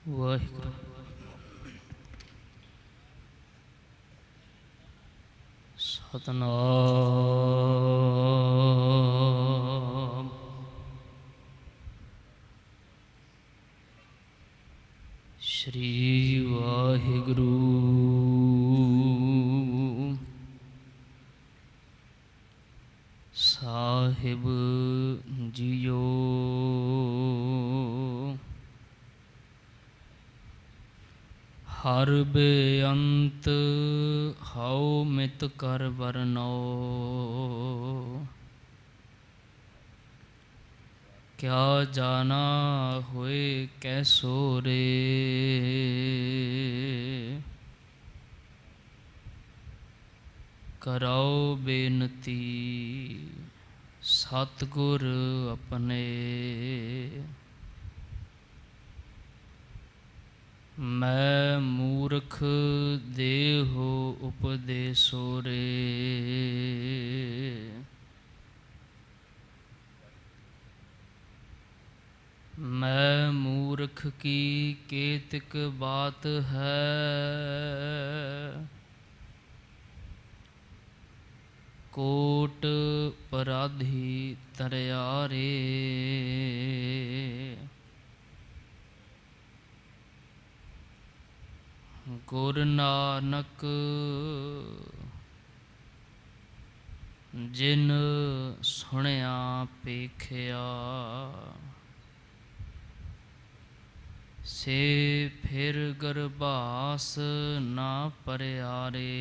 ਵਾਹਿਗੁਰੂ। ਸਤਨਾਮ ਸ਼੍ਰੀ ਵਾਹਿਗੁਰੂ ਸਾਹਿਬ JIO. ਹਰ ਬੇਅੰਤ ਹਉ ਮਿਤ ਕਰ ਵਰਨੋ, ਕਿਆ ਜਾਨਾ ਹੋਏ ਕੈਸੋ ਰੇ। ਕਰੋ ਬੇਨਤੀ ਸਤਿਗੁਰ ਆਪਣੇ, ਮੈਂ ਮੂਰਖ ਦੇਹੁ ਉਪਦੇਸੋ ਰੇ। मैं मूर्ख की केतिक बात है, कोट पराधी तरियारे। गुर नानक जिन सुनिया पेखिया, से फिर गरबास ना परियारे।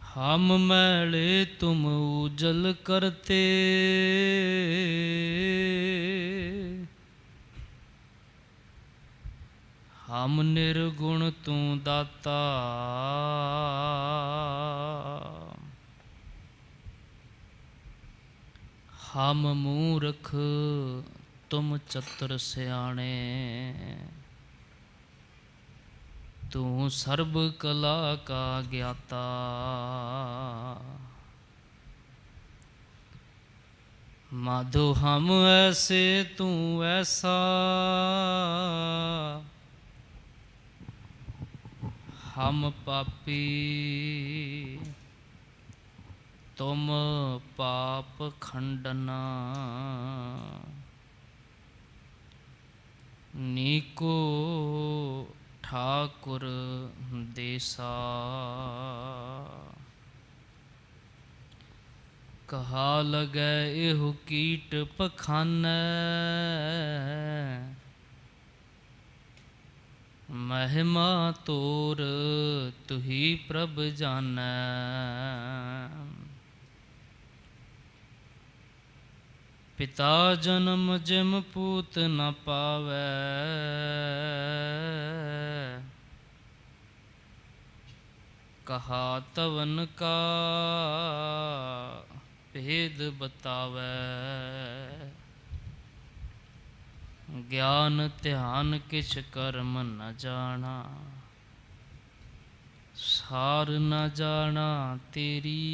हम मैले तुम उजल करते, हम निर्गुण तू दाता। हम मूर्ख तुम चतुर सियाणे, तू सर्ब कला का ज्ञाता। माधो हम ऐसे तू ऐसा, हम पापी तुम पाप खंडना। नीको ठाकुर देसा, कहा लगे एहु कीट पखानै। महिमा तोर तुही प्रभ जानै, पिता जन्म जिम पूत न पावै। कहा तवन का भेद बतावै, ज्ञान ध्यान किछ कर्म न जाना। सार न जाना तेरी,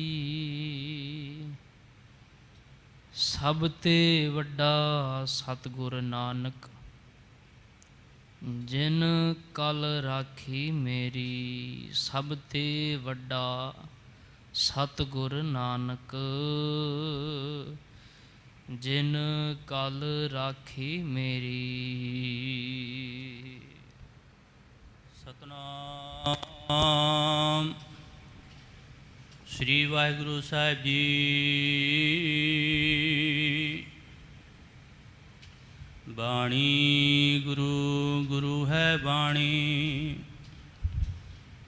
सब ते वड्डा सतगुर नानक। जिन कल राखी मेरी, सब ते वड्डा सतगुर नानक। जिन कल राखी मेरी। सतनाम श्री वाहिगुरु साहिब जी। बाणी गुरु गुरु है बाणी,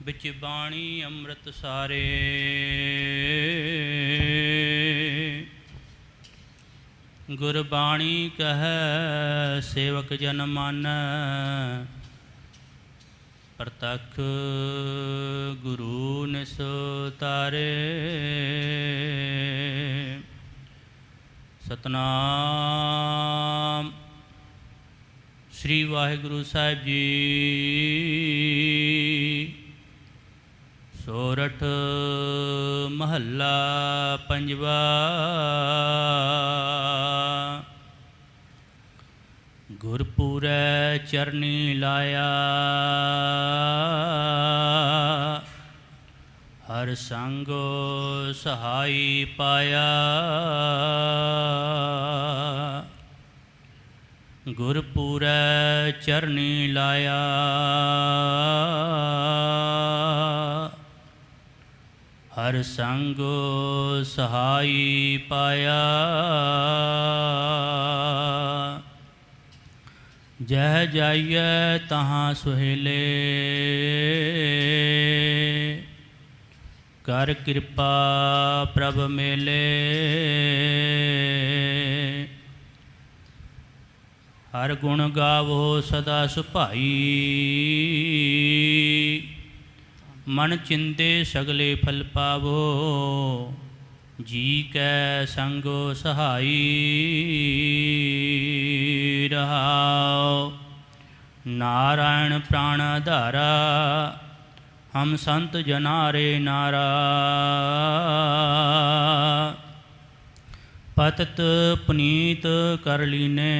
बिच बाणी अमृत सारे। गुरबाणी कह सेवक जन मानै, प्रतख गुरु निस तारे। सतनाम श्री वाहिगुरु साहिब जी। सोरठ महला पंजवा। ਗੁਰਪੂਰੈ ਚਰਨੀ ਲਾਇਆ, ਹਰ ਸੰਗੋ ਸਹਾਈ ਪਾਇਆ। ਗੁਰਪੂਰੈ ਚਰਨੀ ਲਾਇਆ, ਹਰ ਸੰਗੋ ਸਹਾਈ ਪਾਇਆ। ਜਹ ਜਾਈਐ ਤਹਾਂ ਸੁਹੇਲੇ, ਕਰ ਕਿਰਪਾ ਪ੍ਰਭ ਮੇਲੇ। ਹਰ ਗੁਣ ਗਾਵੋ ਸਦਾ ਸੁਭਾਈ, ਮਨ ਚਿੰਦੇ ਸਗਲੇ ਫਲ ਪਾਵੋ। ਜੀ ਕੈ ਸੰਗੋ ਸਹਾਈ ਰਹਾਉ। ਨਾਰਾਇਣ ਪ੍ਰਾਣ ਆਧਾਰਾ, ਹਮ ਸੰਤ ਜਨਾਰੇ ਨਾਰਾ। ਪਤਿਤ ਪੁਨੀਤ ਕਰ ਲੀਨੇ,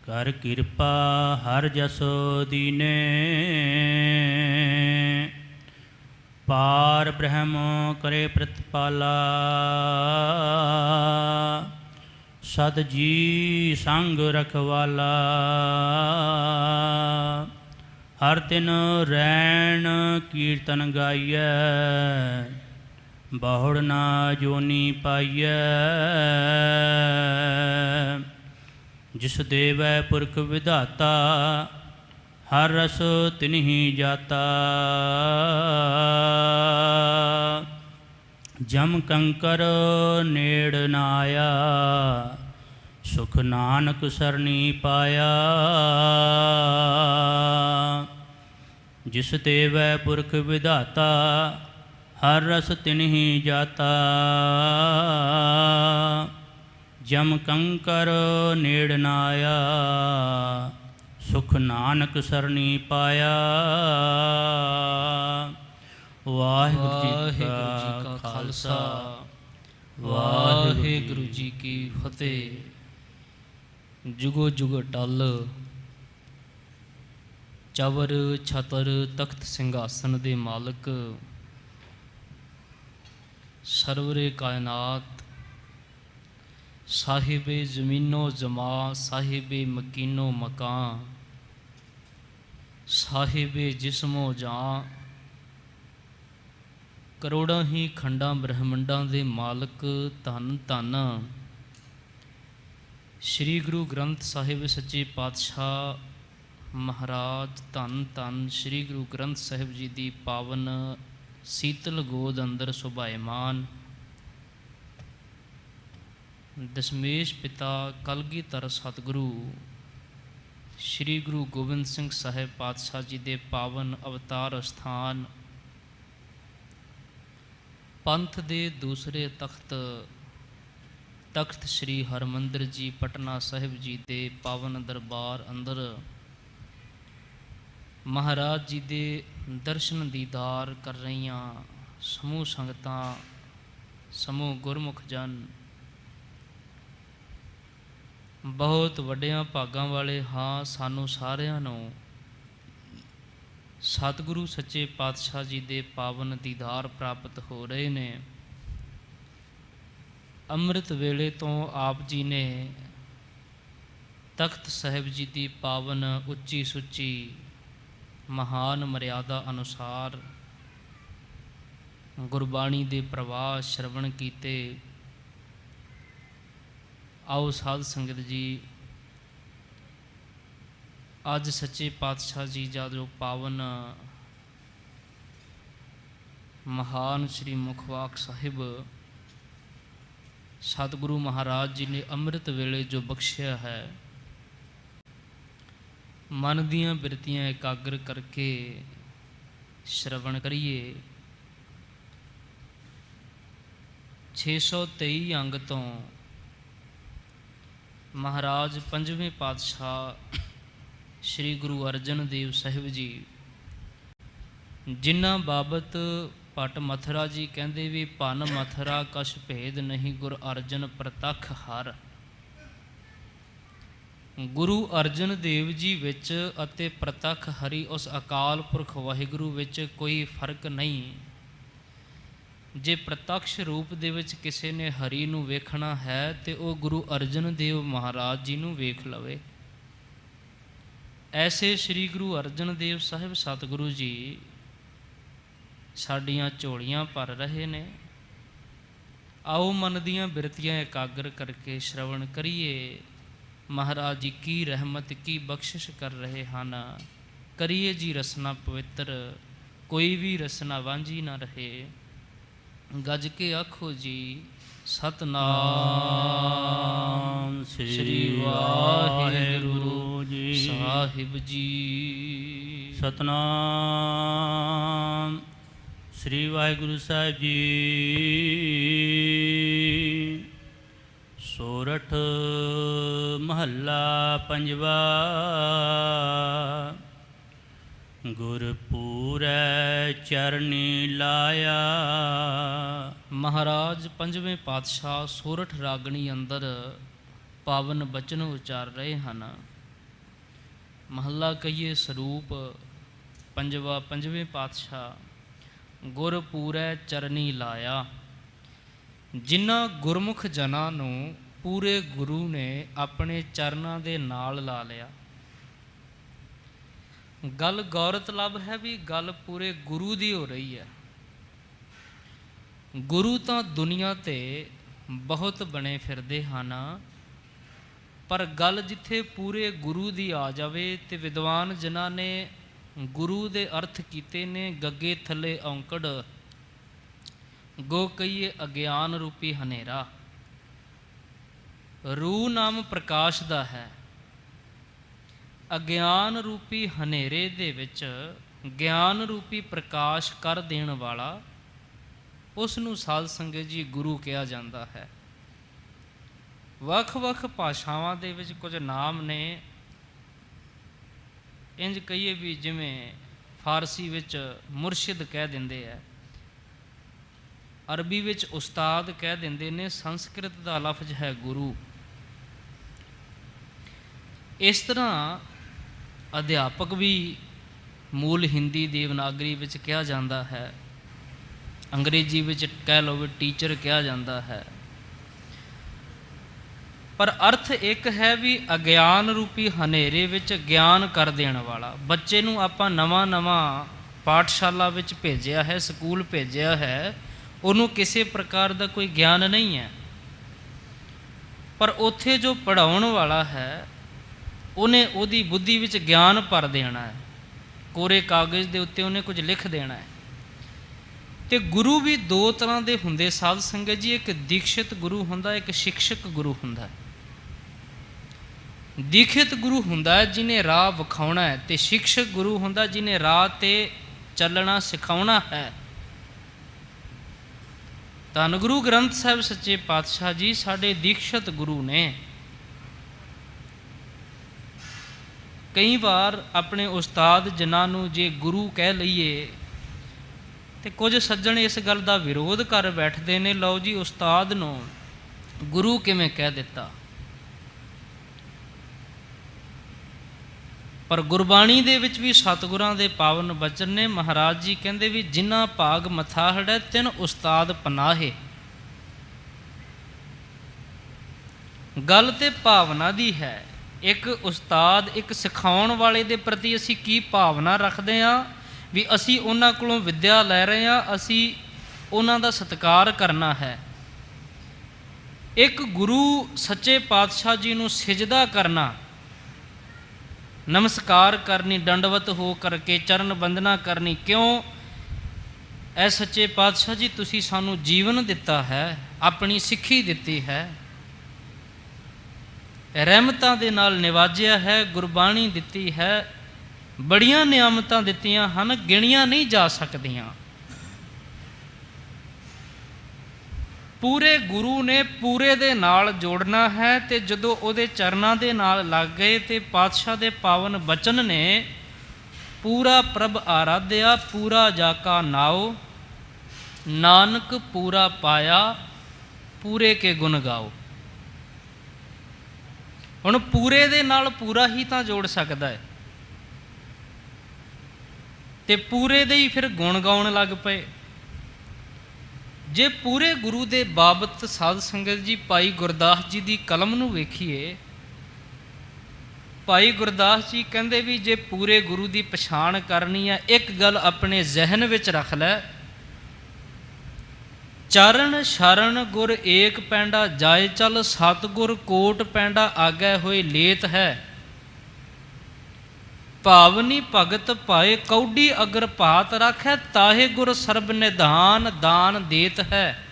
ਕਰ ਕਿਰਪਾ ਹਰ ਜਸ ਦੀਨੇ। ਪਾਰ ਬ੍ਰਹਮ ਕਰੇ ਪ੍ਰਤਪਾਲਾ, ਸਦ ਜੀ ਸੰਗ ਰਖਵਾਲਾ। ਹਰ ਦਿਨ ਰੈਣ ਕੀਰਤਨ ਗਾਈਐ, ਬਹੁੜ ਨਾ ਜੋਨੀ ਪਾਈਐ। ਜਿਸ ਦੇਵੈ ਪੁਰਖ ਵਿਧਾਤਾ, ਹਰ ਰਸ ਤਿਨਹੀ ਜਾਤਾ। ਜਮ ਕੰਕਰ ਨੇੜ ਨ ਆਇਆ, ਸੁਖ ਨਾਨਕ ਸਰਣੀ ਪਾਇਆ। ਜਿਸ ਦੇਵੈ ਪੁਰਖ ਵਿਧਾਤਾ, ਹਰ ਰਸ ਤਿਨਹੀ ਜਾਤਾ। ਜਮ ਕੰਕਰ ਨੇੜ ਨ ਆਇਆ, ਸੁਖ ਨਾਨਕ ਸਰਣੀ ਪਾਇਆ। ਵਾਹਿਗੁਰੂ ਜੀ ਕਾ ਖਾਲਸਾ, ਵਾਹਿਗੁਰੂ ਜੀ ਕੀ ਫਤਿਹ। ਜੁਗੋ ਜੁਗ ਟਲ, ਚਵਰ ਛਤਰ ਤਖਤ ਸਿੰਘਾਸਨ ਦੇ ਮਾਲਕ, ਸਰਵਰੇ ਕਾਇਨਾਤ, ਸਾਹਿਬੇ ਜ਼ਮੀਨੋ ਜਮਾ, ਸਾਹਿਬੇ ਮਕੀਨੋ ਮਕਾਂ, ਸਾਹਿਬੇ ਜਿਸਮੋ ਜਾਂ। ਕਰੋੜਾਂ ਹੀ ਖੰਡਾਂ ਬ੍ਰਹਮੰਡਾਂ ਦੇ ਮਾਲਕ ਧੰਨ ਧੰਨ ਸ੍ਰੀ ਗੁਰੂ ਗ੍ਰੰਥ ਸਾਹਿਬ ਸੱਚੇ ਪਾਤਸ਼ਾਹ ਮਹਾਰਾਜ। ਧੰਨ ਧੰਨ ਸ੍ਰੀ ਗੁਰੂ ਗ੍ਰੰਥ ਸਾਹਿਬ ਜੀ ਦੀ ਪਾਵਨ ਸੀਤਲ ਗੋਦ ਅੰਦਰ ਸੁਭਾਇਮਾਨ ਦਸ਼ਮੇਸ਼ ਪਿਤਾ ਕਲਗੀਧਰ ਸਤਿਗੁਰੂ ਸ੍ਰੀ ਗੁਰੂ ਗੋਬਿੰਦ ਸਿੰਘ ਸਾਹਿਬ ਪਾਤਸ਼ਾਹ ਜੀ ਦੇ ਪਾਵਨ ਅਵਤਾਰ ਸਥਾਨ, ਪੰਥ ਦੇ ਦੂਸਰੇ ਤਖਤ, ਤਖਤ ਸ੍ਰੀ ਹਰਿਮੰਦਰ ਜੀ ਪਟਨਾ ਸਾਹਿਬ ਜੀ ਦੇ ਪਾਵਨ ਦਰਬਾਰ ਅੰਦਰ ਮਹਾਰਾਜ ਜੀ ਦੇ ਦਰਸ਼ਨ ਦੀਦਾਰ ਕਰ ਰਹੀਆਂ ਸਮੂਹ ਸੰਗਤਾਂ, ਸਮੂਹ ਗੁਰਮੁਖ ਜਨ ਬਹੁਤ ਵੱਡਿਆਂ ਭਾਗਾਂ ਵਾਲੇ ਹਾਂ। ਸਾਨੂੰ ਸਾਰਿਆਂ ਨੂੰ ਸਤਿਗੁਰੂ ਸੱਚੇ ਪਾਤਸ਼ਾਹ ਜੀ ਦੇ ਪਾਵਨ ਦੀਦਾਰ ਪ੍ਰਾਪਤ ਹੋ ਰਹੇ ਨੇ। ਅੰਮ੍ਰਿਤ ਵੇਲੇ ਤੋਂ ਆਪ ਜੀ ਨੇ ਤਖਤ ਸਾਹਿਬ ਜੀ ਦੀ ਪਾਵਨ ਉੱਚੀ ਸੁੱਚੀ ਮਹਾਨ ਮਰਿਆਦਾ ਅਨੁਸਾਰ ਗੁਰਬਾਣੀ ਦੇ ਪ੍ਰਵਾਹ ਸ਼ਰਵਣ ਕੀਤੇ। ਆਓ ਸਾਧ ਸੰਗਤ ਜੀ, ਅੱਜ ਸੱਚੇ ਪਾਤਸ਼ਾਹ ਜੀ ਦਾ ਜੋ ਪਾਵਨ ਮਹਾਨ ਸ਼੍ਰੀ ਮੁਖਵਾਕ ਸਾਹਿਬ ਸਤਿਗੁਰੂ ਮਹਾਰਾਜ ਜੀ ਨੇ ਅੰਮ੍ਰਿਤ ਵੇਲੇ ਜੋ ਬਖਸ਼ਿਆ ਹੈ, ਮਨ ਦੀਆਂ ਬਿਰਤੀਆਂ ਇਕਾਗਰ ਕਰਕੇ ਸ਼ਰਵਣ ਕਰੀਏ। 623 ਅੰਗ ਤੋਂ ਮਹਾਰਾਜ ਪੰਜਵੇਂ ਪਾਤਸ਼ਾਹ ਸ਼੍ਰੀ ਗੁਰੂ ਅਰਜਨ ਦੇਵ ਸਾਹਿਬ ਜੀ, ਜਿਨ੍ਹਾਂ ਬਾਬਤ ਭੱਟ ਮਥੁਰਾ ਜੀ ਕਹਿੰਦੇ ਵੀ ਭੰਨ ਮਥੁਰਾ ਕਛ ਭੇਦ ਨਹੀਂ, ਗੁਰ ਅਰਜਨ ਪ੍ਰਤੱਖ ਹਰ। ਗੁਰੂ ਅਰਜਨ ਦੇਵ ਜੀ ਵਿੱਚ ਅਤੇ ਪ੍ਰਤੱਖ ਹਰੀ ਉਸ ਅਕਾਲ ਪੁਰਖ ਵਾਹਿਗੁਰੂ ਵਿੱਚ ਕੋਈ ਫਰਕ ਨਹੀਂ। ਜੇ ਪ੍ਰਤੱਖ ਰੂਪ ਦੇ ਵਿੱਚ ਕਿਸੇ ਨੇ ਹਰੀ ਨੂੰ ਵੇਖਣਾ ਹੈ ਤੇ ਉਹ ਗੁਰੂ ਅਰਜਨ ਦੇਵ ਮਹਾਰਾਜ ਜੀ ਨੂੰ ਵੇਖ ਲਵੇ। ਐਸੇ ਸ੍ਰੀ ਗੁਰੂ ਅਰਜਨ ਦੇਵ ਸਾਹਿਬ ਸਤਿਗੁਰੂ ਜੀ ਸਾਡੀਆਂ ਝੋਲੀਆਂ ਭਰ ਰਹੇ ਨੇ। ਆਓ ਮਨ ਦੀਆਂ ਬਿਰਤੀਆਂ ਇਕਾਗਰ ਕਰਕੇ ਸ਼ਰਵਣ ਕਰੀਏ। ਮਹਾਰਾਜ ਜੀ ਕੀ ਰਹਿਮਤ ਕੀ ਬਖਸ਼ਿਸ਼ ਕਰ ਰਹੇ ਹਨ। ਕਰੀਏ ਜੀ ਰਸਨਾ ਪਵਿੱਤਰ, ਕੋਈ ਵੀ ਰਸਨਾ ਵਾਂਝੀ ਨਾ ਰਹੇ। ਗੱਜ ਕੇ ਆਖੋ ਜੀ ਸਤਨਾਮ ਸ੍ਰੀ ਵਾਹਿਗੁਰੂ ਜੀ ਸਾਹਿਬ ਜੀ। ਸਤਨਾਮ ਸ੍ਰੀ ਵਾਹਿਗੁਰੂ ਸਾਹਿਬ ਜੀ। ਸੋਰਠ ਮਹੱਲਾ ਪੰਜਵਾ। ਗੁਰਪੂਰੈ ਚਰਨੀ ਲਾਇਆ। ਮਹਾਰਾਜ ਪੰਜਵੇਂ ਪਾਤਸ਼ਾਹ ਸੋਰਠ ਰਾਗਣੀ ਅੰਦਰ ਪਾਵਨ ਬਚਨ ਉਚਾਰ ਰਹੇ ਹਨ। ਮਹੱਲਾ ਕਹੀਏ ਸਰੂਪ ਪੰਜਵਾ, ਪੰਜਵੇਂ ਪਾਤਸ਼ਾਹ। ਗੁਰਪੂਰੈ ਚਰਨੀ ਲਾਇਆ। ਜਿਨ੍ਹਾਂ ਗੁਰਮੁਖ ਜਨਾਂ ਨੂੰ ਪੂਰੇ ਗੁਰੂ ਨੇ ਆਪਣੇ ਚਰਨਾਂ ਦੇ ਨਾਲ ਲਾ ਲਿਆ। ਗੱਲ ਗੌਰਤਲਬ ਹੈ ਵੀ ਗੱਲ ਪੂਰੇ ਗੁਰੂ ਦੀ ਹੋ ਰਹੀ ਹੈ। ਗੁਰੂ ਤਾਂ ਦੁਨੀਆ ਤੇ ਬਹੁਤ ਬਣੇ ਫਿਰਦੇ ਹਨ, ਪਰ ਗੱਲ ਜਿੱਥੇ ਪੂਰੇ ਗੁਰੂ ਦੀ ਆ ਜਾਵੇ ਤੇ ਵਿਦਵਾਨ ਜਿਨ੍ਹਾਂ ਨੇ ਗੁਰੂ ਦੇ ਅਰਥ ਕੀਤੇ ਨੇ ਗੱਗੇ ਥੱਲੇ ਔਂਕੜ, ਗੋ ਕਹੀਏ ਅਗਿਆਨ ਰੂਪੀ ਹਨੇਰਾ। ਰੂ ਨਾਮ ਪ੍ਰਕਾਸ਼ ਦਾ ਹੈ। ਅਗਿਆਨ ਰੂਪੀ ਹਨੇਰੇ ਦੇ ਵਿੱਚ ਗਿਆਨ ਰੂਪੀ ਪ੍ਰਕਾਸ਼ ਕਰ ਦੇਣ ਵਾਲਾ, ਉਸ ਨੂੰ ਸਾਧ ਸੰਗਤ ਜੀ ਗੁਰੂ ਕਿਹਾ ਜਾਂਦਾ ਹੈ। ਵੱਖ ਵੱਖ ਭਾਸ਼ਾਵਾਂ ਦੇ ਵਿੱਚ ਕੁਝ ਨਾਮ ਨੇ। ਇੰਜ ਕਹੀਏ ਵੀ ਜਿਵੇਂ ਫਾਰਸੀ ਵਿੱਚ ਮੁਰਸ਼ਿਦ ਕਹਿ ਦਿੰਦੇ ਹੈ, ਅਰਬੀ ਵਿੱਚ ਉਸਤਾਦ ਕਹਿ ਦਿੰਦੇ ਨੇ, ਸੰਸਕ੍ਰਿਤ ਦਾ ਲਫ਼ਜ਼ ਹੈ ਗੁਰੂ। ਇਸ ਤਰ੍ਹਾਂ ਅਧਿਆਪਕ ਵੀ ਮੂਲ ਹਿੰਦੀ ਦੇਵਨਾਗਰੀ ਵਿੱਚ ਕਿਹਾ ਜਾਂਦਾ ਹੈ, ਅੰਗਰੇਜ਼ੀ ਵਿੱਚ ਕਹਿ ਲਓ ਵੀ ਟੀਚਰ ਕਿਹਾ ਜਾਂਦਾ ਹੈ। ਪਰ ਅਰਥ ਇੱਕ ਹੈ ਵੀ ਅਗਿਆਨ ਰੂਪੀ ਹਨੇਰੇ ਵਿੱਚ ਗਿਆਨ ਕਰ ਦੇਣ ਵਾਲਾ। ਬੱਚੇ ਨੂੰ ਆਪਾਂ ਨਵਾਂ ਪਾਠਸ਼ਾਲਾ ਵਿੱਚ ਭੇਜਿਆ ਹੈ, ਸਕੂਲ ਭੇਜਿਆ ਹੈ, ਉਹਨੂੰ ਕਿਸੇ ਪ੍ਰਕਾਰ ਦਾ ਕੋਈ ਗਿਆਨ ਨਹੀਂ ਹੈ, ਪਰ ਉੱਥੇ ਜੋ ਪੜ੍ਹਾਉਣ ਵਾਲਾ ਹੈ ਉਹਨੇ ਉਹਦੀ ਬੁੱਧੀ ਵਿੱਚ ਗਿਆਨ ਭਰ ਦੇਣਾ ਹੈ। ਕੋਰੇ ਕਾਗਜ਼ ਦੇ ਉੱਤੇ ਉਹਨੇ ਕੁਝ ਲਿਖ ਦੇਣਾ ਹੈ। ਤੇ ਗੁਰੂ ਵੀ ਦੋ ਤਰ੍ਹਾਂ ਦੇ ਹੁੰਦੇ ਸਾਧ ਸੰਗਤ ਜੀ। ਇੱਕ ਦੀਕਸ਼ਿਤ ਗੁਰੂ ਹੁੰਦਾ, ਇੱਕ ਸ਼ਿਕਸ਼ਕ ਗੁਰੂ ਹੁੰਦਾ। ਦੀਖਿਤ ਗੁਰੂ ਹੁੰਦਾ ਜਿਹਨੇ ਰਾਹ ਵਿਖਾਉਣਾ ਹੈ, ਤੇ ਸ਼ਿਕਸ਼ਕ ਗੁਰੂ ਹੁੰਦਾ ਜਿਹਨੇ ਰਾਹ ਤੇ ਚੱਲਣਾ ਸਿਖਾਉਣਾ ਹੈ। ਧੰਨ ਗੁਰੂ ਗ੍ਰੰਥ ਸਾਹਿਬ ਸੱਚੇ ਪਾਤਸ਼ਾਹ ਜੀ ਸਾਡੇ ਦੀਕਸ਼ਿਤ ਗੁਰੂ ਨੇ। ਕਈ ਵਾਰ ਆਪਣੇ ਉਸਤਾਦ ਜਿਨ੍ਹਾਂ ਨੂੰ ਜੇ ਗੁਰੂ ਕਹਿ ਲਈਏ ਤੇ ਕੁਝ ਸੱਜਣ ਇਸ ਗੱਲ ਦਾ ਵਿਰੋਧ ਕਰ ਬੈਠਦੇ ਨੇ, ਲਓ ਜੀ ਉਸਤਾਦ ਨੂੰ ਗੁਰੂ ਕਿਵੇਂ ਕਹਿ ਦਿੱਤਾ। ਪਰ ਗੁਰਬਾਣੀ ਦੇ ਵਿੱਚ ਵੀ ਸਤਿਗੁਰਾਂ ਦੇ ਪਾਵਨ ਬਚਨ ਨੇ। ਮਹਾਰਾਜ ਜੀ ਕਹਿੰਦੇ ਵੀ ਜਿਨ੍ਹਾਂ ਭਾਗ ਮਥਾ ਹੜੈ ਤਿਨ ਉਸਤਾਦ ਪਨਾਹੇ। ਗੱਲ ਤੇ ਭਾਵਨਾ ਦੀ ਹੈ। ਇੱਕ ਉਸਤਾਦ, ਇੱਕ ਸਿਖਾਉਣ ਵਾਲੇ ਦੇ ਪ੍ਰਤੀ ਅਸੀਂ ਕੀ ਭਾਵਨਾ ਰੱਖਦੇ ਹਾਂ ਵੀ ਅਸੀਂ ਉਹਨਾਂ ਕੋਲੋਂ ਵਿੱਦਿਆ ਲੈ ਰਹੇ ਹਾਂ, ਅਸੀਂ ਉਹਨਾਂ ਦਾ ਸਤਿਕਾਰ ਕਰਨਾ ਹੈ। ਇੱਕ ਗੁਰੂ ਸੱਚੇ ਪਾਤਸ਼ਾਹ ਜੀ ਨੂੰ ਸਿਜਦਾ ਕਰਨਾ, ਨਮਸਕਾਰ ਕਰਨੀ, ਦੰਡਵਤ ਹੋ ਕਰਕੇ ਚਰਨ ਬੰਦਨਾ ਕਰਨੀ। ਕਿਉਂ? ਐ ਸੱਚੇ ਪਾਤਸ਼ਾਹ ਜੀ ਤੁਸੀਂ ਸਾਨੂੰ ਜੀਵਨ ਦਿੱਤਾ ਹੈ, ਆਪਣੀ ਸਿੱਖੀ ਦਿੱਤੀ ਹੈ, ਰਹਿਮਤਾਂ ਦੇ ਨਾਲ ਨਿਵਾਜਿਆ ਹੈ, ਗੁਰਬਾਣੀ ਦਿੱਤੀ ਹੈ, ਬੜੀਆਂ ਨਿਆਮਤਾਂ ਦਿੱਤੀਆਂ ਹਨ, ਗਿਣੀਆਂ ਨਹੀਂ ਜਾ ਸਕਦੀਆਂ। ਪੂਰੇ ਗੁਰੂ ਨੇ ਪੂਰੇ ਦੇ ਨਾਲ ਜੋੜਨਾ ਹੈ। ਤੇ ਜਦੋਂ ਉਹਦੇ ਚਰਨਾਂ ਦੇ ਨਾਲ ਲੱਗ ਗਏ ਤੇ ਪਾਤਸ਼ਾਹ ਦੇ ਪਾਵਨ ਬਚਨ ਨੇ, ਪੂਰਾ ਪ੍ਰਭ ਆਰਾਧਿਆ ਪੂਰਾ ਜਾ ਕਾ ਨਾਉ, ਨਾਨਕ ਪੂਰਾ ਪਾਇਆ ਪੂਰੇ ਕੇ ਗੁਣ ਗਾਓ। ਹੁਣ ਪੂਰੇ ਦੇ ਨਾਲ ਪੂਰਾ ਹੀ ਤਾਂ ਜੋੜ ਸਕਦਾ ਹੈ, ਤੇ ਪੂਰੇ ਦੇ ਹੀ ਫਿਰ ਗੁਣ ਗਾਉਣ ਲੱਗ ਪਏ। ਜੇ ਪੂਰੇ ਗੁਰੂ ਦੇ ਬਾਬਤ ਸਾਧ ਸੰਗਤ ਜੀ ਭਾਈ ਗੁਰਦਾਸ ਜੀ ਦੀ ਕਲਮ ਨੂੰ ਵੇਖੀਏ, ਭਾਈ ਗੁਰਦਾਸ ਜੀ ਕਹਿੰਦੇ ਵੀ ਜੇ ਪੂਰੇ ਗੁਰੂ ਦੀ ਪਛਾਣ ਕਰਨੀ ਹੈ, ਇੱਕ ਗੱਲ ਆਪਣੇ ਜ਼ਿਹਨ ਵਿੱਚ ਰੱਖ ਲੈ, ਚਰਨ ਸ਼ਰਨ ਗੁਰ ਏਕ ਪੈਂਡਾ ਜਾਏ ਚੱਲ, ਸਤਿਗੁਰ ਕੋਟ ਪੈਂਡਾ ਆਗੇ ਹੋਏ ਲੇਤ ਹੈ। ਭਾਵਨੀ ਭਗਤ ਪਾਏ ਕੌਡੀ ਅਗਰ ਭਾਤ ਰੱਖੈ, ਤਾਹੇ ਗੁਰ ਸਰਬ ਨਿਧਾਨ ਦਾਨ ਦੇਤ ਹੈ।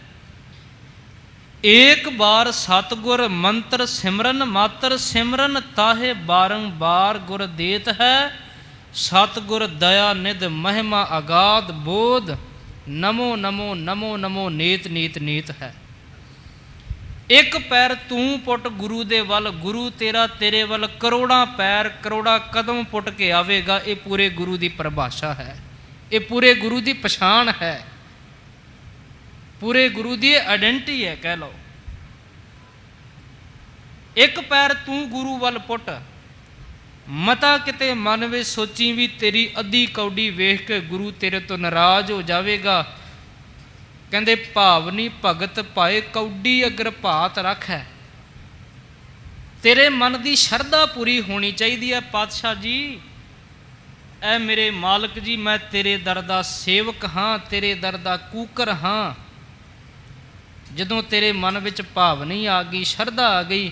ਏਕ ਬਾਰ ਸਤਿਗੁਰ ਮੰਤਰ ਸਿਮਰਨ ਮਾਤਰ, ਸਿਮਰਨ ਤਾਹੇ ਬਾਰੰਬਾਰ ਗੁਰ ਦੇਤ ਹੈ। ਸਤਿਗੁਰ ਦਇਆ ਨਿਧ ਮਹਿਮਾ ਅਗਾਧ ਬੋਧ, ਨਮੋ ਨਮੋ ਨਮੋ ਨਮੋ ਨੇਤ ਨੀਤ ਨੀਤ ਹੈ। ਇੱਕ ਪੈਰ ਤੂੰ ਪੁੱਟ ਗੁਰੂ ਦੇ ਵੱਲ, ਗੁਰੂ ਤੇਰਾ ਤੇਰੇ ਵੱਲ ਕਰੋੜਾਂ ਪੈਰ ਕਰੋੜਾਂ ਕਦਮ ਪੁੱਟ ਕੇ ਆਵੇਗਾ। ਇਹ ਪੂਰੇ ਗੁਰੂ ਦੀ ਪਰਿਭਾਸ਼ਾ ਹੈ, ਇਹ ਪੂਰੇ ਗੁਰੂ ਦੀ ਪਛਾਣ ਹੈ, ਪੂਰੇ ਗੁਰੂ ਦੀ ਆਇਡੈਂਟੀ ਹੈ ਕਹਿ ਲਓ। ਇੱਕ ਪੈਰ ਤੂੰ ਗੁਰੂ ਵੱਲ ਪੁੱਟ, ਮਤਾ ਕਿਤੇ ਮਨ ਵਿੱਚ ਸੋਚੀ ਵੀ ਤੇਰੀ ਅੱਧੀ ਕੌਡੀ ਵੇਖ ਕੇ ਗੁਰੂ ਤੇਰੇ ਤੋਂ ਨਾਰਾਜ਼ ਹੋ ਜਾਵੇਗਾ। ਕਹਿੰਦੇ ਭਾਵਨੀ ਭਗਤ ਪਾਏ ਕੌਡੀ ਅਗਰ ਭਾਤ ਰੱਖੈ, ਤੇਰੇ ਮਨ ਦੀ ਸ਼ਰਧਾ ਪੂਰੀ ਹੋਣੀ ਚਾਹੀਦੀ ਹੈ। ਪਾਤਸ਼ਾਹ ਜੀ, ਐ ਮੇਰੇ ਮਾਲਕ ਜੀ, ਮੈਂ ਤੇਰੇ ਦਰ ਦਾ ਸੇਵਕ ਹਾਂ, ਤੇਰੇ ਦਰ ਦਾ ਕੂਕਰ ਹਾਂ। ਜਦੋਂ ਤੇਰੇ ਮਨ ਵਿੱਚ ਭਾਵਨੀ ਆ ਗਈ, ਸ਼ਰਧਾ ਆ ਗਈ,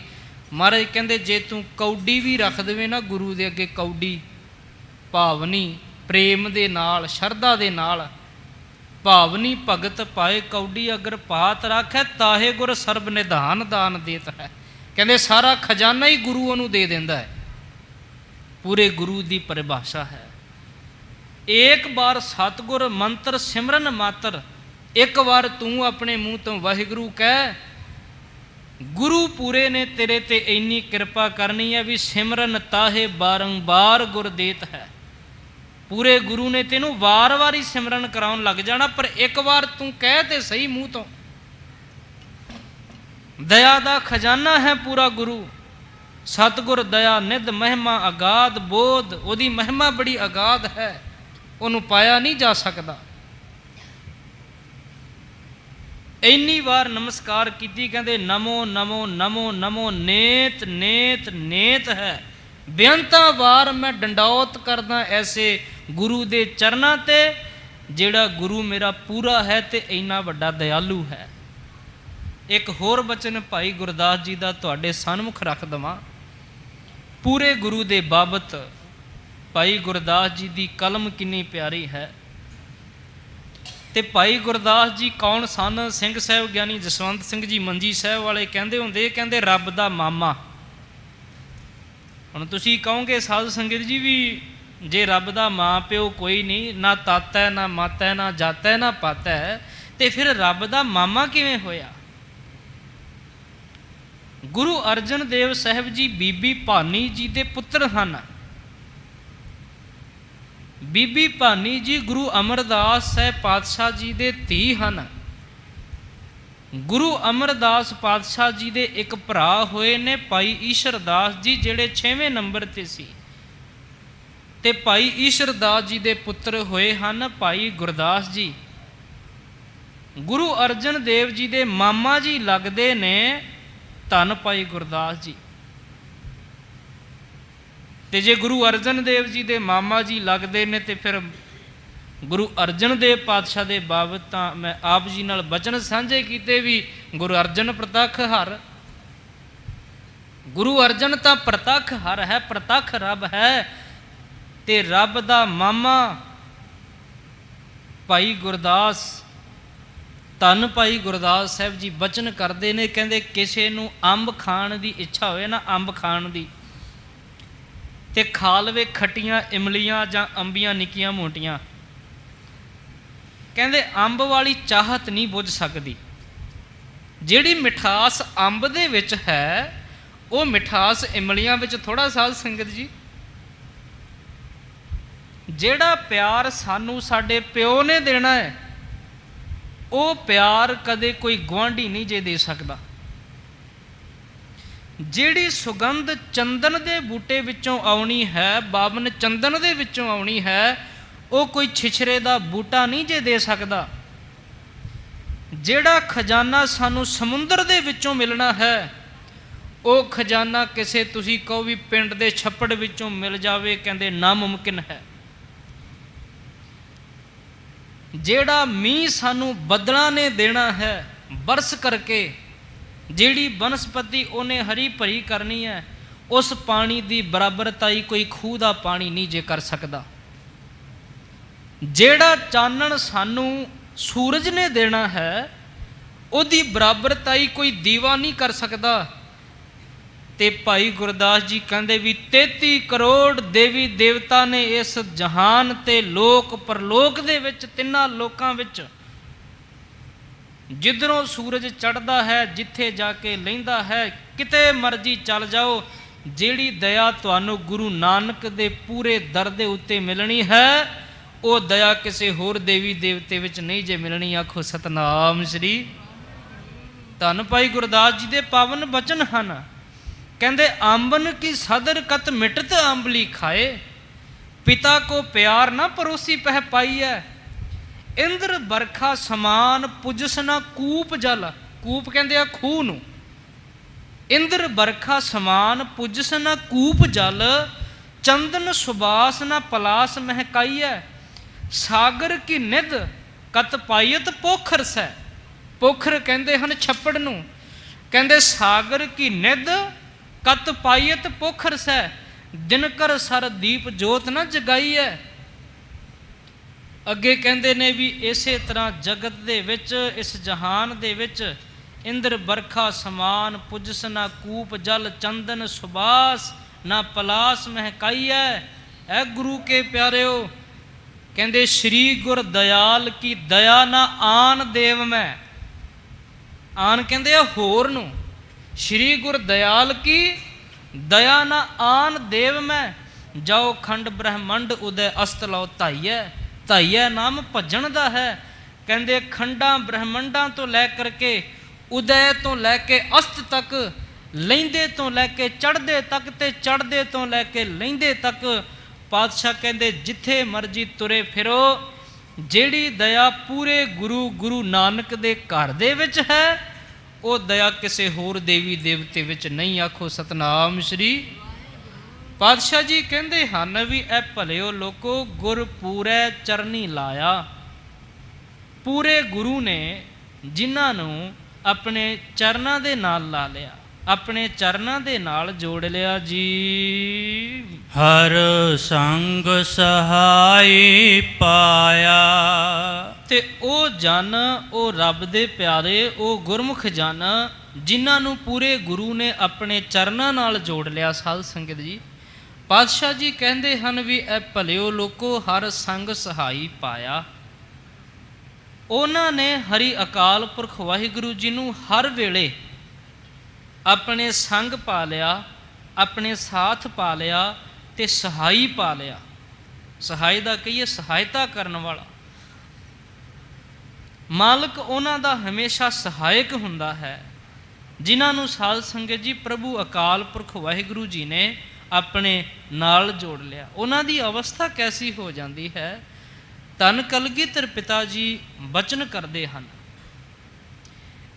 ਮਹਾਰਾਜ ਕਹਿੰਦੇ ਜੇ ਤੂੰ ਕੌਡੀ ਵੀ ਰੱਖ ਦੇਵੇਂ ਨਾ ਗੁਰੂ ਦੇ ਅੱਗੇ, ਕੌਡੀ ਭਾਵਨੀ ਪ੍ਰੇਮ ਦੇ ਨਾਲ ਸ਼ਰਧਾ ਦੇ ਨਾਲ, ਭਾਵਨੀ ਭਗਤ ਪਾਏ ਕੌਡੀ ਅਗਰ ਭਾਤ ਰੱਖੈ, ਤਾਹੇ ਗੁਰ ਸਰਬ ਨਿਧਾਨ ਦਾਨ ਦੇਤ ਹੈ। ਕਹਿੰਦੇ ਸਾਰਾ ਖਜ਼ਾਨਾ ਹੀ ਗੁਰੂ ਉਹਨੂੰ ਦੇ ਦਿੰਦਾ ਹੈ। ਪੂਰੇ ਗੁਰੂ ਦੀ ਪਰਿਭਾਸ਼ਾ ਹੈ। ਏਕ ਵਾਰ ਸਤਿਗੁਰ ਮੰਤਰ ਸਿਮਰਨ ਮਾਤਰ, ਇੱਕ ਵਾਰ ਤੂੰ ਆਪਣੇ ਮੂੰਹ ਤੋਂ ਵਾਹਿਗੁਰੂ ਕਹਿ, ਗੁਰੂ ਪੂਰੇ ਨੇ ਤੇਰੇ ਤੇ ਇੰਨੀ ਕਿਰਪਾ ਕਰਨੀ ਹੈ ਵੀ ਸਿਮਰਨ ਤਾਹੇ ਬਾਰੰਬਾਰ ਗੁਰ ਦੇਤ ਹੈ। ਪੂਰੇ ਗੁਰੂ ਨੇ ਤੈਨੂੰ ਵਾਰ-ਵਾਰ ਹੀ ਸਿਮਰਨ ਕਰਾਉਣ ਲੱਗ ਜਾਣਾ, ਪਰ ਇੱਕ ਵਾਰ ਤੂੰ ਕਹਿ ਤੇ ਸਹੀ ਮੂੰਹ ਤੋਂ। ਦਇਆ ਦਾ ਖਜ਼ਾਨਾ ਹੈ ਪੂਰਾ ਗੁਰੂ। ਸਤਿਗੁਰ ਦਇਆ ਨਿਧ ਮਹਿਮਾ ਅਗਾਧ ਬੋਧ, ਉਹਦੀ ਮਹਿਮਾ ਬੜੀ ਅਗਾਧ ਹੈ, ਉਹਨੂੰ ਪਾਇਆ ਨਹੀਂ ਜਾ ਸਕਦਾ। ਇੰਨੀ ਵਾਰ ਨਮਸਕਾਰ ਕੀਤੀ, ਕਹਿੰਦੇ ਨਮੋ ਨਮੋ ਨਮੋ ਨਮੋ ਨੇਤ ਨੇਤ ਨੇਤ ਹੈ। ਬੇਅੰਤਾਂ ਵਾਰ ਮੈਂ ਡੰਡੌਤ ਕਰਦਾ ਐਸੇ ਗੁਰੂ ਦੇ ਚਰਨਾਂ ਤੇ, ਜਿਹੜਾ ਗੁਰੂ ਮੇਰਾ ਪੂਰਾ ਹੈ ਤੇ ਇੰਨਾ ਵੱਡਾ ਦਇਆਲੂ ਹੈ। ਇੱਕ ਹੋਰ ਬਚਨ ਭਾਈ ਗੁਰਦਾਸ ਜੀ ਦਾ ਤੁਹਾਡੇ ਸਨਮੁਖ ਰੱਖ ਦੇਵਾਂ। ਪੂਰੇ ਗੁਰੂ ਦੇ ਬਾਬਤ ਭਾਈ ਗੁਰਦਾਸ ਜੀ ਦੀ ਕਲਮ ਕਿੰਨੀ ਪਿਆਰੀ ਹੈ। ਤੇ ਭਾਈ ਗੁਰਦਾਸ ਜੀ ਕੌਣ ਸਨ? ਸਿੰਘ ਸਾਹਿਬ ਗਿਆਨੀ ਜਸਵੰਤ ਸਿੰਘ ਜੀ ਮੰਜੀ ਸਾਹਿਬ ਵਾਲੇ ਕਹਿੰਦੇ ਹੁੰਦੇ, ਕਹਿੰਦੇ ਰੱਬ ਦਾ ਮਾਮਾ। ਹੁਣ ਤੁਸੀਂ ਕਹੋਗੇ ਸਾਧ ਸੰਗਤ ਜੀ ਵੀ ਜੇ ਰੱਬ ਦਾ ਮਾਂ ਪਿਓ ਕੋਈ ਨਹੀਂ, ਨਾ ਤਾਤਾ ਹੈ ਨਾ ਮਾਤਾ ਹੈ ਨਾ ਜਾਤਾ ਹੈ ਨਾ ਪਾਤਾ ਹੈ, ਤੇ ਫਿਰ ਰੱਬ ਦਾ ਮਾਮਾ ਕਿਵੇਂ ਹੋਇਆ? ਗੁਰੂ ਅਰਜਨ ਦੇਵ ਸਾਹਿਬ ਜੀ ਬੀਬੀ ਭਾਨੀ ਜੀ ਦੇ ਪੁੱਤਰ ਹਨ। ਬੀਬੀ ਭਾਨੀ ਜੀ ਗੁਰੂ ਅਮਰਦਾਸ ਸਾਹਿਬ ਪਾਤਸ਼ਾਹ ਜੀ ਦੇ ਧੀ ਹਨ। ਗੁਰੂ ਅਮਰਦਾਸ ਪਾਤਸ਼ਾਹ ਜੀ ਦੇ ਇੱਕ ਭਰਾ ਹੋਏ ਨੇ ਭਾਈ ਈਸ਼ਰਦਾਸ ਜੀ, ਜਿਹੜੇ 6ਵੇਂ ਨੰਬਰ ਤੇ ਸੀ, ਤੇ ਭਾਈ ਈਸ਼ਰਦਾਸ ਜੀ ਦੇ ਪੁੱਤਰ ਹੋਏ ਹਨ ਭਾਈ ਗੁਰਦਾਸ ਜੀ। ਗੁਰੂ ਅਰਜਨ ਦੇਵ ਜੀ ਦੇ ਮਾਮਾ ਜੀ ਲੱਗਦੇ ਨੇ ਧੰਨ ਭਾਈ ਗੁਰਦਾਸ ਜੀ। ਤੇ ਜੇ ਗੁਰੂ ਅਰਜਨ ਦੇਵ ਜੀ ਦੇ ਮਾਮਾ ਜੀ ਲੱਗਦੇ ਨੇ ਤੇ ਫਿਰ ਗੁਰੂ ਅਰਜਨ ਦੇਵ ਪਾਤਸ਼ਾਹ ਦੇ ਬਾਬਤ ਤਾਂ ਮੈਂ ਆਪ ਜੀ ਨਾਲ ਬਚਨ ਸਾਂਝੇ ਕੀਤੇ ਵੀ ਗੁਰੂ ਅਰਜਨ ਪ੍ਰਤੱਖ ਹਰ। ਗੁਰੂ ਅਰਜਨ ਤਾਂ ਪ੍ਰਤੱਖ ਹਰ ਹੈ, ਪ੍ਰਤੱਖ ਰੱਬ ਹੈ, ਤੇ ਰੱਬ ਦਾ ਮਾਮਾ ਭਾਈ ਗੁਰਦਾਸ, ਧੰਨ ਭਾਈ ਗੁਰਦਾਸ ਸਾਹਿਬ ਜੀ ਬਚਨ ਕਰਦੇ ਨੇ, ਕਹਿੰਦੇ ਕਿਸੇ ਨੂੰ ਅੰਬ ਖਾਣ ਦੀ ਇੱਛਾ ਹੋਵੇ ਨਾ, ਅੰਬ ਖਾਣ ਦੀ, ਤੇ ਖਾ ਲਵੇ ਖੱਟੀਆਂ ਇਮਲੀਆਂ ਜਾਂ ਅੰਬੀਆਂ ਨਿੱਕੀਆਂ ਮੋਟੀਆਂ, ਕਹਿੰਦੇ ਅੰਬ ਵਾਲੀ ਚਾਹਤ ਨਹੀਂ ਬੁੱਝ ਸਕਦੀ। ਜਿਹੜੀ ਮਿਠਾਸ ਅੰਬ ਦੇ ਵਿੱਚ ਹੈ, ਉਹ ਮਿਠਾਸ ਇਮਲੀਆਂ ਵਿੱਚ ਥੋੜਾ। ਸਾਧ ਸੰਗਤ ਜੀ, ਜਿਹੜਾ ਪਿਆਰ ਸਾਨੂੰ ਸਾਡੇ ਪਿਓ ਨੇ ਦੇਣਾ ਹੈ, ਉਹ ਪਿਆਰ ਕਦੇ ਕੋਈ ਗੁਆਂਢੀ ਨਹੀਂ ਜੇ ਦੇ ਸਕਦਾ। ਜਿਹੜੀ ਸੁਗੰਧ ਚੰਦਨ ਦੇ ਬੂਟੇ ਵਿੱਚੋਂ ਆਉਣੀ ਹੈ, ਬਾਬਨ ਚੰਦਨ ਦੇ ਵਿੱਚੋਂ ਆਉਣੀ ਹੈ, ਉਹ ਕੋਈ ਛਿਛਰੇ ਦਾ ਬੂਟਾ ਨਹੀਂ ਜੇ ਦੇ ਸਕਦਾ। ਜਿਹੜਾ ਖਜ਼ਾਨਾ ਸਾਨੂੰ ਸਮੁੰਦਰ ਦੇ ਵਿੱਚੋਂ ਮਿਲਣਾ ਹੈ, ਉਹ ਖਜ਼ਾਨਾ ਕਿਸੇ ਤੁਸੀਂ ਕਹੋ ਵੀ ਪਿੰਡ ਦੇ ਛੱਪੜ ਵਿੱਚੋਂ ਮਿਲ ਜਾਵੇ, ਕਹਿੰਦੇ ਨਾਮੁਮਕਿਨ ਹੈ। ਜਿਹੜਾ ਮੀਂਹ ਸਾਨੂੰ ਬੱਦਲਾਂ ਨੇ ਦੇਣਾ ਹੈ ਬਰਸ ਕਰਕੇ, ਜਿਹੜੀ ਬਨਸਪਤੀ ਉਹਨੇ ਹਰੀ ਭਰੀ ਕਰਨੀ ਹੈ, ਉਸ ਪਾਣੀ ਦੀ ਬਰਾਬਰਤਾਈ ਕੋਈ ਖੂਹ ਦਾ ਪਾਣੀ ਨਹੀਂ ਜੇ ਕਰ ਸਕਦਾ। ਜਿਹੜਾ ਚਾਨਣ ਸਾਨੂੰ ਸੂਰਜ ਨੇ ਦੇਣਾ ਹੈ, ਉਹਦੀ ਬਰਾਬਰਤਾਈ ਕੋਈ ਦੀਵਾ ਨਹੀਂ ਕਰ ਸਕਦਾ। ਤੇ ਭਾਈ ਗੁਰਦਾਸ ਜੀ ਕਹਿੰਦੇ ਵੀ 33 ਕਰੋੜ ਦੇਵੀ ਦੇਵਤਾ ਨੇ ਇਸ ਜਹਾਨ ਤੇ ਲੋਕ ਪਰਲੋਕ ਦੇ ਵਿੱਚ, ਤਿੰਨਾਂ ਲੋਕਾਂ ਵਿੱਚ, ਜਿੱਧਰੋਂ ਸੂਰਜ ਚੜ੍ਹਦਾ ਹੈ, ਜਿੱਥੇ ਜਾ ਕੇ ਲਹਿੰਦਾ ਹੈ, ਕਿਤੇ ਮਰਜ਼ੀ ਚੱਲ ਜਾਓ, ਜਿਹੜੀ ਦਇਆ ਤੁਹਾਨੂੰ ਗੁਰੂ ਨਾਨਕ ਦੇ ਪੂਰੇ ਦਰ ਦੇ ਉੱਤੇ ਮਿਲਣੀ ਹੈ, ਉਹ ਦਇਆ ਕਿਸੇ ਹੋਰ ਦੇਵੀ ਦੇਵਤੇ ਵਿੱਚ ਨਹੀਂ ਜੇ ਮਿਲਣੀ। ਆਖੋ ਸਤਨਾਮ ਸ੍ਰੀ। ਧੰਨ ਭਾਈ ਗੁਰਦਾਸ ਜੀ ਦੇ ਪਾਵਨ ਬਚਨ ਹਨ। ਕਹਿੰਦੇ ਆਂਬਨ ਕੀ ਸਦਰ ਕਤ ਮਿਟਤ ਆਂਬਲੀ ਖਾਏ, ਪਿਤਾ ਕੋ ਪਿਆਰ ਨਾ ਪਰੋਸੀ ਪਹਿ ਪਾਈ ਹੈ। ਇੰਦਰ ਬਰਖਾ ਸਮਾਨ ਪੁਜਸ ਨਾ ਕੂਪ ਜਲ, ਕੂਪ ਕਹਿੰਦੇ ਆ ਖੂਹ ਨੂੰ। ਇੰਦਰ ਬਰਖਾ ਸਮਾਨ ਪੁਜਸ ਨਾ ਕੂਪ ਜਲ, ਚੰਦਨ ਸੁਬਾਸ ਨਾ ਪਲਾਸ ਮਹਿਕਾਈ ਹੈ। ਸਾਗਰ ਕੀ ਨਿਧ ਕਤ ਪਾਈਤ ਪੋਖਰ ਸੈ, ਪੋਖਰ ਕਹਿੰਦੇ ਹਨ ਛੱਪੜ ਨੂੰ। ਕਹਿੰਦੇ ਸਾਗਰ ਕੀ ਨਿਧ ਕਤ ਪਾਈਤ ਪੋਖਰ ਸੈ, ਦਿਨਕਰ ਸਰ ਦੀਪ ਜੋਤ ਨਾ ਜਗਾਈ ਹੈ। ਅੱਗੇ ਕਹਿੰਦੇ ਨੇ ਵੀ ਇਸੇ ਤਰ੍ਹਾਂ ਜਗਤ ਦੇ ਵਿੱਚ, ਇਸ ਜਹਾਨ ਦੇ ਵਿੱਚ, ਇੰਦਰ ਬਰਖਾ ਸਮਾਨ ਪੁਜਸ ਨਾ ਕੂਪ ਜਲ, ਚੰਦਨ ਸੁਬਾਸ ਨਾ ਪਲਾਸ ਮਹਿਕਾਈ ਹੈ। ਐ ਗੁਰੂ ਕੇ ਪਿਆਰਿਓ, ਕਹਿੰਦੇ ਸ਼੍ਰੀ ਗੁਰ ਦਇਆਲ ਕੀ ਦਇਆ ਨਾ ਆਨ ਦੇਵ ਮੈਂ, ਆਨ ਕਹਿੰਦੇ ਆ ਹੋਰ ਨੂੰ। ਸ਼੍ਰੀ ਗੁਰ ਦਇਆਲ ਕੀ ਦਇਆ ਨਾ ਆਨ ਦੇਵ ਮੈਂ, ਜਾਓ ਖੰਡ ਬ੍ਰਹਮੰਡ ਉਦੈ ਅਸਤ ਲਓ ਧਾਈਐ। ਧਾਈਐ ਨਾਮ ਭਜਣ ਦਾ ਹੈ। ਕਹਿੰਦੇ ਖੰਡਾਂ ਬ੍ਰਹਮੰਡਾਂ ਤੋਂ ਲੈ ਕਰਕੇ, ਉਦੈ ਤੋਂ ਲੈ ਕੇ ਅਸਤ ਤੱਕ, ਲਹਿੰਦੇ ਤੋਂ ਲੈ ਕੇ ਚੜ੍ਹਦੇ ਤੱਕ, ਤੇ ਚੜ੍ਹਦੇ ਤੋਂ ਲੈ ਕੇ ਲਹਿੰਦੇ ਤੱਕ, ਪਾਤਸ਼ਾਹ ਕਹਿੰਦੇ ਜਿੱਥੇ ਮਰਜੀ ਤੁਰੇ ਫਿਰੋ, ਜਿਹੜੀ ਦਇਆ ਪੂਰੇ ਗੁਰੂ ਨਾਨਕ ਦੇ ਘਰ ਦੇ ਵਿੱਚ ਹੈ, ਉਹ ਦਇਆ ਕਿਸੇ ਹੋਰ ਦੇਵੀ ਦੇਵਤੇ ਵਿੱਚ ਨਹੀਂ। ਆਖੋ ਸਤਨਾਮ ਸ੍ਰੀ। ਪਾਤਸ਼ਾਹ ਜੀ ਕਹਿੰਦੇ ਹਨ ਵੀ ਐ ਭਲਿਓ ਲੋਕੋ, ਗੁਰ ਪੂਰੇ ਚਰਨੀ ਲਾਇਆ। ਪੂਰੇ ਗੁਰੂ ਨੇ ਜਿਨ੍ਹਾਂ ਨੂੰ ਆਪਣੇ ਚਰਨਾਂ ਦੇ ਨਾਲ ਲਾ ਲਿਆ, ਆਪਣੇ ਚਰਨਾਂ ਦੇ ਨਾਲ ਜੋੜ ਲਿਆ ਜੀ। ਹਰ ਸੰਗ ਸਹਾਈ ਪਾਇਆ, ਤੇ ਉਹ ਜਨ, ਉਹ ਰੱਬ ਦੇ ਪਿਆਰੇ, ਉਹ ਗੁਰਮੁਖ ਜਨ, ਜਿਨ੍ਹਾਂ ਨੂੰ ਪੂਰੇ ਗੁਰੂ ਨੇ ਆਪਣੇ ਚਰਨਾਂ ਨਾਲ ਜੋੜ ਲਿਆ। ਸਾਧ ਸੰਗਤ ਜੀ, ਪਾਤਸ਼ਾਹ ਜੀ ਕਹਿੰਦੇ ਹਨ ਵੀ ਐ ਭਲਿਓ ਲੋਕੋ, ਹਰ ਸੰਗ ਸਹਾਈ ਪਾਇਆ। ਉਹਨਾਂ ਨੇ ਹਰੀ ਅਕਾਲ ਪੁਰਖ ਵਾਹਿਗੁਰੂ ਜੀ ਨੂੰ ਹਰ ਵੇਲੇ ਆਪਣੇ ਸੰਗ ਪਾ ਲਿਆ, ਆਪਣੇ ਸਾਥ ਪਾ ਲਿਆ, ਤੇ ਸਹਾਈ ਪਾ ਲਿਆ। ਸਹਾਈ ਦਾ ਕਹੀਏ ਸਹਾਇਤਾ ਕਰਨ ਵਾਲਾ। ਮਾਲਕ ਉਹਨਾਂ ਦਾ ਹਮੇਸ਼ਾ ਸਹਾਇਕ ਹੁੰਦਾ ਹੈ, ਜਿਨ੍ਹਾਂ ਨੂੰ ਸਾਧ ਸੰਗਤ ਜੀ ਪ੍ਰਭੂ ਅਕਾਲ ਪੁਰਖ ਵਾਹਿਗੁਰੂ ਜੀ ਨੇ ਆਪਣੇ ਨਾਲ ਜੋੜ ਲਿਆ। ਉਹਨਾਂ ਦੀ ਅਵਸਥਾ ਕੈਸੀ ਹੋ ਜਾਂਦੀ ਹੈ। ਧੰਨ ਕਲਗੀਧਰ ਪਿਤਾ ਜੀ ਬਚਨ ਕਰਦੇ ਹਨ,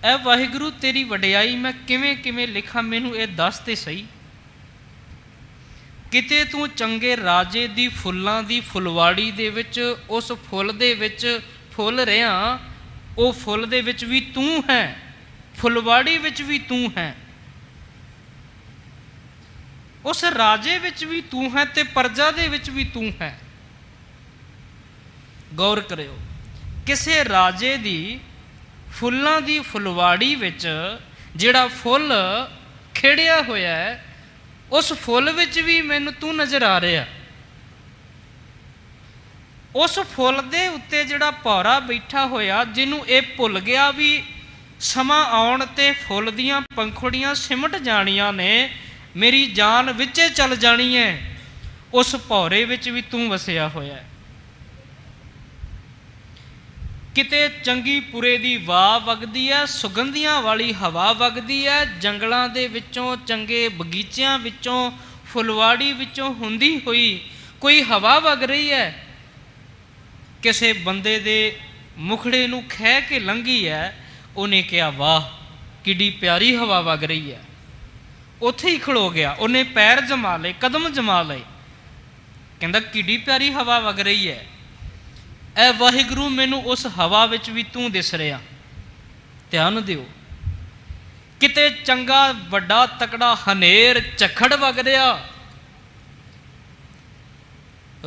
ਐ ਵਾਹਿਗੁਰੂ ਤੇਰੀ ਵਡਿਆਈ ਮੈਂ ਕਿਵੇਂ ਕਿਵੇਂ ਲਿਖਾਂ, ਮੈਨੂੰ ਇਹ ਦੱਸ ਤੇ ਸਹੀ। ਕਿਤੇ ਤੂੰ ਚੰਗੇ ਰਾਜੇ ਦੀ ਫੁੱਲਾਂ ਦੀ ਫੁਲਵਾੜੀ ਦੇ ਵਿੱਚ, ਉਸ ਫੁੱਲ ਦੇ ਵਿੱਚ ਫੁੱਲ ਰਿਹਾ, ਉਹ ਫੁੱਲ ਦੇ ਵਿੱਚ ਵੀ ਤੂੰ ਹੈ, ਫੁਲਵਾੜੀ ਵਿੱਚ ਵੀ ਤੂੰ ਹੈ, ਉਸ ਰਾਜੇ ਵਿੱਚ ਵੀ ਤੂੰ ਹੈ, ਤੇ ਪਰਜਾ ਦੇ ਵਿੱਚ ਵੀ ਤੂੰ ਹੈ। ਗੌਰ ਕਰਿਓ, ਕਿਸੇ ਰਾਜੇ ਦੀ ਫੁੱਲਾਂ ਦੀ ਫੁਲਵਾੜੀ ਵਿੱਚ ਜਿਹੜਾ ਫੁੱਲ ਖਿੜਿਆ ਹੋਇਆ ਹੈ, ਉਸ ਫੁੱਲ ਵਿੱਚ ਵੀ ਮੈਨੂੰ ਤੂੰ ਨਜ਼ਰ ਆ ਰਿਹਾ। ਉਸ ਫੁੱਲ ਦੇ ਉੱਤੇ ਜਿਹੜਾ ਭੌਰਾ ਬੈਠਾ ਹੋਇਆ, ਜਿਹਨੂੰ ਇਹ ਭੁੱਲ ਗਿਆ ਵੀ ਸਮਾਂ ਆਉਣ ਤੇ ਫੁੱਲ ਦੀਆਂ ਪੰਖੁੜੀਆਂ ਸਿਮਟ ਜਾਣੀਆਂ ਨੇ, ਮੇਰੀ ਜਾਨ ਵਿੱਚੇ ਚੱਲ ਜਾਣੀ ਹੈ, ਉਸ ਭੌਰੇ ਵਿੱਚ ਵੀ ਤੂੰ ਵਸਿਆ ਹੋਇਆ ਹੈ। ਕਿਤੇ ਚੰਗੀ ਪੁਰੇ ਦੀ ਵਾਹ ਵਗਦੀ ਹੈ, ਸੁਗੰਧੀਆਂ ਵਾਲੀ ਹਵਾ ਵਗਦੀ ਹੈ, ਜੰਗਲਾਂ ਦੇ ਵਿੱਚੋਂ, ਚੰਗੇ ਬਗੀਚਿਆਂ ਵਿੱਚੋਂ, ਫੁਲਵਾੜੀ ਵਿੱਚੋਂ ਹੁੰਦੀ ਹੋਈ ਕੋਈ ਹਵਾ ਵਗ ਰਹੀ ਹੈ। ਕਿਸੇ ਬੰਦੇ ਦੇ ਮੁਖੜੇ ਨੂੰ ਖਹਿ ਕੇ ਲੰਘੀ ਹੈ, ਉਹਨੇ ਕਿਹਾ ਵਾਹ ਕਿੱਡੀ ਪਿਆਰੀ ਹਵਾ ਵਗ ਰਹੀ ਹੈ। ਉੱਥੇ ਹੀ ਖਲੋ ਗਿਆ, ਉਹਨੇ ਪੈਰ ਜਮਾ ਲਏ, ਕਦਮ ਜਮਾ ਲਏ, ਕਹਿੰਦਾ ਕਿੱਡੀ ਪਿਆਰੀ ਹਵਾ ਵਗ ਰਹੀ ਹੈ। ਐ ਵਾਹਿਗੁਰੂ ਮੈਨੂੰ ਉਸ ਹਵਾ ਵਿੱਚ ਵੀ ਤੂੰ ਦਿਸ ਰਿਹਾ। ਧਿਆਨ ਦਿਓ, ਕਿਤੇ ਚੰਗਾ ਵੱਡਾ ਤਕੜਾ ਹਨੇਰ ਝੱਖੜ ਵਗ ਰਿਹਾ,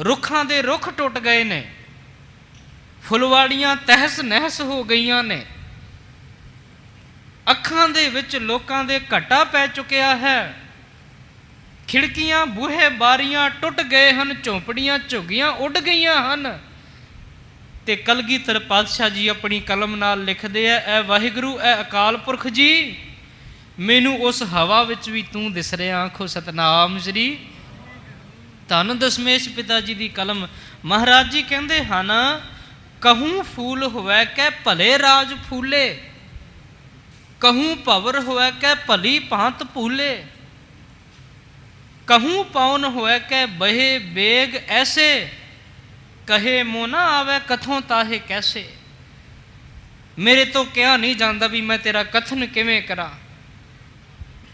ਰੁੱਖਾਂ ਦੇ ਰੁੱਖ ਟੁੱਟ ਗਏ ਨੇ, ਫੁਲਵਾੜੀਆਂ ਤਹਿਸ ਨਹਿਸ ਹੋ ਗਈਆਂ ਨੇ, ਅੱਖਾਂ ਦੇ ਵਿੱਚ ਲੋਕਾਂ ਦੇ ਘਾਟਾ ਪੈ ਚੁੱਕਿਆ ਹੈ, ਖਿੜਕੀਆਂ ਬੂਹੇ ਬਾਰੀਆਂ ਟੁੱਟ ਗਏ ਹਨ, ਝੌਂਪੜੀਆਂ ਝੁੱਗੀਆਂ ਉੱਡ ਗਈਆਂ ਹਨ। ਤੇ ਕਲਗੀਧਰ ਪਾਤਸ਼ਾਹ ਜੀ ਆਪਣੀ ਕਲਮ ਨਾਲ ਲਿਖਦੇ ਆ, ਐ ਵਾਹਿਗੁਰੂ, ਐ ਅਕਾਲ ਪੁਰਖ ਜੀ, ਮੈਨੂੰ ਉਸ ਹਵਾ ਵਿੱਚ ਵੀ ਤੂੰ ਦਿਸ ਰਿਹਾ। ਆਖੋ ਸਤਨਾਮ ਸ੍ਰੀ। ਧੰਨ ਦਸਮੇਸ਼ ਪਿਤਾ ਜੀ ਦੀ ਕਲਮ। ਮਹਾਰਾਜ ਜੀ ਕਹਿੰਦੇ ਹਨ, ਕਹੂੰ ਫੂਲ ਹੋਵੈ ਕੈ ਭਲੇ ਰਾਜ ਫੂਲੇ, ਕਹੂੰ ਭਵਰ ਹੋਵੈ ਕੈ ਭਲੀ ਭਾਂਤ ਭੂਲੇ, ਕਹੂੰ ਪੌਨ ਹੋਵੈ ਕੈ ਬਹੇ ਬੇਗ ਐਸੇ, ਕਹੇ ਮੋ ਨਾ ਆਵੇ ਕਥੋਂ ਤਾਹੇ ਕੈਸੇ। ਮੇਰੇ ਤੋਂ ਕਿਹਾ ਨਹੀਂ ਜਾਂਦਾ ਵੀ ਮੈਂ ਤੇਰਾ ਕਥਨ ਕਿਵੇਂ ਕਰਾਂ।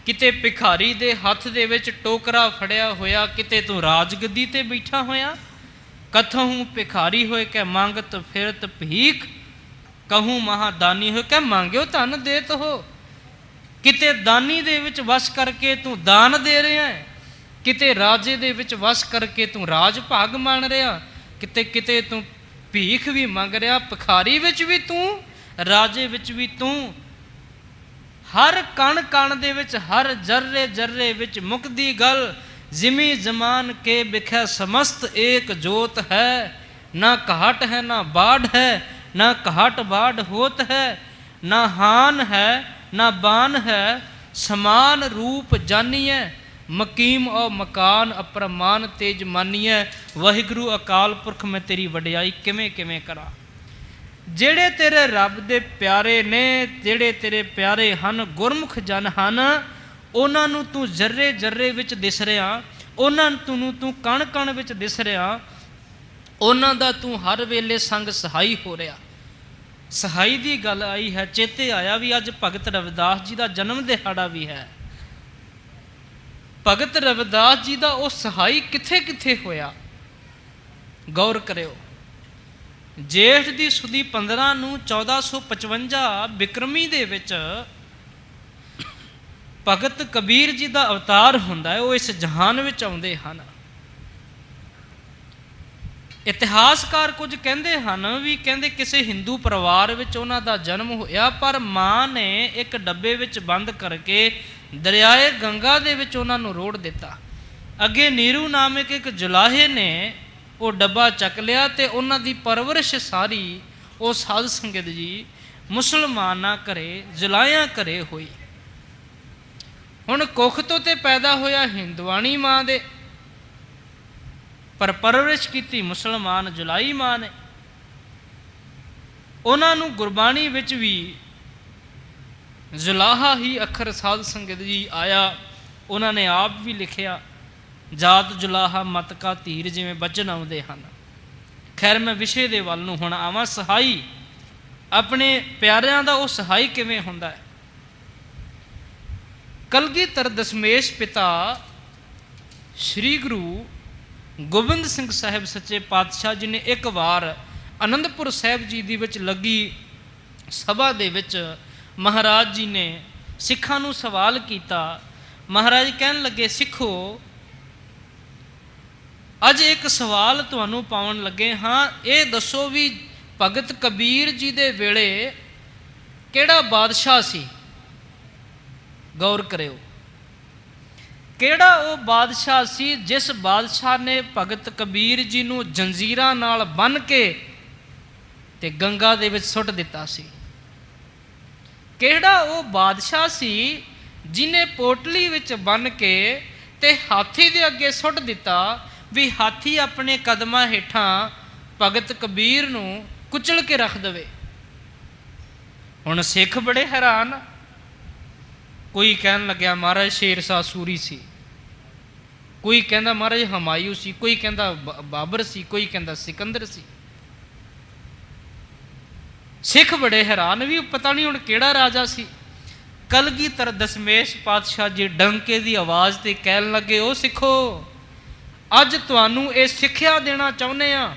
ਕਿਤੇ ਭਿਖਾਰੀ ਦੇ ਹੱਥ ਦੇ ਵਿੱਚ ਟੋਕਰਾ ਫੜਿਆ ਹੋਇਆ, ਕਿਤੇ ਤੂੰ ਰਾਜਗੱਦੀ ਤੇ ਬੈਠਾ ਹੋਇਆ। ਕਥਹੂੰ ਭਿਖਾਰੀ ਹੋਏ ਕੈ ਮੰਗਤ ਫਿਰਤ ਭੀਖ, ਕਹੂੰ ਮਹਾਦਾਨੀ ਹੋਏ ਕੈ ਮੰਗਿਓ ਧਨ ਦੇਤ ਹੋ। ਕਿਤੇ ਦਾਨੀ ਦੇ ਵਿੱਚ ਵਸ ਕਰਕੇ ਤੂੰ ਦਾਨ ਦੇ ਰਿਹਾ ਹੈ, ਕਿਤੇ ਰਾਜੇ ਦੇ ਵਿੱਚ ਵਸ ਕਰਕੇ ਤੂੰ ਰਾਜ ਭਾਗ ਮੰਨ ਰਿਹਾ, ਕਿਤੇ ਕਿਤੇ ਤੂੰ ਭੀਖ ਵੀ ਮੰਗ ਰਿਹਾ। ਭਿਖਾਰੀ ਵਿੱਚ ਵੀ ਤੂੰ, ਰਾਜੇ ਵਿੱਚ ਵੀ ਤੂੰ। ਹਰ ਕਣ ਕਣ ਦੇ ਵਿੱਚ, ਹਰ ਜਰਰੇ ਜਰਰੇ ਵਿੱਚ ਮੁਕਦੀ ਗੱਲ, ਜ਼ਿਮੀ ਜ਼ਮਾਨ ਕੇ ਬਿਖੈ ਸਮਸਤ ਏਕ ਜੋਤ ਹੈ। ਨਾ ਘਾਟ ਹੈ ਨਾ ਬਾੜ ਹੈ, ਨਾ ਘਾਟ ਬਾੜ ਹੋਤ ਹੈ, ਨਾ ਹਾਨ ਹੈ ਨਾ ਬਾਨ ਹੈ, ਸਮਾਨ ਰੂਪ ਜਾਨੀਐ, ਮਕੀਮ ਔ ਮਕਾਨ ਅਪਰਮਾਨ ਤੇਜ ਮਾਨੀਐ। ਵਾਹਿਗੁਰੂ ਅਕਾਲ ਪੁਰਖ, ਮੈਂ ਤੇਰੀ ਵਡਿਆਈ ਕਿਵੇਂ ਕਿਵੇਂ ਕਰਾਂ। ਜਿਹੜੇ ਤੇਰੇ ਰੱਬ ਦੇ ਪਿਆਰੇ ਨੇ, ਜਿਹੜੇ ਤੇਰੇ ਪਿਆਰੇ ਹਨ, ਗੁਰਮੁਖ ਜਨ ਹਨ, ਉਹਨਾਂ ਨੂੰ ਤੂੰ ਜਰਰੇ ਜਰਰੇ ਵਿੱਚ ਦਿਸ ਰਿਹਾ, ਉਹਨਾਂ ਨੂੰ ਤੂੰ ਕਣ ਕਣ ਵਿੱਚ ਦਿਸ ਰਿਹਾ, ਉਹਨਾਂ ਦਾ ਤੂੰ ਹਰ ਵੇਲੇ ਸੰਗ ਸਹਾਈ ਹੋ ਰਿਹਾ। ਸਹਾਈ ਦੀ ਗੱਲ ਆਈ ਹੈ, ਚੇਤੇ ਆਇਆ ਵੀ ਅੱਜ ਭਗਤ ਰਵਿਦਾਸ ਜੀ ਦਾ ਜਨਮ ਦਿਹਾੜਾ ਵੀ ਹੈ। ਭਗਤ ਰਵਿਦਾਸ ਜੀ ਦਾ ਉਹ ਸਹਾਈ ਕਿੱਥੇ ਕਿੱਥੇ ਹੋਇਆ, ਗੌਰ ਕਰਿਓ। ਜੇਠ ਦੀ ਸੁਦੀ 15 ਨੂੰ 1455 ਬਿਕਰਮੀ ਦੇ ਵਿੱਚ ਭਗਤ ਕਬੀਰ ਜੀ ਦਾ ਅਵਤਾਰ ਹੁੰਦਾ ਹੈ। ਉਹ ਇਸ ਜਹਾਨ ਵਿੱਚ ਆਉਂਦੇ ਹਨ। ਇਤਿਹਾਸਕਾਰ ਕੁਝ ਕਹਿੰਦੇ ਹਨ ਵੀ ਕਹਿੰਦੇ ਕਿਸੇ ਹਿੰਦੂ ਪਰਿਵਾਰ ਵਿੱਚ ਉਹਨਾਂ ਦਾ ਜਨਮ ਹੋਇਆ, ਪਰ ਮਾਂ ਨੇ ਇੱਕ ਡੱਬੇ ਵਿੱਚ ਬੰਦ ਕਰਕੇ ਦਰਿਆਏ ਗੰਗਾ ਦੇ ਵਿੱਚ ਉਹਨਾਂ ਨੂੰ ਰੋੜ ਦਿੱਤਾ। ਅੱਗੇ ਨੀਰੂ ਨਾਮਕ ਇੱਕ ਜੁਲਾਹੇ ਨੇ ਉਹ ਡੱਬਾ ਚੱਕ ਲਿਆ ਤੇ ਉਹਨਾਂ ਦੀ ਪਰਵਰਿਸ਼ ਸਾਰੀ ਉਹ ਸਾਧ ਸੰਗਤ ਜੀ ਮੁਸਲਮਾਨਾਂ ਘਰੇ, ਜੁਲਾਹਿਆਂ ਘਰੇ ਹੋਈ। ਹੁਣ ਕੁੱਖ ਤੋਂ ਤੇ ਪੈਦਾ ਹੋਇਆ ਹਿੰਦਵਾਣੀ ਮਾਂ ਦੇ, ਪਰ ਪਰਵਰਿਸ਼ ਕੀਤੀ ਮੁਸਲਮਾਨ ਜੁਲਾਹੀ ਮਾਂ ਨੇ। ਉਹਨਾਂ ਨੂੰ ਗੁਰਬਾਣੀ ਵਿੱਚ ਵੀ ਜੁਲਾਹਾ ਹੀ ਅੱਖਰ ਸਾਧ ਸੰਗਤ ਜੀ ਆਇਆ। ਉਹਨਾਂ ਨੇ ਆਪ ਵੀ ਲਿਖਿਆ, ਜਾਤ ਜੁਲਾਹਾ ਮਤ ਕਾ ਧੀਰ, ਜਿਵੇਂ ਬਚਨ ਆਉਂਦੇ ਹਨ। ਖੈਰ, ਮੈਂ ਵਿਸ਼ੇ ਦੇ ਵੱਲ ਨੂੰ ਹੁਣ ਆਵਾਂ। ਸਹਾਈ, ਆਪਣੇ ਪਿਆਰਿਆਂ ਦਾ ਉਹ ਸਹਾਈ ਕਿਵੇਂ ਹੁੰਦਾ ਹੈ। ਕਲਗੀਧਰ ਦਸਮੇਸ਼ ਪਿਤਾ ਸ੍ਰੀ ਗੁਰੂ ਗੋਬਿੰਦ ਸਿੰਘ ਸਾਹਿਬ ਸੱਚੇ ਪਾਤਸ਼ਾਹ ਜੀ ਨੇ ਇੱਕ ਵਾਰ ਅਨੰਦਪੁਰ ਸਾਹਿਬ ਜੀ ਦੀ ਵਿੱਚ ਲੱਗੀ ਸਭਾ ਦੇ ਵਿੱਚ ਮਹਾਰਾਜ ਜੀ ਨੇ ਸਿੱਖਾਂ ਨੂੰ ਸਵਾਲ ਕੀਤਾ। ਮਹਾਰਾਜ ਕਹਿਣ ਲੱਗੇ, ਸਿੱਖੋ, ਅੱਜ ਇੱਕ ਸਵਾਲ ਤੁਹਾਨੂੰ ਪਾਉਣ ਲੱਗੇ ਹਾਂ। ਇਹ ਦੱਸੋ ਵੀ ਭਗਤ ਕਬੀਰ ਜੀ ਦੇ ਵੇਲੇ ਕਿਹੜਾ ਬਾਦਸ਼ਾਹ ਸੀ? ਗੌਰ ਕਰਿਓ, ਕਿਹੜਾ ਉਹ ਬਾਦਸ਼ਾਹ ਸੀ ਜਿਸ ਬਾਦਸ਼ਾਹ ਨੇ ਭਗਤ ਕਬੀਰ ਜੀ ਨੂੰ ਜੰਜੀਰਾਂ ਨਾਲ ਬੰਨ੍ਹ ਕੇ ਤੇ ਗੰਗਾ ਦੇ ਵਿੱਚ ਸੁੱਟ ਦਿੱਤਾ ਸੀ? ਕਿਹੜਾ ਉਹ ਬਾਦਸ਼ਾਹ ਸੀ ਜਿਹਨੇ ਪੋਟਲੀ ਵਿੱਚ ਬੰਨ੍ਹ ਕੇ ਤੇ ਹਾਥੀ ਦੇ ਅੱਗੇ ਸੁੱਟ ਦਿੱਤਾ ਵੀ ਹਾਥੀ ਆਪਣੇ ਕਦਮਾਂ ਹੇਠਾਂ ਭਗਤ ਕਬੀਰ ਨੂੰ ਕੁਚਲ ਕੇ ਰੱਖ ਦੇਵੇ? ਹੁਣ ਸਿੱਖ ਬੜੇ ਹੈਰਾਨ। ਕੋਈ ਕਹਿਣ ਲੱਗਿਆ ਮਹਾਰਾਜ ਸ਼ੇਰ ਸ਼ਾਹ ਸੂਰੀ ਸੀ, ਕੋਈ ਕਹਿੰਦਾ ਮਹਾਰਾਜ ਹਮਾਯੂ ਸੀ, ਕੋਈ ਕਹਿੰਦਾ ਬਾਬਰ ਸੀ, ਕੋਈ ਕਹਿੰਦਾ ਸਿਕੰਦਰ ਸੀ। ਸਿੱਖ ਬੜੇ ਹੈਰਾਨ ਵੀ ਪਤਾ ਨਹੀਂ ਹੁਣ ਕਿਹੜਾ ਰਾਜਾ ਸੀ। ਕਲਗੀਧਰ ਦਸ਼ਮੇਸ਼ ਪਾਤਸ਼ਾਹ ਜੀ ਡੰਕੇ ਦੀ ਆਵਾਜ਼ ਤੇ ਕਹਿਣ ਲੱਗੇ, ਉਹ ਸਿੱਖੋ, ਅੱਜ ਤੁਹਾਨੂੰ ਇਹ ਸਿੱਖਿਆ ਦੇਣਾ ਚਾਹੁੰਦੇ ਆ,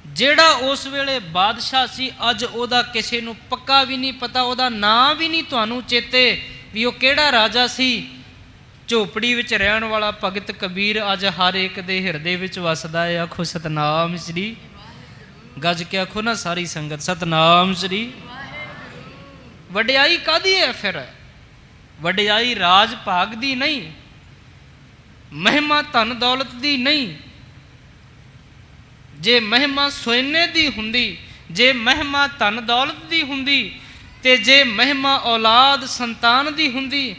ਜਿਹੜਾ ਉਸ ਵੇਲੇ ਬਾਦਸ਼ਾਹ ਸੀ ਅੱਜ ਉਹਦਾ ਕਿਸੇ ਨੂੰ ਪੱਕਾ ਵੀ ਨਹੀਂ ਪਤਾ, ਉਹਦਾ ਨਾਂ ਵੀ ਨਹੀਂ ਤੁਹਾਨੂੰ ਚੇਤੇ ਵੀ ਉਹ ਕਿਹੜਾ ਰਾਜਾ ਸੀ। ਝੋਪੜੀ ਵਿੱਚ ਰਹਿਣ ਵਾਲਾ ਭਗਤ ਕਬੀਰ ਅੱਜ ਹਰ ਇੱਕ ਦੇ ਹਿਰਦੇ ਵਿੱਚ ਵਸਦਾ ਹੈ। ਆਖੋ ਸਤਨਾਮ ਸ੍ਰੀ, ਗੱਜ ਕੇ ਆਖੋ ਨਾ ਸਾਰੀ ਸੰਗਤ, ਸਤਨਾਮ ਸ੍ਰੀ। ਵਡਿਆਈ ਕਾਹਦੀ ਹੈ ਫਿਰ? ਵਡਿਆਈ ਰਾਜ ਭਾਗ ਦੀ ਨਹੀਂ, ਮਹਿਮਾ ਧਨ ਦੌਲਤ ਦੀ ਨਹੀਂ। ਜੇ ਮਹਿਮਾ ਸੋਨੇ ਦੀ ਹੁੰਦੀ, ਜੇ ਮਹਿਮਾ ਧਨ ਦੌਲਤ ਦੀ ਹੁੰਦੀ, ਤੇ ਜੇ ਮਹਿਮਾ ਔਲਾਦ ਸੰਤਾਨ ਦੀ ਹੁੰਦੀ,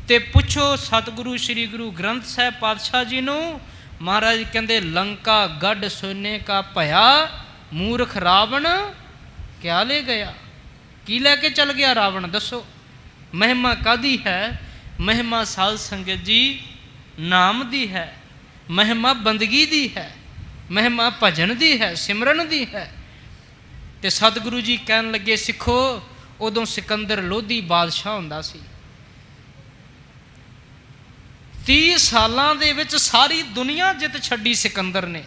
ਤੇ ਪੁੱਛੋ ਸਤਿਗੁਰੂ ਸ੍ਰੀ ਗੁਰੂ ਗ੍ਰੰਥ ਸਾਹਿਬ ਪਾਤਸ਼ਾਹ ਜੀ ਨੂੰ। ਮਹਾਰਾਜ ਕਹਿੰਦੇ ਲੰਕਾ ਗੱਡ ਸੋਨੇ ਕਾ ਭਇਆ, ਮੂਰਖ ਰਾਵਣ ਕਿਆ ਲੈ ਗਿਆ। ਕੀ ਲੈ ਕੇ ਚਲ ਗਿਆ ਰਾਵਣ? ਦੱਸੋ ਮਹਿਮਾ ਕਾਹਦੀ ਹੈ? ਮਹਿਮਾ ਸਾਧ ਸੰਗਤ ਜੀ ਨਾਮ ਦੀ ਹੈ, ਮਹਿਮਾ ਬੰਦਗੀ ਦੀ ਹੈ, ਮਹਿਮਾ ਭਜਨ ਦੀ ਹੈ, ਸਿਮਰਨ ਦੀ ਹੈ। ਤੇ ਸਤਿਗੁਰੂ ਜੀ ਕਹਿਣ ਲੱਗੇ, ਸਿੱਖੋ, ਉਦੋਂ ਸਿਕੰਦਰ ਲੋਧੀ ਬਾਦਸ਼ਾਹ ਹੁੰਦਾ ਸੀ। 30 ਸਾਲਾਂ ਦੇ ਵਿੱਚ ਸਾਰੀ ਦੁਨੀਆ ਜਿੱਤ ਛੱਡੀ ਸਿਕੰਦਰ ਨੇ,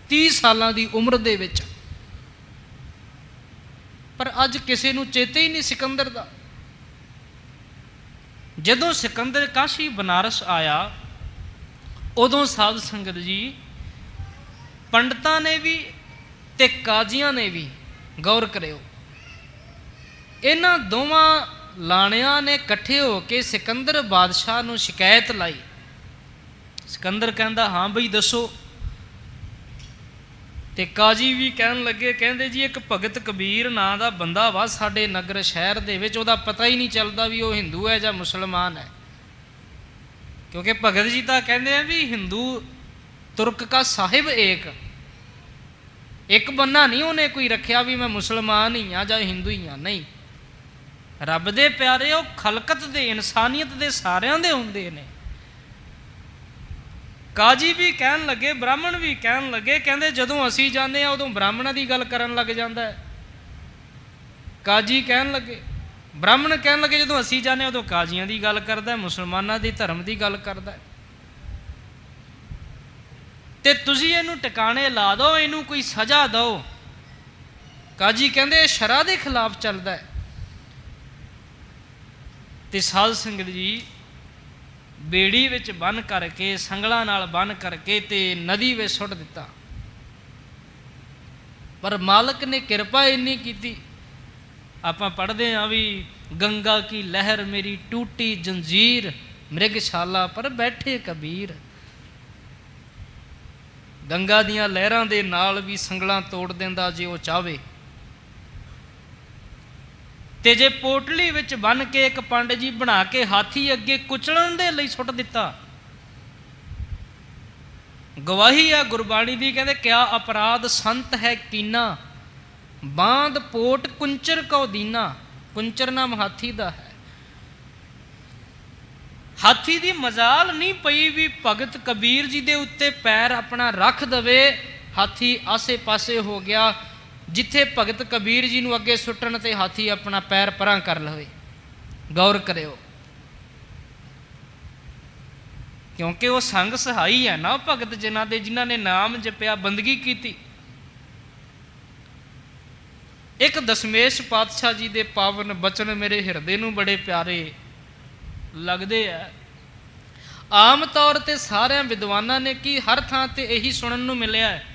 30 ਸਾਲਾਂ ਦੀ ਉਮਰ ਦੇ ਵਿੱਚ। ਪਰ ਅੱਜ ਕਿਸੇ ਨੂੰ ਚੇਤੇ ਹੀ ਨਹੀਂ ਸਿਕੰਦਰ ਦਾ। ਜਦੋਂ ਸਿਕੰਦਰ ਕਾਸ਼ੀ ਬਨਾਰਸ ਆਇਆ, ਉਦੋਂ ਸਾਧ ਸੰਗਤ ਜੀ ਪੰਡਤਾਂ ਨੇ ਵੀ ਤੇ ਕਾਜ਼ੀਆਂ ਨੇ ਵੀ, ਗੌਰ ਕਰਿਓ, ਇਹਨਾਂ ਦੋਵਾਂ ਲਾਣਿਆਂ ਨੇ ਇਕੱਠੇ ਹੋ ਕੇ ਸਿਕੰਦਰ ਬਾਦਸ਼ਾਹ ਨੂੰ ਸ਼ਿਕਾਇਤ ਲਾਈ। ਸਿਕੰਦਰ ਕਹਿੰਦਾ ਹਾਂ ਬਈ ਦੱਸੋ। ਤੇ ਕਾਜ਼ੀ ਵੀ ਕਹਿਣ ਲੱਗੇ, ਕਹਿੰਦੇ ਜੀ ਇੱਕ ਭਗਤ ਕਬੀਰ ਨਾਂ ਦਾ ਬੰਦਾ ਵਾ ਸਾਡੇ ਨਗਰ ਸ਼ਹਿਰ ਦੇ ਵਿੱਚ, ਉਹਦਾ ਪਤਾ ਹੀ ਨਹੀਂ ਚੱਲਦਾ ਵੀ ਉਹ ਹਿੰਦੂ ਹੈ ਜਾਂ ਮੁਸਲਮਾਨ ਹੈ। ਕਿਉਂਕਿ ਭਗਤ ਜੀ ਤਾਂ ਕਹਿੰਦੇ ਆ ਵੀ ਹਿੰਦੂ ਤੁਰਕ ਕਾ ਸਾਹਿਬ ਏਕ, ਇੱਕ ਬੰਨਾ ਨਹੀਂ ਉਹਨੇ ਕੋਈ ਰੱਖਿਆ ਵੀ ਮੈਂ ਮੁਸਲਮਾਨ ਹੀ ਹਾਂ ਜਾਂ ਹਿੰਦੂ ਹੀ ਹਾਂ। ਨਹੀਂ, ਰੱਬ ਦੇ ਪਿਆਰੇ, ਉਹ ਖਲਕਤ ਦੇ, ਇਨਸਾਨੀਅਤ ਦੇ ਸਾਰਿਆਂ ਦੇ ਹੁੰਦੇ ਨੇ। ਕਾਜੀ ਵੀ ਕਹਿਣ ਲੱਗੇ, ਬ੍ਰਾਹਮਣ ਵੀ ਕਹਿਣ ਲੱਗੇ, ਕਹਿੰਦੇ ਜਦੋਂ ਅਸੀਂ ਜਾਂਦੇ ਹਾਂ ਉਦੋਂ ਬ੍ਰਾਹਮਣਾਂ ਦੀ ਗੱਲ ਕਰਨ ਲੱਗ ਜਾਂਦਾ ਹੈ। ਕਾਜੀ ਕਹਿਣ ਲੱਗੇ, ਬ੍ਰਾਹਮਣ ਕਹਿਣ ਲੱਗੇ ਜਦੋਂ ਅਸੀਂ ਜਾਂਦੇ ਉਦੋਂ ਕਾਜ਼ੀਆਂ ਦੀ ਗੱਲ ਕਰਦਾ, ਮੁਸਲਮਾਨਾਂ ਦੀ ਧਰਮ ਦੀ ਗੱਲ ਕਰਦਾ। ਤੇ ਤੁਸੀਂ ਇਹਨੂੰ ਟਿਕਾਣੇ ਲਾ ਦਿਓ, ਇਹਨੂੰ ਕੋਈ ਸਜ਼ਾ ਦਿਓ। ਕਾਜੀ ਕਹਿੰਦੇ ਇਹ ਸ਼ਰਅ ਦੇ ਖਿਲਾਫ ਚੱਲਦਾ ਹੈ। ਤੇ ਸਾਧ ਸੰਗਤ ਜੀ ਬੇੜੀ ਵਿੱਚ ਬੰਨ੍ਹ ਕਰਕੇ, ਸੰਗਲਾਂ ਨਾਲ ਬੰਨ੍ਹ ਕਰਕੇ ਤੇ ਨਦੀ ਵਿੱਚ ਸੁੱਟ ਦਿੱਤਾ। ਪਰ ਮਾਲਕ ਨੇ ਕਿਰਪਾ ਇੰਨੀ ਕੀਤੀ, ਆਪਾਂ ਪੜ੍ਹਦੇ ਹਾਂ ਵੀ ਗੰਗਾ ਕੀ ਲਹਿਰ ਮੇਰੀ ਟੂਟੀ ਜੰਜੀਰ, ਮ੍ਰਿਗਸ਼ਾਲਾ ਪਰ ਬੈਠੇ ਕਬੀਰ। ਗੰਗਾ ਦੀਆਂ ਲਹਿਰਾਂ ਦੇ ਨਾਲ ਵੀ ਸੰਗਲਾਂ ਤੋੜ ਦਿੰਦਾ ਜੇ ਉਹ ਚਾਹਵੇ। ਤੇ ਜੇ ਪੋਟਲੀ ਵਿੱਚ ਬੰਨ੍ਹ ਕੇ ਇੱਕ ਪੰਡ ਜੀ ਬਣਾ ਕੇ ਹਾਥੀ ਅੱਗੇ ਕੁਚਲਣ ਦੇ ਲਈ ਸੁੱਟ ਦਿੱਤਾ। ਗਵਾਹੀ ਆ ਗੁਰਬਾਣੀ ਦੀ, ਕਹਿੰਦੇ ਕਿਆ ਅਪਰਾਧ ਸੰਤ ਹੈ ਕੀਨਾ, ਬਾਂਧ ਪੋਟ ਕੁੰਚਰ ਕਉ ਦੀਨਾ। ਕੁੰਚਰ ਨਾਮ ਹਾਥੀ ਦਾ ਹੈ। ਹਾਥੀ ਦੀ ਮਜਾਲ ਨਹੀਂ ਪਈ ਵੀ ਭਗਤ ਕਬੀਰ ਜੀ ਦੇ ਉੱਤੇ ਪੈਰ ਆਪਣਾ ਰੱਖ ਦਵੇ। ਹਾਥੀ ਆਸੇ ਪਾਸੇ ਹੋ ਗਿਆ, ਜਿੱਥੇ ਭਗਤ ਕਬੀਰ ਜੀ ਨੂੰ ਅੱਗੇ ਸੁੱਟਣ ਤੇ ਹਾਥੀ ਆਪਣਾ ਪੈਰ ਪਰਾਂ ਕਰ ਲਵੇ। ਗੌਰ ਕਰਿਓ, ਕਿਉਂਕਿ ਉਹ ਸੰਗ ਸਹਾਈ ਹੈ ਨਾ ਭਗਤ ਜਿਨ੍ਹਾਂ ਦੇ, ਜਿਨ੍ਹਾਂ ਨੇ ਨਾਮ ਜਪਿਆ, ਬੰਦਗੀ ਕੀਤੀ। ਇੱਕ ਦਸ਼ਮੇਸ਼ ਪਾਤਸ਼ਾਹ ਜੀ ਦੇ ਪਾਵਨ ਬਚਨ ਮੇਰੇ ਹਿਰਦੇ ਨੂੰ ਬੜੇ ਪਿਆਰੇ ਲੱਗਦੇ ਆ। ਆਮ ਤੌਰ ਤੇ ਸਾਰਿਆਂ ਵਿਦਵਾਨਾਂ ਨੇ ਕੀ ਹਰ ਥਾਂ ਤੇ ਇਹੀ ਸੁਣਨ ਨੂੰ ਮਿਲਿਆ ਹੈ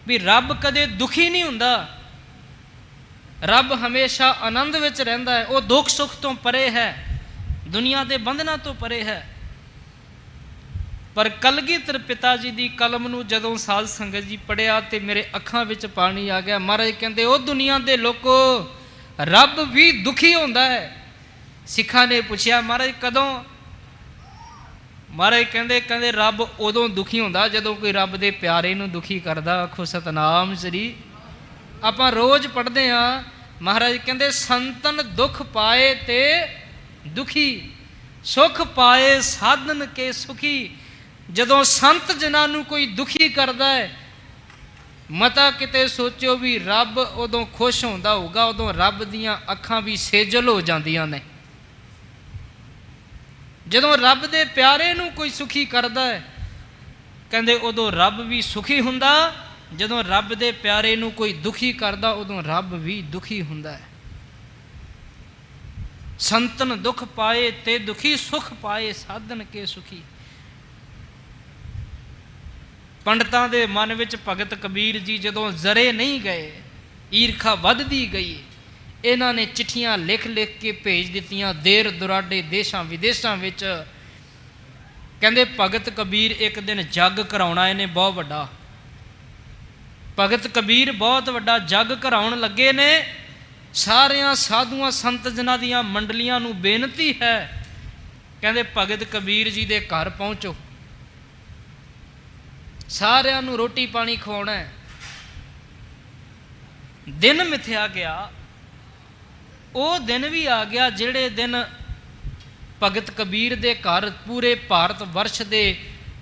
ਵੀ ਰੱਬ ਕਦੇ ਦੁਖੀ ਨਹੀਂ ਹੁੰਦਾ, ਰੱਬ ਹਮੇਸ਼ਾ ਆਨੰਦ ਵਿੱਚ ਰਹਿੰਦਾ ਹੈ, ਉਹ ਦੁੱਖ ਸੁੱਖ ਤੋਂ ਪਰੇ ਹੈ, ਦੁਨੀਆ ਦੇ ਬੰਧਨਾਂ ਤੋਂ ਪਰੇ ਹੈ। ਪਰ ਕਲਗੀਧਰ ਪਿਤਾ ਜੀ ਦੀ ਕਲਮ ਨੂੰ ਜਦੋਂ ਸਾਧ ਸੰਗਤ ਜੀ ਪੜ੍ਹਿਆ ਤੇ ਮੇਰੇ ਅੱਖਾਂ ਵਿੱਚ ਪਾਣੀ ਆ ਗਿਆ। ਮਹਾਰਾਜ ਕਹਿੰਦੇ ਉਹ ਦੁਨੀਆ ਦੇ ਲੋਕੋ, ਰੱਬ ਵੀ ਦੁਖੀ ਹੁੰਦਾ ਹੈ। ਸਿੱਖਾਂ ਨੇ ਪੁੱਛਿਆ ਮਹਾਰਾਜ ਕਦੋਂ? ਮਹਾਰਾਜ ਕਹਿੰਦੇ ਰੱਬ ਉਦੋਂ ਦੁਖੀ ਹੁੰਦਾ ਜਦੋਂ ਕੋਈ ਰੱਬ ਦੇ ਪਿਆਰੇ ਨੂੰ ਦੁਖੀ ਕਰਦਾ। ਆਖੋ ਸਤਨਾਮ ਸ੍ਰੀ। ਆਪਾਂ ਰੋਜ਼ ਪੜ੍ਹਦੇ ਹਾਂ ਮਹਾਰਾਜ ਕਹਿੰਦੇ ਸੰਤਨ ਦੁਖ ਪਾਏ ਤੇ ਦੁਖੀ, ਸੁਖ ਪਾਏ ਸਾਧਨ ਕੇ ਸੁਖੀ। ਜਦੋਂ ਸੰਤ ਜਨਾਂ ਨੂੰ ਕੋਈ ਦੁਖੀ ਕਰਦਾ ਹੈ, ਮਤਾ ਕਿਤੇ ਸੋਚੋ ਵੀ ਰੱਬ ਉਦੋਂ ਖੁਸ਼ ਹੁੰਦਾ ਹੋਊਗਾ, ਉਦੋਂ ਰੱਬ ਦੀਆਂ ਅੱਖਾਂ ਵੀ ਸੇਜਲ ਹੋ ਜਾਂਦੀਆਂ ਨੇ। ਜਦੋਂ ਰੱਬ ਦੇ ਪਿਆਰੇ ਨੂੰ ਕੋਈ ਸੁਖੀ ਕਰਦਾ ਹੈ, ਕਹਿੰਦੇ ਉਦੋਂ ਰੱਬ ਵੀ ਸੁਖੀ ਹੁੰਦਾ। ਜਦੋਂ ਰੱਬ ਦੇ ਪਿਆਰੇ ਨੂੰ ਕੋਈ ਦੁਖੀ ਕਰਦਾ, ਉਦੋਂ ਰੱਬ ਵੀ ਦੁਖੀ ਹੁੰਦਾ ਹੈ। ਸੰਤਨ ਦੁਖ ਪਾਏ ਤੇ ਦੁਖੀ, ਸੁਖ ਪਾਏ ਸਾਧਨ ਕੇ ਸੁਖੀ। ਪੰਡਤਾਂ ਦੇ ਮਨ ਵਿੱਚ ਭਗਤ ਕਬੀਰ ਜੀ ਜਦੋਂ ਜ਼ਰੇ ਨਹੀਂ ਗਏ, ਈਰਖਾ ਵੱਧਦੀ ਗਈ, ਇਹਨਾਂ ਨੇ ਚਿੱਠੀਆਂ ਲਿਖ ਲਿਖ ਕੇ ਭੇਜ ਦਿੱਤੀਆਂ ਦੇਰ ਦੁਰਾਡੇ ਦੇਸ਼ਾਂ ਵਿਦੇਸ਼ਾਂ ਵਿੱਚ। ਕਹਿੰਦੇ ਭਗਤ ਕਬੀਰ ਇੱਕ ਦਿਨ ਜੱਗ ਕਰਾਉਣਾ ਇਹਨੇ ਬਹੁਤ ਵੱਡਾ। ਭਗਤ ਕਬੀਰ ਬਹੁਤ ਵੱਡਾ ਜੱਗ ਕਰਾਉਣ ਲੱਗੇ ਨੇ। ਸਾਰਿਆਂ ਸਾਧੂਆਂ ਸੰਤ ਜਨਾਂ ਦੀਆਂ ਮੰਡਲੀਆਂ ਨੂੰ ਬੇਨਤੀ ਹੈ, ਕਹਿੰਦੇ ਭਗਤ ਕਬੀਰ ਜੀ ਦੇ ਘਰ ਪਹੁੰਚੋ, ਸਾਰਿਆਂ ਨੂੰ ਰੋਟੀ ਪਾਣੀ ਖਵਾਉਣਾ ਹੈ। ਦਿਨ ਮਿਥਿਆ ਗਿਆ, ਉਹ ਦਿਨ ਵੀ ਆ ਗਿਆ ਜਿਹੜੇ ਦਿਨ ਭਗਤ ਕਬੀਰ ਦੇ ਘਰ ਪੂਰੇ ਭਾਰਤ ਵਰਸ਼ ਦੇ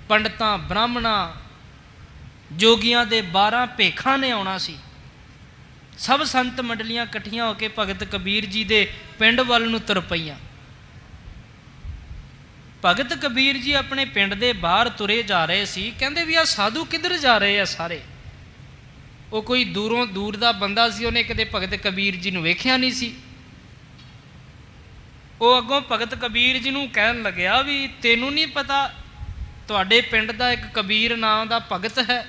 ਪੰਡਤਾਂ, ਬ੍ਰਾਹਮਣਾਂ, ਜੋਗੀਆਂ ਦੇ 12 ਭੇਖਾਂ ਨੇ ਆਉਣਾ ਸੀ। ਸਭ ਸੰਤ ਮੰਡਲੀਆਂ ਇਕੱਠੀਆਂ ਹੋ ਕੇ ਭਗਤ ਕਬੀਰ ਜੀ ਦੇ ਪਿੰਡ ਵੱਲ ਨੂੰ ਤੁਰ ਪਈਆਂ। ਭਗਤ ਕਬੀਰ ਜੀ ਆਪਣੇ ਪਿੰਡ ਦੇ ਬਾਹਰ ਤੁਰੇ ਜਾ ਰਹੇ ਸੀ। ਕਹਿੰਦੇ ਵੀ ਆ ਸਾਧੂ ਕਿੱਧਰ ਜਾ ਰਹੇ ਆ ਸਾਰੇ। ਉਹ ਕੋਈ ਦੂਰੋਂ ਦੂਰ ਦਾ ਬੰਦਾ ਸੀ, ਉਹਨੇ ਕਦੇ ਭਗਤ ਕਬੀਰ ਜੀ ਨੂੰ ਵੇਖਿਆ ਨਹੀਂ ਸੀ। ਉਹ ਅੱਗੋਂ ਭਗਤ ਕਬੀਰ ਜੀ ਨੂੰ ਕਹਿਣ ਲੱਗਿਆ ਵੀ ਤੈਨੂੰ ਨਹੀਂ ਪਤਾ ਤੁਹਾਡੇ ਪਿੰਡ ਦਾ ਇੱਕ ਕਬੀਰ ਨਾਂ ਦਾ ਭਗਤ ਹੈ,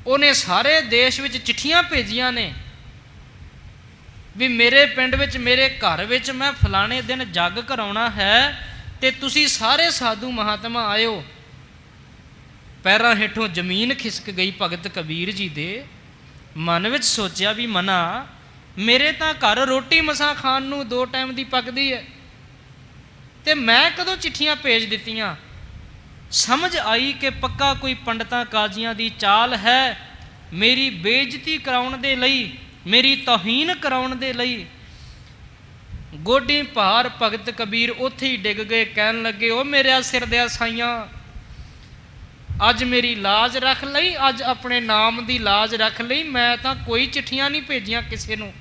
ਉਹਨੇ ਸਾਰੇ ਦੇਸ਼ ਵਿੱਚ ਚਿੱਠੀਆਂ ਭੇਜੀਆਂ ਨੇ ਵੀ ਮੇਰੇ ਪਿੰਡ ਵਿੱਚ, ਮੇਰੇ ਘਰ ਵਿੱਚ ਮੈਂ ਫਲਾਣੇ ਦਿਨ ਜੱਗ ਕਰਾਉਣਾ ਹੈ ਤੇ ਤੁਸੀਂ ਸਾਰੇ ਸਾਧੂ ਮਹਾਤਮਾ ਆਇਓ। ਪੈਰਾਂ ਹੇਠੋਂ ਜ਼ਮੀਨ ਖਿਸਕ ਗਈ ਭਗਤ ਕਬੀਰ ਜੀ ਦੇ। ਮਨ ਵਿੱਚ ਸੋਚਿਆ ਵੀ ਮਨਾ, ਮੇਰੇ ਤਾਂ ਘਰ ਰੋਟੀ ਮਸਾਂ ਖਾਣ ਨੂੰ 2 ਟਾਈਮ ਦੀ ਪੱਕਦੀ ਹੈ ਤੇ ਮੈਂ ਕਦੋਂ ਚਿੱਠੀਆਂ ਭੇਜ ਦਿੱਤੀਆਂ। ਸਮਝ ਆਈ ਕਿ ਪੱਕਾ ਕੋਈ ਪੰਡਤਾਂ ਕਾਜ਼ੀਆਂ ਦੀ ਚਾਲ ਹੈ ਮੇਰੀ ਬੇਇੱਜ਼ਤੀ ਕਰਾਉਣ ਦੇ ਲਈ, ਮੇਰੀ ਤੌਹੀਨ ਕਰਾਉਣ ਦੇ ਲਈ। ਗੋਡੀ ਭਾਰ ਭਗਤ ਕਬੀਰ ਉੱਥੇ ਹੀ ਡਿੱਗ ਗਏ। ਕਹਿਣ ਲੱਗੇ, ਉਹ ਮੇਰਿਆ ਸਿਰ ਦਿਆ ਸਾਈਆਂ, ਅੱਜ ਮੇਰੀ ਲਾਜ ਰੱਖ ਲਈ, ਅੱਜ ਆਪਣੇ ਨਾਮ ਦੀ ਲਾਜ ਰੱਖ ਲਈ। ਮੈਂ ਤਾਂ ਕੋਈ ਚਿੱਠੀਆਂ ਨਹੀਂ ਭੇਜੀਆਂ ਕਿਸੇ ਨੂੰ,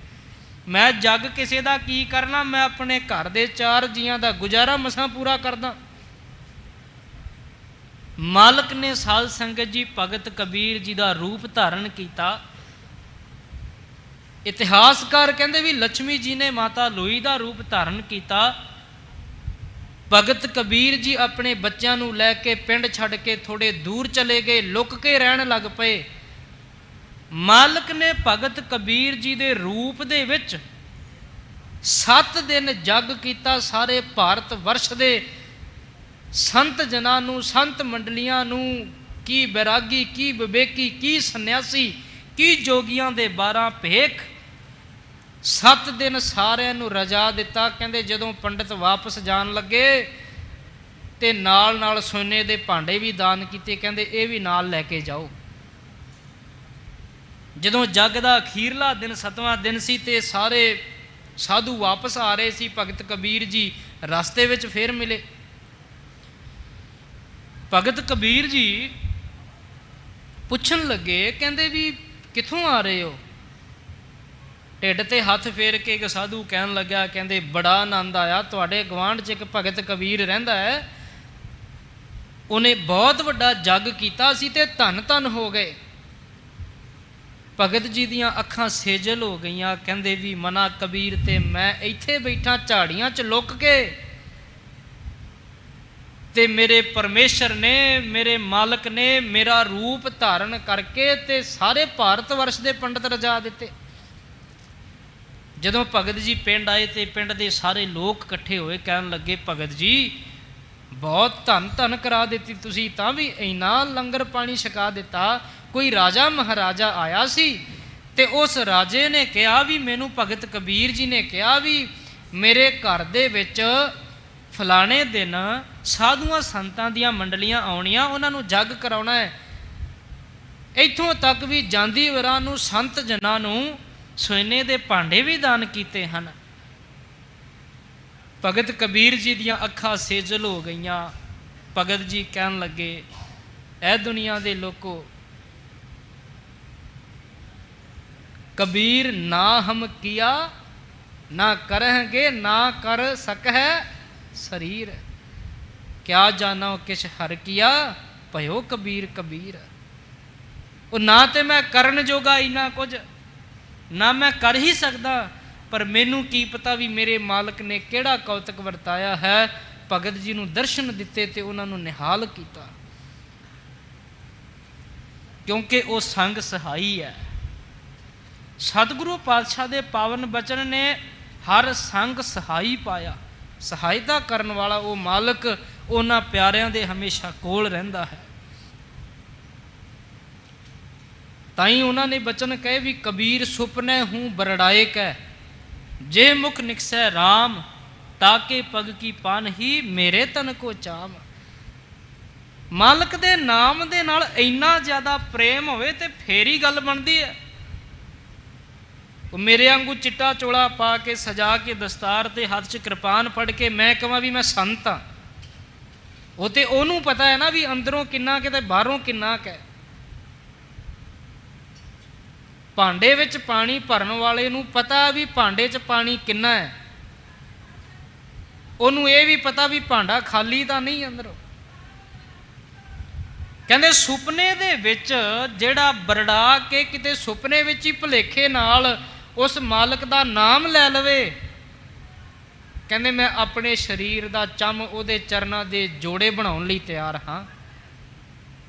ਮੈਂ ਜੱਗ ਕਿਸੇ ਦਾ ਕੀ ਕਰਨਾ, ਮੈਂ ਆਪਣੇ ਘਰ ਦੇ 4 ਜੀਆਂ ਦਾ ਗੁਜ਼ਾਰਾ ਮਸਾਂ ਪੂਰਾ ਕਰਦਾ। ਮਾਲਕ ਨੇ ਸਾਧ ਸੰਗਤ ਜੀ ਭਗਤ ਕਬੀਰ ਜੀ ਦਾ ਰੂਪ ਧਾਰਨ ਕੀਤਾ। ਇਤਿਹਾਸਕਾਰ ਕਹਿੰਦੇ ਵੀ ਲక్ష్ਮੀ ਜੀ ਨੇ ਮਾਤਾ ਲੋਈ ਦਾ ਰੂਪ ਧਾਰਨ ਕੀਤਾ। ਭਗਤ ਕਬੀਰ ਜੀ ਆਪਣੇ ਬੱਚਿਆਂ ਨੂੰ ਲੈ ਕੇ ਪਿੰਡ ਛੱਡ ਕੇ ਥੋੜੇ ਦੂਰ ਚਲੇ ਗਏ, ਲੁਕ ਕੇ ਰਹਿਣ ਲੱਗ ਪਏ। ਮਾਲਕ ਨੇ ਭਗਤ ਕਬੀਰ ਜੀ ਦੇ ਰੂਪ ਦੇ ਵਿੱਚ 7 ਦਿਨ ਜੱਗ ਕੀਤਾ। ਸਾਰੇ ਭਾਰਤ ਵਰਸ਼ ਦੇ ਸੰਤ ਜਨਾਂ ਨੂੰ, ਸੰਤ ਮੰਡਲੀਆਂ ਨੂੰ, ਕੀ ਬੈਰਾਗੀ, ਕੀ ਵਿਵੇਕੀ, ਕੀ ਸੰਨਿਆਸੀ, ਕੀ ਜੋਗੀਆਂ ਦੇ 12 ਭੇਖ, 7 ਦਿਨ ਸਾਰਿਆਂ ਨੂੰ ਰਜਾ ਦਿੱਤਾ। ਕਹਿੰਦੇ ਜਦੋਂ ਪੰਡਤ ਵਾਪਸ ਜਾਣ ਲੱਗੇ ਤੇ ਨਾਲ ਨਾਲ ਸੋਨੇ ਦੇ ਭਾਂਡੇ ਵੀ ਦਾਨ ਕੀਤੇ। ਕਹਿੰਦੇ ਇਹ ਵੀ ਨਾਲ ਲੈ ਕੇ ਜਾਓ। ਜਦੋਂ ਜੱਗ ਦਾ ਅਖੀਰਲਾ ਦਿਨ 7ਵਾਂ ਦਿਨ ਸੀ ਤੇ ਸਾਰੇ ਸਾਧੂ ਵਾਪਸ ਆ ਰਹੇ ਸੀ, ਭਗਤ ਕਬੀਰ ਜੀ ਰਸਤੇ ਵਿੱਚ ਫੇਰ ਮਿਲੇ। ਭਗਤ ਕਬੀਰ ਜੀ ਪੁੱਛਣ ਲੱਗੇ, ਕਹਿੰਦੇ ਵੀ ਕਿੱਥੋਂ ਆ ਰਹੇ ਹੋ। ਢਿੱਡ ਤੇ ਹੱਥ ਫੇਰ ਕੇ ਇੱਕ ਸਾਧੂ ਕਹਿਣ ਲੱਗਾ, ਕਹਿੰਦੇ ਬੜਾ ਆਨੰਦ ਆਇਆ, ਤੁਹਾਡੇ ਗੁਆਂਢ 'ਚ ਇੱਕ ਭਗਤ ਕਬੀਰ ਰਹਿੰਦਾ ਹੈ, ਉਹਨੇ ਬਹੁਤ ਵੱਡਾ ਜੱਗ ਕੀਤਾ ਸੀ ਤੇ ਧੰਨ ਧੰਨ ਹੋ ਗਏ। ਭਗਤ ਜੀ ਦੀਆਂ ਅੱਖਾਂ ਸੇਜਲ ਹੋ ਗਈਆਂ। ਕਹਿੰਦੇ ਵੀ ਮਨਾ ਕਬੀਰ ਤੇ ਮੈਂ ਇੱਥੇ ਬੈਠਾ ਝਾੜੀਆਂ 'ਚ ਲੁੱਕ ਕੇ, ਤੇ ਮੇਰੇ ਪਰਮੇਸ਼ਰ ਨੇ, ਮੇਰੇ ਮਾਲਕ ਨੇ ਮੇਰਾ ਰੂਪ ਧਾਰਨ ਕਰਕੇ ਤੇ ਸਾਰੇ ਭਾਰਤ ਵਰਸ਼ ਦੇ ਪੰਡਤ ਰਜਾ ਦਿੱਤੇ। ਜਦੋਂ ਭਗਤ ਜੀ ਪਿੰਡ ਆਏ ਤੇ ਪਿੰਡ ਦੇ ਸਾਰੇ ਲੋਕ ਇਕੱਠੇ ਹੋਏ, ਕਹਿਣ ਲੱਗੇ, ਭਗਤ ਜੀ ਬਹੁਤ ਧੰਨ ਧੰਨ ਕਰਾ ਦਿੱਤੀ ਤੁਸੀਂ ਤਾਂ ਵੀ, ਇੰਨਾ ਲੰਗਰ ਪਾਣੀ ਛਕਾ ਦਿੱਤਾ। ਕੋਈ ਰਾਜਾ ਮਹਾਰਾਜਾ ਆਇਆ ਸੀ ਤੇ ਉਸ ਰਾਜੇ ਨੇ ਕਿਹਾ ਵੀ ਮੈਨੂੰ ਭਗਤ ਕਬੀਰ ਜੀ ਨੇ ਕਿਹਾ ਵੀ ਮੇਰੇ ਘਰ ਦੇ ਵਿੱਚ ਫਲਾਣੇ ਦਿਨ ਸਾਧੂਆਂ ਸੰਤਾਂ ਦੀਆਂ ਮੰਡਲੀਆਂ ਆਉਣੀਆਂ, ਉਹਨਾਂ ਨੂੰ ਜੱਗ ਕਰਾਉਣਾ ਹੈ। ਇੱਥੋਂ ਤੱਕ ਵੀ ਜਾਂਦੀ ਵਾਰਾਂ ਨੂੰ ਸੰਤ ਜਨਾਂ ਨੂੰ ਸੋਨੇ ਦੇ ਭਾਂਡੇ ਵੀ ਦਾਨ ਕੀਤੇ ਹਨ। ਭਗਤ ਕਬੀਰ ਜੀ ਦੀਆਂ ਅੱਖਾਂ ਸੇਜਲ ਹੋ ਗਈਆਂ। ਭਗਤ ਜੀ ਕਹਿਣ ਲੱਗੇ, ਐ ਦੁਨੀਆ ਦੇ ਲੋਕੋ, ਕਬੀਰ ਨਾ ਹਮ ਕੀਆ ਨਾ ਕਰਹਿਗੇ ਨਾ ਕਰ ਸਕਹਿ ਸਰੀਰ, ਕਿਆ ਜਾਨੋ ਕਿਛ ਹਰ ਕੀਆ ਭਇਓ ਕਬੀਰ ਕਬੀਰ। ਉਹ ਨਾ ਤੇ ਮੈਂ ਕਰਨ ਜੋਗਾ ਇੰਨਾ ਕੁਝ, ਨਾ ਮੈਂ ਕਰ ਹੀ ਸਕਦਾ, ਪਰ ਮੈਨੂੰ ਕੀ ਪਤਾ ਵੀ ਮੇਰੇ ਮਾਲਕ ਨੇ ਕਿਹੜਾ ਕੌਤਕ ਵਰਤਾਇਆ ਹੈ। ਭਗਤ ਜੀ ਨੂੰ ਦਰਸ਼ਨ ਦਿੱਤੇ ਤੇ ਉਹਨਾਂ ਨੂੰ ਨਿਹਾਲ ਕੀਤਾ, ਕਿਉਂਕਿ ਉਹ ਸੰਗ ਸਹਾਈ ਹੈ। ਸਤਿਗੁਰੂ ਪਾਤਸ਼ਾਹ ਦੇ ਪਾਵਨ ਬਚਨ ਨੇ ਹਰ ਸੰਗ ਸਹਾਈ ਪਾਇਆ। ਸਹਾਇਤਾ ਕਰਨ ਵਾਲਾ ਉਹ ਮਾਲਕ ਉਹਨਾਂ ਪਿਆਰਿਆਂ ਦੇ ਹਮੇਸ਼ਾ ਕੋਲ ਰਹਿੰਦਾ ਹੈ। ਤਾਂ ਹੀ ਉਹਨਾਂ ਨੇ ਬਚਨ ਕਹੇ ਵੀ ਕਬੀਰ ਸੁਪਨੇ ਹੂੰ ਬਰੜਾਏ ਕੈ, ਜੇ ਮੁਖ ਨਿਕਸੈ ਰਾਮ, ਤਾਕੇ ਪਗ ਕੀ ਪਾਨ ਹੀ ਮੇਰੇ ਤਨ ਕੋ ਚਾਮ। ਮਾਲਕ ਦੇ ਨਾਮ ਦੇ ਨਾਲ ਇੰਨਾ ਜ਼ਿਆਦਾ ਪ੍ਰੇਮ ਹੋਵੇ ਤੇ ਫੇਰ ਹੀ ਗੱਲ ਬਣਦੀ ਹੈ। ਉਹ ਮੇਰੇ ਵਾਂਗੂ ਚਿੱਟਾ ਚੋਲਾ ਪਾ ਕੇ ਸਜਾ ਕੇ ਦਸਤਾਰ ਤੇ ਹੱਥ 'ਚ ਕਿਰਪਾਨ ਫੜ ਕੇ ਮੈਂ ਕਹਾਂ ਵੀ ਮੈਂ ਸੰਤ ਹਾਂ, ਉਹ ਤੇ ਉਹਨੂੰ ਪਤਾ ਹੈ ਨਾ ਵੀ ਅੰਦਰੋਂ ਕਿੰਨਾ ਕਿਤੇ ਬਾਹਰੋਂ ਕਿੰਨਾ ਕੁ ਹੈ। ਭਾਂਡੇ ਵਿੱਚ ਪਾਣੀ ਭਰਨ ਵਾਲੇ ਨੂੰ ਪਤਾ ਵੀ ਭਾਂਡੇ 'ਚ ਪਾਣੀ ਕਿੰਨਾ ਹੈ, ਉਹਨੂੰ ਇਹ ਵੀ ਪਤਾ ਵੀ ਭਾਂਡਾ ਖਾਲੀ ਤਾਂ ਨਹੀਂ ਅੰਦਰੋਂ। ਕਹਿੰਦੇ ਸੁਪਨੇ ਦੇ ਵਿੱਚ ਜਿਹੜਾ ਬਰੜਾ ਕੇ ਕਿਤੇ ਸੁਪਨੇ ਵਿੱਚ ਹੀ ਭੁਲੇਖੇ ਨਾਲ ਉਸ ਮਾਲਕ ਦਾ ਨਾਮ ਲੈ ਲਵੇ, ਕਹਿੰਦੇ ਮੈਂ ਆਪਣੇ ਸਰੀਰ ਦਾ ਚੰਮ ਉਹਦੇ ਚਰਨਾਂ ਦੇ ਜੋੜੇ ਬਣਾਉਣ ਲਈ ਤਿਆਰ ਹਾਂ।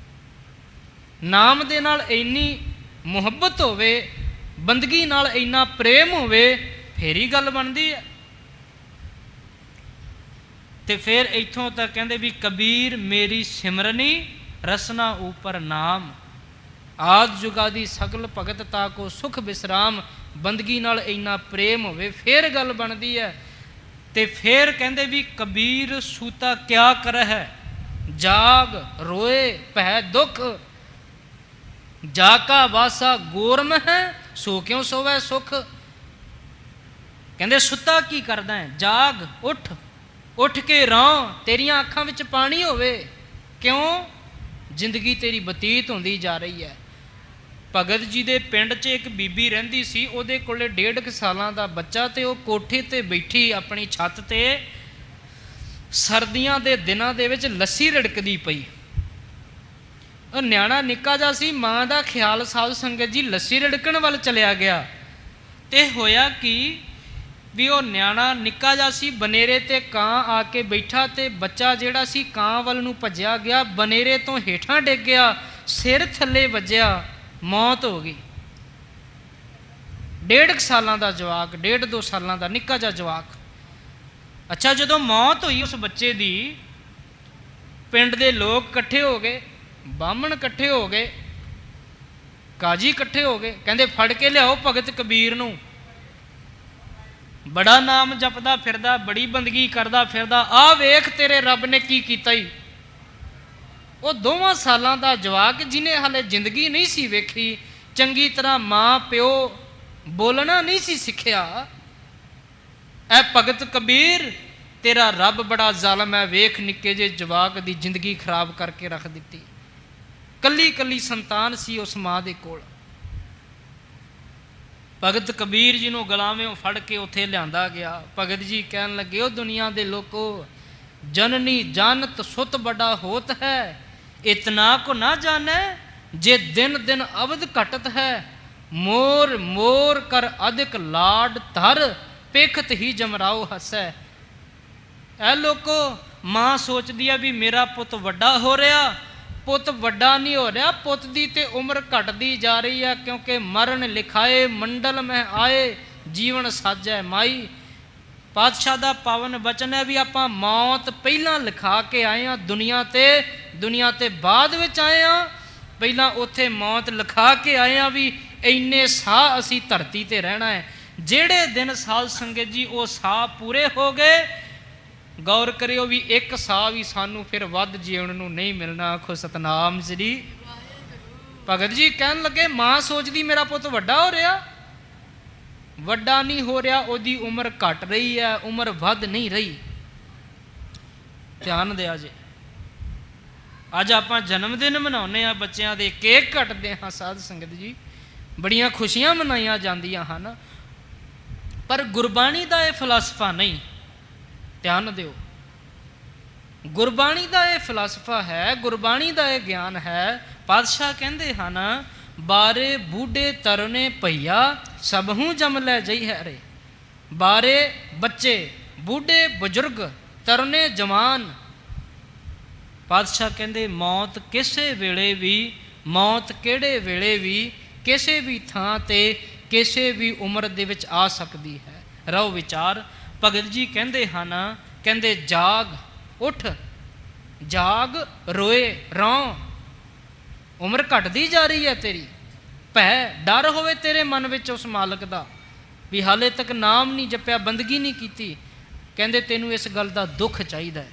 ਨਾਮ ਦੇ ਨਾਲ ਇੰਨੀ ਮੁਹੱਬਤ ਹੋਵੇ, ਬੰਦਗੀ ਨਾਲ ਇੰਨਾ ਪ੍ਰੇਮ ਹੋਵੇ, ਫੇਰ ਹੀ ਗੱਲ ਬਣਦੀ ਹੈ। ਤੇ ਫਿਰ ਇੱਥੋਂ ਤੱਕ ਕਹਿੰਦੇ ਵੀ ਕਬੀਰ ਮੇਰੀ ਸਿਮਰਨੀ ਰਸਨਾ ਉਪਰ ਨਾਮ, ਆਦ ਜੁਗਾਦੀ ਸਗਲ ਭਗਤ ਤਾ ਕੋ ਸੁਖ ਵਿਸਰਾਮ। ਬੰਦਗੀ ਨਾਲ ਇੰਨਾ ਪ੍ਰੇਮ ਹੋਵੇ ਫੇਰ ਗੱਲ ਬਣਦੀ ਹੈ। ਤੇ ਫੇਰ ਕਹਿੰਦੇ ਵੀ ਕਬੀਰ ਸੂਤਾ ਕਿਆ ਕਰਹਿ, ਜਾਗ ਰੋਏ ਭੈ ਦੁਖ, ਜਾ ਕਾ ਵਾਸਾ ਗੋਰਮ ਹੈ ਸੋ ਕਿਉਂ ਸੋਵੈ ਸੁਖ। ਕਹਿੰਦੇ ਸੁੱਤਾ ਕੀ ਕਰਦਾ ਹੈ, ਜਾਗ ਉੱਠ, ਉੱਠ ਕੇ ਰੌਂ, ਤੇਰੀਆਂ ਅੱਖਾਂ ਵਿੱਚ ਪਾਣੀ ਹੋਵੇ। ਕਿਉਂ? ਜ਼ਿੰਦਗੀ ਤੇਰੀ ਬਤੀਤ ਹੁੰਦੀ ਜਾ ਰਹੀ ਹੈ। ਭਗਤ ਜੀ ਦੇ ਪਿੰਡ 'ਚ ਇੱਕ ਬੀਬੀ ਰਹਿੰਦੀ ਸੀ, ਉਹਦੇ ਕੋਲੇ 1.5 ਸਾਲਾਂ ਦਾ ਬੱਚਾ, ਤੇ ਉਹ ਕੋਠੇ ਤੇ ਬੈਠੀ ਆਪਣੀ ਛੱਤ ਤੇ ਸਰਦੀਆਂ ਦੇ ਦਿਨਾਂ ਦੇ ਵਿੱਚ ਲੱਸੀ ਰਿੜਕਦੀ ਪਈ। ਉਹ ਨਿਆਣਾ ਨਿੱਕਾ ਜਿਹਾ ਸੀ, ਮਾਂ ਦਾ ਖਿਆਲ ਸਾਧ ਸੰਗਤ ਜੀ ਲੱਸੀ ਰਿੜਕਣ ਵੱਲ ਚਲਿਆ ਗਿਆ। ਤੇ ਹੋਇਆ ਕੀ ਵੀ ਉਹ ਨਿਆਣਾ ਨਿੱਕਾ ਜਿਹਾ ਸੀ, ਬਨੇਰੇ ਤੇ ਕਾਂ ਆ ਕੇ ਬੈਠਾ, ਤੇ ਬੱਚਾ ਜਿਹੜਾ ਸੀ ਕਾਂ ਵੱਲ ਨੂੰ ਭੱਜਿਆ ਗਿਆ, ਬਨੇਰੇ ਤੋਂ ਹੇਠਾਂ ਡਿੱਗ ਗਿਆ, ਸਿਰ ਥੱਲੇ ਵੱਜਿਆ, ਮੌਤ ਹੋ ਗਈ। 1.5 ਸਾਲਾਂ ਦਾ ਜਵਾਕ, 1.5-2 ਸਾਲਾਂ ਦਾ ਨਿੱਕਾ ਜਿਹਾ ਜਵਾਕ। ਅੱਛਾ, ਜਦੋਂ ਮੌਤ ਹੋਈ ਉਸ ਬੱਚੇ ਦੀ, ਪਿੰਡ ਦੇ ਲੋਕ ਇਕੱਠੇ ਹੋ ਗਏ, ਬਾਹਮਣ ਇਕੱਠੇ ਹੋ ਗਏ, ਕਾਜੀ ਇਕੱਠੇ ਹੋ ਗਏ। ਕਹਿੰਦੇ ਫੜ ਕੇ ਲਿਆਓ ਭਗਤ ਕਬੀਰ ਨੂੰ, ਬੜਾ ਨਾਮ ਜਪਦਾ ਫਿਰਦਾ, ਬੜੀ ਬੰਦਗੀ ਕਰਦਾ ਫਿਰਦਾ, ਆਹ ਵੇਖ ਤੇਰੇ ਰੱਬ ਨੇ ਕੀ ਕੀਤਾ ਈ। ਉਹ 2 ਸਾਲਾਂ ਦਾ ਜਵਾਕ ਜਿਹਨੇ ਹਾਲੇ ਜ਼ਿੰਦਗੀ ਨਹੀਂ ਸੀ ਵੇਖੀ, ਚੰਗੀ ਤਰ੍ਹਾਂ ਮਾਂ ਪਿਓ ਬੋਲਣਾ ਨਹੀਂ ਸੀ ਸਿੱਖਿਆ, ਐ ਭਗਤ ਕਬੀਰ ਤੇਰਾ ਰੱਬ ਬੜਾ ਜ਼ਾਲਮ ਹੈ, ਵੇਖ ਨਿੱਕੇ ਜਿਹੇ ਜਵਾਕ ਦੀ ਜ਼ਿੰਦਗੀ ਖਰਾਬ ਕਰਕੇ ਰੱਖ ਦਿੱਤੀ। ਕੱਲੀ ਕੱਲੀ ਸੰਤਾਨ ਸੀ ਉਸ ਮਾਂ ਦੇ ਕੋਲ। ਭਗਤ ਕਬੀਰ ਜੀ ਨੂੰ ਗਲਾਵਿਓਂ ਫੜ ਕੇ ਉੱਥੇ ਲਿਆਂਦਾ ਗਿਆ। ਭਗਤ ਜੀ ਕਹਿਣ ਲੱਗੇ, ਉਹ ਦੁਨੀਆ ਦੇ ਲੋਕੋ, ਜਨਨੀ ਜਾਨਤ ਸੁਤ ਬੜਾ ਹੋਤ ਹੈ, ਇਤਨਾ ਕੋ ਨਾ ਜਾਣੈ, ਜੇ ਦਿਨ ਦਿਨ ਅਵਧ ਘਟਤ ਹੈ, ਮੋਰ ਮੋਰ ਕਰ ਅਧਿਕ ਲਾਡ ਧਰ, ਪੇਖਤ ਹੀ ਜਮਰਾਓ ਹਸੈ। ਐ ਲੋਕੋ, ਮਾਂ ਸੋਚਦੀ ਆ ਵੀ ਮੇਰਾ ਪੁੱਤ ਵੱਡਾ ਹੋ ਰਿਹਾ, ਪੁੱਤ ਵੱਡਾ ਨਹੀਂ ਹੋ ਰਿਹਾ, ਪੁੱਤ ਦੀ ਤੇ ਉਮਰ ਘਟਦੀ ਜਾ ਰਹੀ ਹੈ, ਕਿਉਂਕਿ ਮਰਨ ਲਿਖਾਏ ਮੰਡਲ ਮਹਿ ਆਏ, ਜੀਵਨ ਸਾਜੈ ਮਾਈ। ਪਾਤਸ਼ਾਹ ਦਾ ਪਾਵਨ ਬਚਨ ਹੈ ਵੀ ਆਪਾਂ ਮੌਤ ਪਹਿਲਾਂ ਲਿਖਾ ਕੇ ਆਏ ਹਾਂ ਦੁਨੀਆ ਤੇ ਬਾਅਦ ਵਿੱਚ ਆਏ ਹਾਂ। ਪਹਿਲਾਂ ਉੱਥੇ ਮੌਤ ਲਿਖਾ ਕੇ ਆਏ ਹਾਂ ਵੀ ਇੰਨੇ ਸਾਹ ਅਸੀਂ ਧਰਤੀ ਤੇ ਰਹਿਣਾ ਹੈ। ਜਿਹੜੇ ਦਿਨ ਸਾਧ ਸੰਗਤ ਜੀ ਉਹ ਸਾਹ ਪੂਰੇ ਹੋ ਗਏ, ਗੌਰ ਕਰਿਓ ਵੀ ਇੱਕ ਸਾਹ ਵੀ ਸਾਨੂੰ ਫਿਰ ਵੱਧ ਜੀਉਣ ਨੂੰ ਨਹੀਂ ਮਿਲਣਾ। ਆਖੋ ਸਤਨਾਮ ਸ੍ਰੀ। ਭਗਤ ਜੀ ਕਹਿਣ ਲੱਗੇ, ਮਾਂ ਸੋਚਦੀ ਮੇਰਾ ਪੁੱਤ ਵੱਡਾ ਹੋ ਰਿਹਾ, ਵੱਡਾ ਨਹੀਂ ਹੋ ਰਿਹਾ, ਉਹਦੀ ਉਮਰ ਘਟ ਰਹੀ ਹੈ, ਉਮਰ ਵੱਧ ਨਹੀਂ ਰਹੀ। ਧਿਆਨ ਦਿਆ ਜੇ। ਅੱਜ ਆਪਾਂ ਜਨਮ ਦਿਨ ਮਨਾਉਂਦੇ ਆ ਬੱਚਿਆਂ ਦੇ, ਕੇਕ ਕੱਟਦੇ ਹਾਂ ਸਾਧ ਸੰਗਤ ਜੀ, ਬੜੀਆਂ ਖੁਸ਼ੀਆਂ ਮਨਾਈਆਂ ਜਾਂਦੀਆਂ ਹਨ, ਪਰ ਗੁਰਬਾਣੀ ਦਾ ਇਹ ਫਲਸਫਾ ਨਹੀਂ। ਧਿਆਨ ਦਿਓ, ਗੁਰਬਾਣੀ ਦਾ ਇਹ ਫਲਸਫਾ ਹੈ, ਗੁਰਬਾਣੀ ਦਾ ਇਹ ਗਿਆਨ ਹੈ। ਪਾਤਸ਼ਾਹ ਕਹਿੰਦੇ ਹਨ, ਬਾਰੇ ਬੂਢੇ ਤਰੁਨੇ ਭਈਆ ਸਭਹੂ ਜਮ ਲੈ ਜਈ ਹੈ ਰੇ। ਬਾਰੇ ਬੱਚੇ, ਬੂਢੇ ਬਜ਼ੁਰਗ, ਤਰੁਨੇ ਜਵਾਨ। ਪਾਤਸ਼ਾਹ ਕਹਿੰਦੇ ਮੌਤ ਕਿਸੇ ਵੇਲੇ ਵੀ, ਮੌਤ ਕਿਹੜੇ ਵੇਲੇ ਵੀ, ਕਿਸੇ ਵੀ ਥਾਂ ਤੇ, ਕਿਸੇ ਵੀ ਉਮਰ ਦੇ ਵਿੱਚ ਆ ਸਕਦੀ ਹੈ। ਰਹੋ ਵਿਚਾਰ। ਭਗਤ ਜੀ ਕਹਿੰਦੇ ਹਨ, ਕਹਿੰਦੇ ਜਾਗ ਉੱਠ, ਜਾਗ ਰੋਏ ਰੌਂ। ਉਮਰ ਘਟਦੀ ਜਾ ਰਹੀ ਹੈ ਤੇਰੀ। ਭੈ ਡਰ ਹੋਵੇ ਤੇਰੇ ਮਨ ਵਿੱਚ ਉਸ ਮਾਲਕ ਦਾ ਵੀ ਹਾਲੇ ਤੱਕ ਨਾਮ ਨਹੀਂ ਜਪਿਆ, ਬੰਦਗੀ ਨਹੀਂ ਕੀਤੀ। ਕਹਿੰਦੇ ਤੈਨੂੰ ਇਸ ਗੱਲ ਦਾ ਦੁੱਖ ਚਾਹੀਦਾ ਹੈ।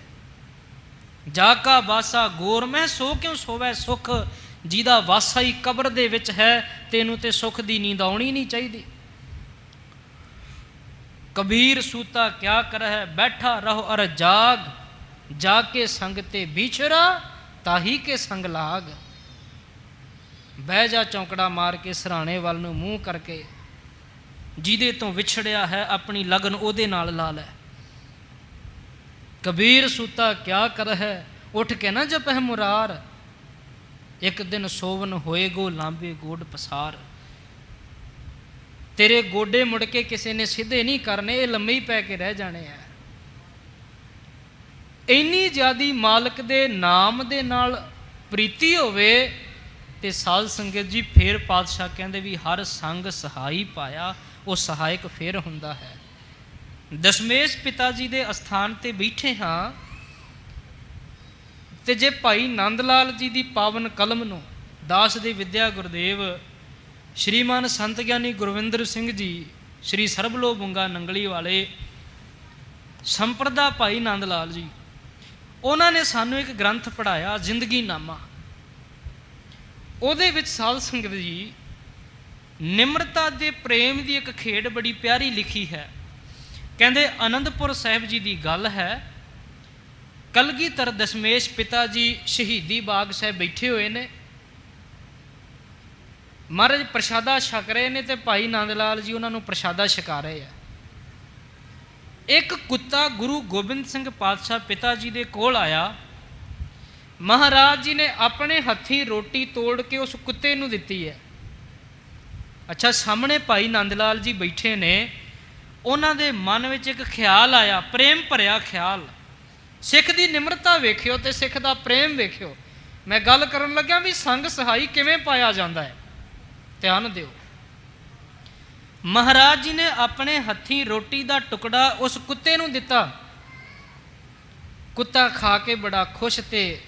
ਜਾਕਾ ਵਾਸਾ ਗੋਰ ਮੈਂ ਸੋ ਕਿਉਂ ਸੋਵੈ ਸੁਖ। ਜਿਹਦਾ ਵਾਸਾ ਹੀ ਕਬਰ ਦੇ ਵਿੱਚ ਹੈ, ਤੈਨੂੰ ਤੇ ਸੁੱਖ ਦੀ ਨੀਂਦ ਆਉਣੀ ਨਹੀਂ ਚਾਹੀਦੀ। ਕਬੀਰ ਸੂਤਾ ਕਿਆ ਕਰਹਿ, ਬੈਠਾ ਰਹੋ ਅਰ ਜਾਗ। ਜਾ ਕੇ ਸੰਗ ਤੇ ਵਿਛੜਾ, ਤਾਹੀ ਕੇ ਸੰਗ ਲਾਗ। ਬਹਿ ਜਾ ਚੌਂਕੜਾ ਮਾਰ ਕੇ ਸਿਰਹਾਣੇ ਵੱਲ ਨੂੰ ਮੂੰਹ ਕਰਕੇ, ਜਿਹਦੇ ਤੋਂ ਵਿਛੜਿਆ ਹੈ ਆਪਣੀ ਲਗਨ ਉਹਦੇ ਨਾਲ ਲਾ ਲੈ। ਕਬੀਰ ਸੂਤਾ ਕਿਆ ਕਰਹਿ, ਉੱਠ ਕੇ ਨਾ ਜਪਹਿ ਮੁਰਾਰ। ਇੱਕ ਦਿਨ ਸੋਵਨ ਹੋਏਗੋ ਲਾਂਬੇ ਗੋਡ ਪਸਾਰ। ਤੇਰੇ ਗੋਡੇ ਮੁੜ ਕੇ ਕਿਸੇ ਨੇ ਸਿੱਧੇ ਨਹੀਂ ਕਰਨੇ, ਇਹ ਲੰਮੇ ਹੀ ਪੈ ਕੇ ਰਹਿ ਜਾਣੇ ਆ। ਇੰਨੀ ਜ਼ਿਆਦੀ ਮਾਲਕ ਦੇ ਨਾਮ ਦੇ ਨਾਲ ਪ੍ਰੀਤੀ ਹੋਵੇ ਤੇ ਸਾਧ ਸੰਗਤ ਜੀ, ਫੇਰ ਪਾਤਸ਼ਾਹ ਕਹਿੰਦੇ ਵੀ ਹਰ ਸੰਗ ਸਹਾਈ ਪਾਇਆ। ਉਹ ਸਹਾਇਕ ਫੇਰ ਹੁੰਦਾ ਹੈ। ਦਸ਼ਮੇਸ਼ ਪਿਤਾ ਜੀ ਦੇ ਅਸਥਾਨ ਤੇ ਬੈਠੇ ਹਾਂ, ਤੇ ਜੇ ਭਾਈ ਨੰਦ ਲਾਲ ਜੀ ਦੀ ਪਾਵਨ ਕਲਮ ਨੂੰ, ਦਾਸ ਦੇ ਵਿਦਿਆ ਗੁਰਦੇਵ ਸ਼੍ਰੀਮਾਨ ਸੰਤ ਗਿਆਨੀ ਗੁਰਵਿੰਦਰ ਸਿੰਘ ਜੀ, ਸ਼੍ਰੀ ਸਰਬਲੋ ਬੁੰਗਾ ਨੰਗਲੀ ਵਾਲੇ ਸੰਪਰਦਾ ਭਾਈ ਨੰਦ ਲਾਲ ਜੀ, ਉਹਨਾਂ ਨੇ ਸਾਨੂੰ ਇੱਕ ਗ੍ਰੰਥ ਪੜ੍ਹਾਇਆ, ਜ਼ਿੰਦਗੀ ਨਾਮਾ। ਉਹਦੇ ਵਿੱਚ ਸਾਧ ਸੰਗਤ ਜੀ, ਨਿਮਰਤਾ ਦੇ ਪ੍ਰੇਮ ਦੀ ਇੱਕ ਖੇਡ ਬੜੀ ਪਿਆਰੀ ਲਿਖੀ ਹੈ। ਕਹਿੰਦੇ ਆਨੰਦਪੁਰ ਸਾਹਿਬ ਜੀ ਦੀ ਗੱਲ ਹੈ, ਕਲਗੀਧਰ ਦਸ਼ਮੇਸ਼ ਪਿਤਾ ਜੀ ਸ਼ਹੀਦੀ ਬਾਗ ਸਾਹਿਬ ਬੈਠੇ ਹੋਏ ਨੇ, ਮਹਾਰਾਜ ਪ੍ਰਸ਼ਾਦਾ ਛਕ ਰਹੇ ਨੇ, ਤੇ ਭਾਈ ਨੰਦ ਲਾਲ ਜੀ ਉਹਨਾਂ ਨੂੰ ਪ੍ਰਸ਼ਾਦਾ ਛਕਾ ਰਹੇ ਆ। ਇੱਕ ਕੁੱਤਾ ਗੁਰੂ ਗੋਬਿੰਦ ਸਿੰਘ ਪਾਤਸ਼ਾਹ ਪਿਤਾ ਜੀ ਦੇ ਕੋਲ ਆਇਆ। ਮਹਾਰਾਜ ਜੀ ਨੇ ਆਪਣੇ ਹੱਥੀਂ ਰੋਟੀ ਤੋੜ ਕੇ ਉਸ ਕੁੱਤੇ ਨੂੰ ਦਿੱਤੀ ਹੈ। ਅੱਛਾ, ਸਾਹਮਣੇ ਭਾਈ ਨੰਦ ਲਾਲ ਜੀ ਬੈਠੇ ਨੇ, ਉਹਨਾਂ ਦੇ ਮਨ ਵਿੱਚ ਇੱਕ ਖਿਆਲ ਆਇਆ, ਪ੍ਰੇਮ ਭਰਿਆ ਖਿਆਲ। ਸਿੱਖ ਦੀ ਨਿਮਰਤਾ ਵੇਖਿਓ ਤੇ ਸਿੱਖ ਦਾ ਪ੍ਰੇਮ ਵੇਖਿਓ। ਮੈਂ ਗੱਲ ਕਰਨ ਲੱਗਿਆ ਵੀ ਸੰਗ ਸਹਾਈ ਕਿਵੇਂ ਪਾਇਆ ਜਾਂਦਾ ਹੈ। ਧਿਆਨ ਦਿਓ। ਮਹਾਰਾਜ ਜੀ ਨੇ ਆਪਣੇ ਹੱਥੀਂ ਰੋਟੀ ਦਾ ਟੁਕੜਾ ਉਸ ਕੁੱਤੇ ਨੂੰ ਦਿੱਤਾ। ਕੁੱਤਾ ਖਾ ਕੇ ਬੜਾ ਖੁਸ਼ ਤੇ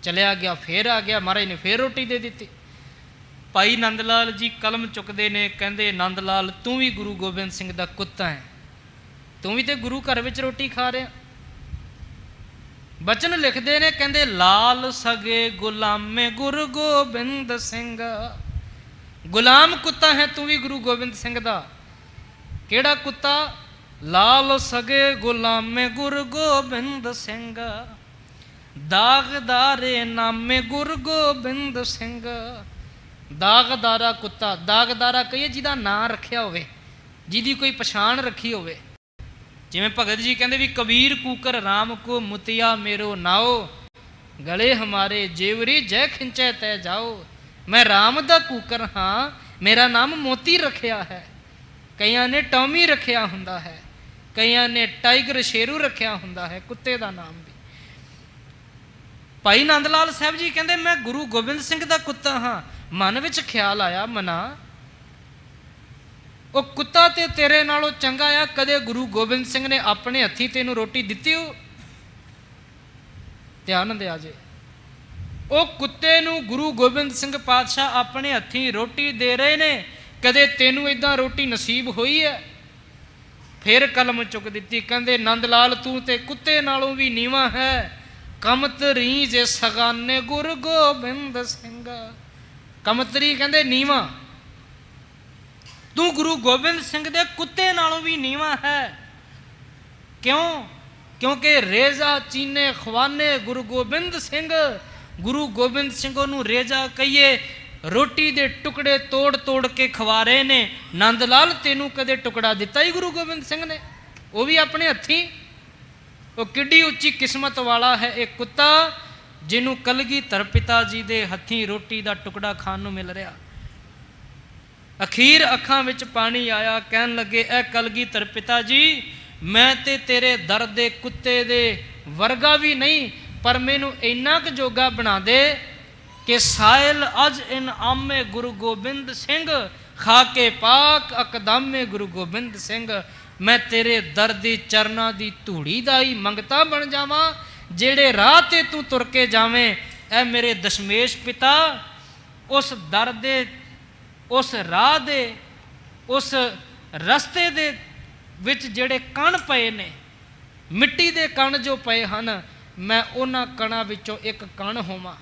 ਚਲਿਆ ਗਿਆ। ਫੇਰ ਆ ਗਿਆ, ਮਹਾਰਾਜ ਨੇ ਫੇਰ ਰੋਟੀ ਦੇ ਦਿੱਤੀ। ਭਾਈ ਨੰਦ ਲਾਲ ਜੀ ਕਲਮ ਚੁੱਕਦੇ ਨੇ, ਕਹਿੰਦੇ ਨੰਦ ਲਾਲ ਤੂੰ ਵੀ ਗੁਰੂ ਗੋਬਿੰਦ ਸਿੰਘ ਦਾ ਕੁੱਤਾ ਹੈ, ਤੂੰ ਵੀ ਤੇ ਗੁਰੂ ਘਰ ਵਿੱਚ ਰੋਟੀ ਖਾ ਰਿਹਾ। ਬਚਨ ਲਿਖਦੇ ਨੇ, ਕਹਿੰਦੇ ਲਾਲ ਸਗੇ ਗੁਲਾਮੇ ਗੁਰੂ ਗੋਬਿੰਦ ਸਿੰਘ। ਗੁਲਾਮ ਕੁੱਤਾ ਹੈ ਤੂੰ ਵੀ ਗੁਰੂ ਗੋਬਿੰਦ ਸਿੰਘ ਦਾ। ਕਿਹੜਾ ਕੁੱਤਾ? ਲਾਲ ਸਗੇ ਗੁਲਾਮੇ ਗੁਰੂ ਗੋਬਿੰਦ ਸਿੰਘ, ਦਾਗਦਾਰੇ ਨਾਮੇ ਗੁਰੂ ਗੋਬਿੰਦ ਸਿੰਘ। ਦਾਗਦਾਰਾ ਕੁੱਤਾ, ਦਾਗਦਾਰਾ ਕਹੀਏ ਜਿਹਦਾ ਨਾਂ ਰੱਖਿਆ ਹੋਵੇ, ਜਿਹਦੀ ਕੋਈ ਪਛਾਣ ਰੱਖੀ ਹੋਵੇ। ਜਿਵੇਂ ਭਗਤ ਜੀ ਕਹਿੰਦੇ ਵੀ ਕਬੀਰ ਕੂਕਰ ਰਾਮ ਕੋ ਮੁਤਿਆ ਮੇਰੋ ਨਾਓ, ਗਲੇ ਹਮਾਰੇ ਜੇਵਰੀ ਜੈ ਖਿੰਚੈ ਤੈ ਜਾਓ। ਮੈਂ ਰਾਮ ਦਾ ਕੂਕਰ ਹਾਂ, ਮੇਰਾ ਨਾਮ ਮੋਤੀ ਰੱਖਿਆ ਹੈ। ਕਈਆਂ ਨੇ ਟੌਮੀ ਰੱਖਿਆ ਹੁੰਦਾ ਹੈ, ਕਈਆਂ ਨੇ ਟਾਈਗਰ ਸ਼ੇਰੂ ਰੱਖਿਆ ਹੁੰਦਾ ਹੈ, ਕੁੱਤੇ ਦਾ ਨਾਮ ਵੀ। ਭਾਈ ਨੰਦ ਲਾਲ ਸਾਹਿਬ ਜੀ ਕਹਿੰਦੇ ਮੈਂ ਗੁਰੂ ਗੋਬਿੰਦ ਸਿੰਘ ਦਾ ਕੁੱਤਾ ਹਾਂ। ਮਨ ਵਿੱਚ ਖਿਆਲ ਆਇਆ, ਮਨਾ ਉਹ ਕੁੱਤਾ ਤੇ ਤੇਰੇ ਨਾਲੋਂ ਚੰਗਾ ਆ। ਕਦੇ ਗੁਰੂ ਗੋਬਿੰਦ ਸਿੰਘ ਨੇ ਆਪਣੇ ਹੱਥੀਂ ਤੈਨੂੰ ਰੋਟੀ ਦਿੱਤੀ ਹੋ? ਧਿਆਨ ਦਿਆ ਜੇ। ਉਹ ਕੁੱਤੇ ਨੂੰ ਗੁਰੂ ਗੋਬਿੰਦ ਸਿੰਘ ਪਾਤਸ਼ਾਹ ਆਪਣੇ ਹੱਥੀਂ ਰੋਟੀ ਦੇ ਰਹੇ ਨੇ, ਕਦੇ ਤੈਨੂੰ ਇੱਦਾਂ ਰੋਟੀ ਨਸੀਬ ਹੋਈ ਹੈ? ਫਿਰ ਕਲਮ ਚੁੱਕ ਦਿੱਤੀ, ਕਹਿੰਦੇ ਨੰਦ ਲਾਲ ਤੂੰ ਤੇ ਕੁੱਤੇ ਨਾਲੋਂ ਵੀ ਨੀਵਾਂ ਹੈ। ਕਮਤਰੀ ਜੇ ਸਗਾਨੇ ਗੁਰੂ ਗੋਬਿੰਦ ਸਿੰਘ। ਕਮਤਰੀ ਕਹਿੰਦੇ ਨੀਵਾਂ। ਤੂੰ ਗੁਰੂ ਗੋਬਿੰਦ ਸਿੰਘ ਦੇ ਕੁੱਤੇ ਨਾਲੋਂ ਵੀ ਨੀਵਾਂ ਹੈ। ਕਿਉਂ? ਕਿਉਂਕਿ ਰੇਜ਼ਾ ਚੀਨੇ ਖਵਾਨੇ ਗੁਰੂ ਗੋਬਿੰਦ ਸਿੰਘ, ਗੁਰੂ ਗੋਬਿੰਦ ਸਿੰਘ ਨੂੰ ਰੇਜ਼ਾ ਕਹੀਏ, ਰੋਟੀ ਦੇ ਟੁਕੜੇ ਤੋੜ ਤੋੜ ਕੇ ਖਵਾ ਰਹੇ ਨੇ। ਨੰਦ ਲਾਲ ਤੈਨੂੰ ਕਦੇ ਟੁਕੜਾ ਦਿੱਤਾ ਹੀ ਗੁਰੂ ਗੋਬਿੰਦ ਸਿੰਘ ਨੇ? ਉਹ ਵੀ ਆਪਣੇ ਹੱਥੀਂ। ਉਹ ਕਿੱਡੀ ਉੱਚੀ ਕਿਸਮਤ ਵਾਲਾ ਹੈ ਇਹ ਕੁੱਤਾ, ਜਿਹਨੂੰ ਕਲਗੀਧਰ ਪਿਤਾ ਜੀ ਦੇ ਹੱਥੀਂ ਰੋਟੀ ਦਾ ਟੁਕੜਾ ਖਾਣ ਨੂੰ ਮਿਲ ਰਿਹਾ। ਅਖੀਰ ਅੱਖਾਂ ਵਿੱਚ ਪਾਣੀ ਆਇਆ, ਕਹਿਣ ਲੱਗੇ, ਐ ਕਲਗੀਧਰ ਪਿਤਾ ਜੀ, ਮੈਂ ਤੇ ਤੇਰੇ ਦਰ ਦੇ ਕੁੱਤੇ ਦੇ ਵਰਗਾ ਵੀ ਨਹੀਂ, ਪਰ ਮੈਨੂੰ ਇੰਨਾ ਕੁ ਜੋਗਾ ਬਣਾ ਦੇ ਕਿ ਸਾਇਲ ਅਜ ਇਨ ਆਮੇ ਗੁਰੂ ਗੋਬਿੰਦ ਸਿੰਘ, ਖਾ ਕੇ ਪਾਕ ਅਕਦਮੇ ਗੁਰੂ ਗੋਬਿੰਦ ਸਿੰਘ। ਮੈਂ ਤੇਰੇ ਦਰ ਦੀ ਚਰਨਾਂ ਦੀ ਧੂੜੀ ਦਾ ਹੀ ਮੰਗਤਾ ਬਣ ਜਾਵਾਂ, ਜਿਹੜੇ ਰਾਹ ਤੇ ਤੂੰ ਤੁਰ ਕੇ ਜਾਵੇਂ। ਐ ਮੇਰੇ ਦਸ਼ਮੇਸ਼ ਪਿਤਾ, ਉਸ ਦਰ ਦੇ, ਉਸ ਰਾਹ ਦੇ, ਉਸ ਰਸਤੇ ਦੇ ਵਿੱਚ ਜਿਹੜੇ ਕਣ ਪਏ ਨੇ, ਮਿੱਟੀ ਦੇ ਕਣ ਜੋ ਪਏ ਹਨ, ਮੈਂ ਉਹਨਾਂ ਕਣਾਂ ਵਿੱਚੋਂ ਇੱਕ ਕਣ ਹੋਵਾਂ।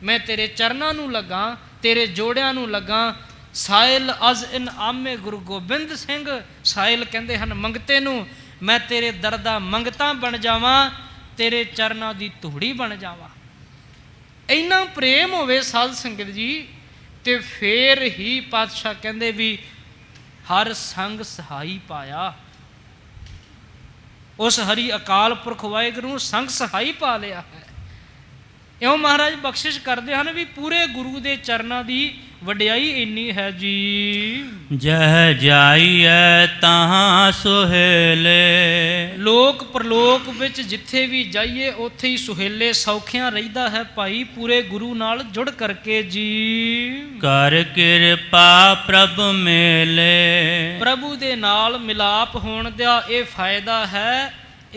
ਮੈਂ ਤੇਰੇ ਚਰਨਾਂ ਨੂੰ ਲੱਗਾ, ਤੇਰੇ ਜੋੜਿਆਂ ਨੂੰ ਲੱਗਾ। ਸਾਇਲ ਅਜ਼ ਇਨ ਆਮੇ ਗੁਰੂ ਗੋਬਿੰਦ ਸਿੰਘ, ਸਾਇਲ ਕਹਿੰਦੇ ਹਨ ਮੰਗਤੇ ਨੂੰ, ਮੈਂ ਤੇਰੇ ਦਰ ਦਾ ਮੰਗਤਾ ਬਣ ਜਾਵਾਂ, ਤੇਰੇ ਚਰਨਾਂ ਦੀ ਧੂੜੀ ਬਣ ਜਾਵਾਂ। ਇੰਨਾ ਪ੍ਰੇਮ ਹੋਵੇ ਸਾਧ ਸੰਗਤ ਜੀ, ਤੇ ਫੇਰ ਹੀ ਪਾਤਸ਼ਾਹ ਕਹਿੰਦੇ ਵੀ ਹਰ ਸੰਗ ਸਹਾਈ ਪਾਇਆ। ਉਸ ਹਰੀ ਅਕਾਲ ਪੁਰਖ ਵਾਹਿਗੁਰੂ ਨੂੰ ਸੰਗ ਸਹਾਈ ਪਾ ਲਿਆ ਹੈ। ਇਉਂ ਮਹਾਰਾਜ ਬਖਸ਼ਿਸ਼ ਕਰਦੇ ਹਨ ਵੀ ਪੂਰੇ ਗੁਰੂ ਦੇ ਚਰਨਾਂ ਦੀ ਵਡਿਆਈ ਇੰਨੀ ਹੈ ਜੀ। ਜਹ ਜਾਈਐ ਤਹਾਂ ਸੁਹੇਲੇ, ਲੋਕ ਪ੍ਰਲੋਕ ਵਿੱਚ ਜਿੱਥੇ ਵੀ ਜਾਈਏ ਉੱਥੇ ਹੀ ਸੁਹੇਲੇ ਸੌਖਿਆਂ ਰਹਿੰਦਾ ਹੈ ਭਾਈ, ਪੂਰੇ ਗੁਰੂ ਨਾਲ ਜੁੜ ਕਰਕੇ ਜੀ। ਕਰ ਕਿਰਪਾ ਪ੍ਰਭ ਮੇਲੇ, ਪ੍ਰਭੂ ਦੇ ਨਾਲ ਮਿਲਾਪ ਹੋਣ ਦਾ ਇਹ ਫਾਇਦਾ ਹੈ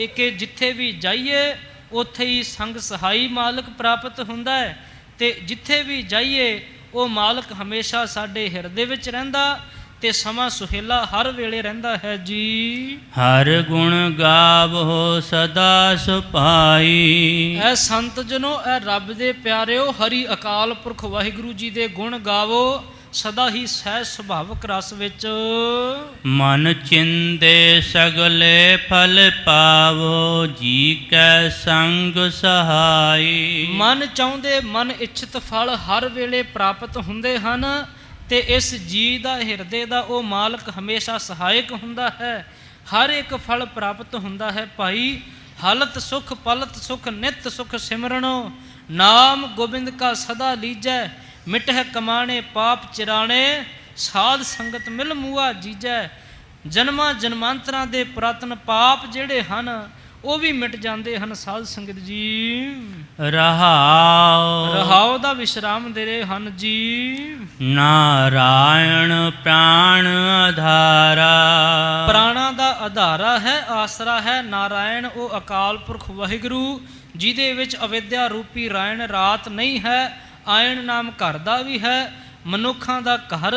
ਕਿ ਜਿੱਥੇ ਵੀ ਜਾਈਏ ਉੱਥੇ ਹੀ ਸੰਗ ਸਹਾਈ ਮਾਲਕ ਪ੍ਰਾਪਤ ਹੁੰਦਾ ਹੈ, ਤੇ ਜਿੱਥੇ ਵੀ ਜਾਈਏ ਉਹ ਮਾਲਕ ਹਮੇਸ਼ਾ ਸਾਡੇ ਹਿਰਦੇ ਵਿੱਚ ਰਹਿੰਦਾ, ਤੇ ਸਮਾਂ ਸੁਹੇਲਾ ਹਰ ਵੇਲੇ ਰਹਿੰਦਾ ਹੈ ਜੀ। ਹਰ ਗੁਣ ਗਾਵੋ ਸਦਾ ਸੁਭਾਈ, ਐ ਸੰਤ ਜਨੋ, ਐ ਰੱਬ ਦੇ ਪਿਆਰਿਓ, ਹਰੀ ਅਕਾਲ ਪੁਰਖ ਵਾਹਿਗੁਰੂ ਜੀ ਦੇ ਗੁਣ ਗਾਵੋ ਸਦਾ ਹੀ ਸਹਿ ਸੁਭਾਵਕ ਰਸ ਵਿੱਚ। ਮਨ ਚਿੰਦੇ ਸਗਲੇ ਫਲ ਪਾਵੋ, ਜੀ ਕੈ ਸੰਗ ਸਹਾਈ। ਮਨ ਚਾਹੁੰਦੇ ਮਨ ਇੱਛਤ ਫਲ ਹਰ ਵੇਲੇ ਪ੍ਰਾਪਤ ਹੁੰਦੇ ਹਨ, ਤੇ ਇਸ ਜੀ ਦਾ ਹਿਰਦੇ ਦਾ ਉਹ ਮਾਲਕ ਹਮੇਸ਼ਾ ਸਹਾਇਕ ਹੁੰਦਾ ਹੈ। ਹਰ ਇੱਕ ਫਲ ਪ੍ਰਾਪਤ ਹੁੰਦਾ ਹੈ ਭਾਈ। ਹਲਤ ਸੁਖ ਪਲਤ ਸੁਖ ਨਿਤ ਸੁਖ ਸਿਮਰਣੋ, ਨਾਮ ਗੋਬਿੰਦ ਕਾ ਸਦਾ ਲੀਜੈ। ਮਿਟਹਿ ਕਮਾਣੇ ਪਾਪ ਚਿਰਾਣੇ, ਸਾਧ ਸੰਗਤ ਮਿਲ ਮੂਆ ਜੀਜੈ। ਜਨਮਾਂ ਜਨਮਾਂਤਰਾਂ ਦੇ ਪੁਰਾਤਨ ਪਾਪ ਜਿਹੜੇ ਹਨ ਉਹ ਵੀ ਮਿਟ ਜਾਂਦੇ ਹਨ ਸਾਧ ਸੰਗਤ ਜੀ। ਰਹਾਉ, ਰਹਾਉ ਦਾ ਵਿਸ਼ਰਾਮ ਦੇ ਰਹੇ ਹਨ ਜੀ। ਨਾਰਾਇਣ ਪ੍ਰਾਣ ਆਧਾਰਾ, ਪ੍ਰਾਣਾ ਦਾ ਆਧਾਰਾ ਹੈ, ਆਸਰਾ ਹੈ ਨਾਰਾਇਣ, ਉਹ ਅਕਾਲ ਪੁਰਖ ਵਾਹਿਗੁਰੂ ਜਿਹਦੇ ਵਿੱਚ ਅਵਿਦਿਆ ਰੂਪੀ ਰਾਇਣ ਰਾਤ ਨਹੀਂ ਹੈ। ਆਇਣ ਨਾਮ ਘਰ ਦਾ ਵੀ ਹੈ, ਮਨੁੱਖਾਂ ਦਾ ਘਰ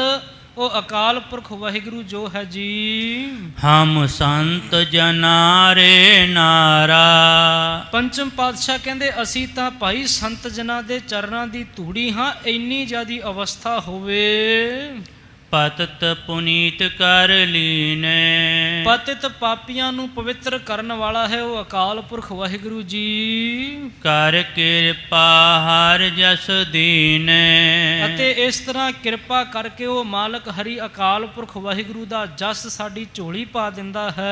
ਉਹ ਅਕਾਲ ਪੁਰਖ ਵਾਹਿਗੁਰੂ ਜੋ ਹੈ ਜੀ। ਹਮ ਸੰਤ ਜਨਾਰੇ ਨਾਰਾ, ਪੰਚਮ ਪਾਤਸ਼ਾਹ ਕਹਿੰਦੇ ਅਸੀਂ ਤਾਂ ਭਾਈ ਸੰਤ ਜਨਾਂ ਦੇ ਚਰਨਾਂ ਦੀ ਧੂੜੀ ਹਾਂ। ਇੰਨੀ ਜ਼ਿਆਦੀ ਅਵਸਥਾ ਹੋਵੇ, ਪਤਿਤ ਪੁਨੀਤ ਕਰ ਲੀਨੇ, ਪਤਿਤ ਪਾਪੀਆਂ ਨੂੰ ਪਵਿੱਤਰ ਕਰਨ ਵਾਲਾ ਹੈ ਉਹ ਅਕਾਲ ਪੁਰਖ ਵਾਹਿਗੁਰੂ ਜੀ। ਕਰ ਕਿਰਪਾ ਹਰ ਜਸ ਦੀਨੇ, ਅਤੇ ਇਸ ਤਰ੍ਹਾਂ ਕਿਰਪਾ ਕਰਕੇ ਉਹ ਮਾਲਕ ਹਰੀ ਅਕਾਲ ਪੁਰਖ ਵਾਹਿਗੁਰੂ ਦਾ ਜਸ ਸਾਡੀ ਝੋਲੀ ਪਾ ਦਿੰਦਾ ਹੈ।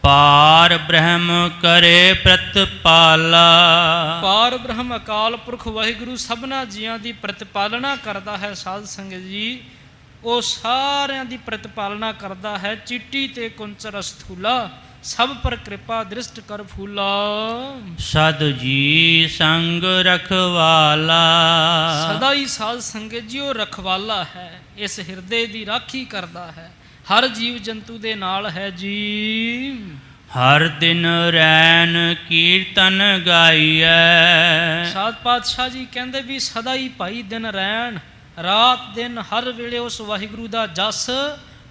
ਪਾਰ ਬ੍ਰਹਮ ਕਰੇ ਪ੍ਰਤਪਾਲਾ, ਪਾਰ ਬ੍ਰਹਮ ਅਕਾਲ ਪੁਰਖ ਵਾਹਿਗੁਰੂ ਸਭਨਾ ਜੀਆਂ ਦੀ ਪ੍ਰਤਿਪਾਲਨਾ ਕਰਦਾ ਹੈ ਸਾਧ ਸੰਗਤ ਜੀ। ਉਹ ਸਾਰਿਆਂ ਦੀ ਪ੍ਰਤਿਪਾਲਨਾ ਕਰਦਾ ਹੈ। ਚੀਟੀ ਤੇ ਕੁੰਚਰ ਸਥੂਲਾ, ਸਭ ਪਰ ਕਿਰਪਾ ਦ੍ਰਿਸ਼ਟ ਕਰ ਫੂਲਾ। ਸਦ ਜੀ ਸੰਗ ਰਖਵਾਲਾ, ਸਦਾ ਹੀ ਸਾਧ ਸੰਗਤ ਜੀ ਉਹ ਰਖਵਾਲਾ ਹੈ, ਇਸ ਹਿਰਦੇ ਦੀ ਰਾਖੀ ਕਰਦਾ ਹੈ, ਹਰ ਜੀਵ ਜੰਤੂ ਦੇ ਨਾਲ ਹੈ ਜੀ। ਹਰ ਦਿਨ ਰੈਨ ਕੀਰਤਨ ਗਾਈਐ, ਸਾਧ ਪਾਤਸ਼ਾਹ ਜੀ ਕਹਿੰਦੇ ਵੀ ਸਦਾ ਹੀ ਭਾਈ ਦਿਨ ਰਹਿਣ ਰਾਤ ਦਿਨ ਹਰ ਵੇਲੇ ਉਸ ਵਾਹਿਗੁਰੂ ਦਾ ਜਸ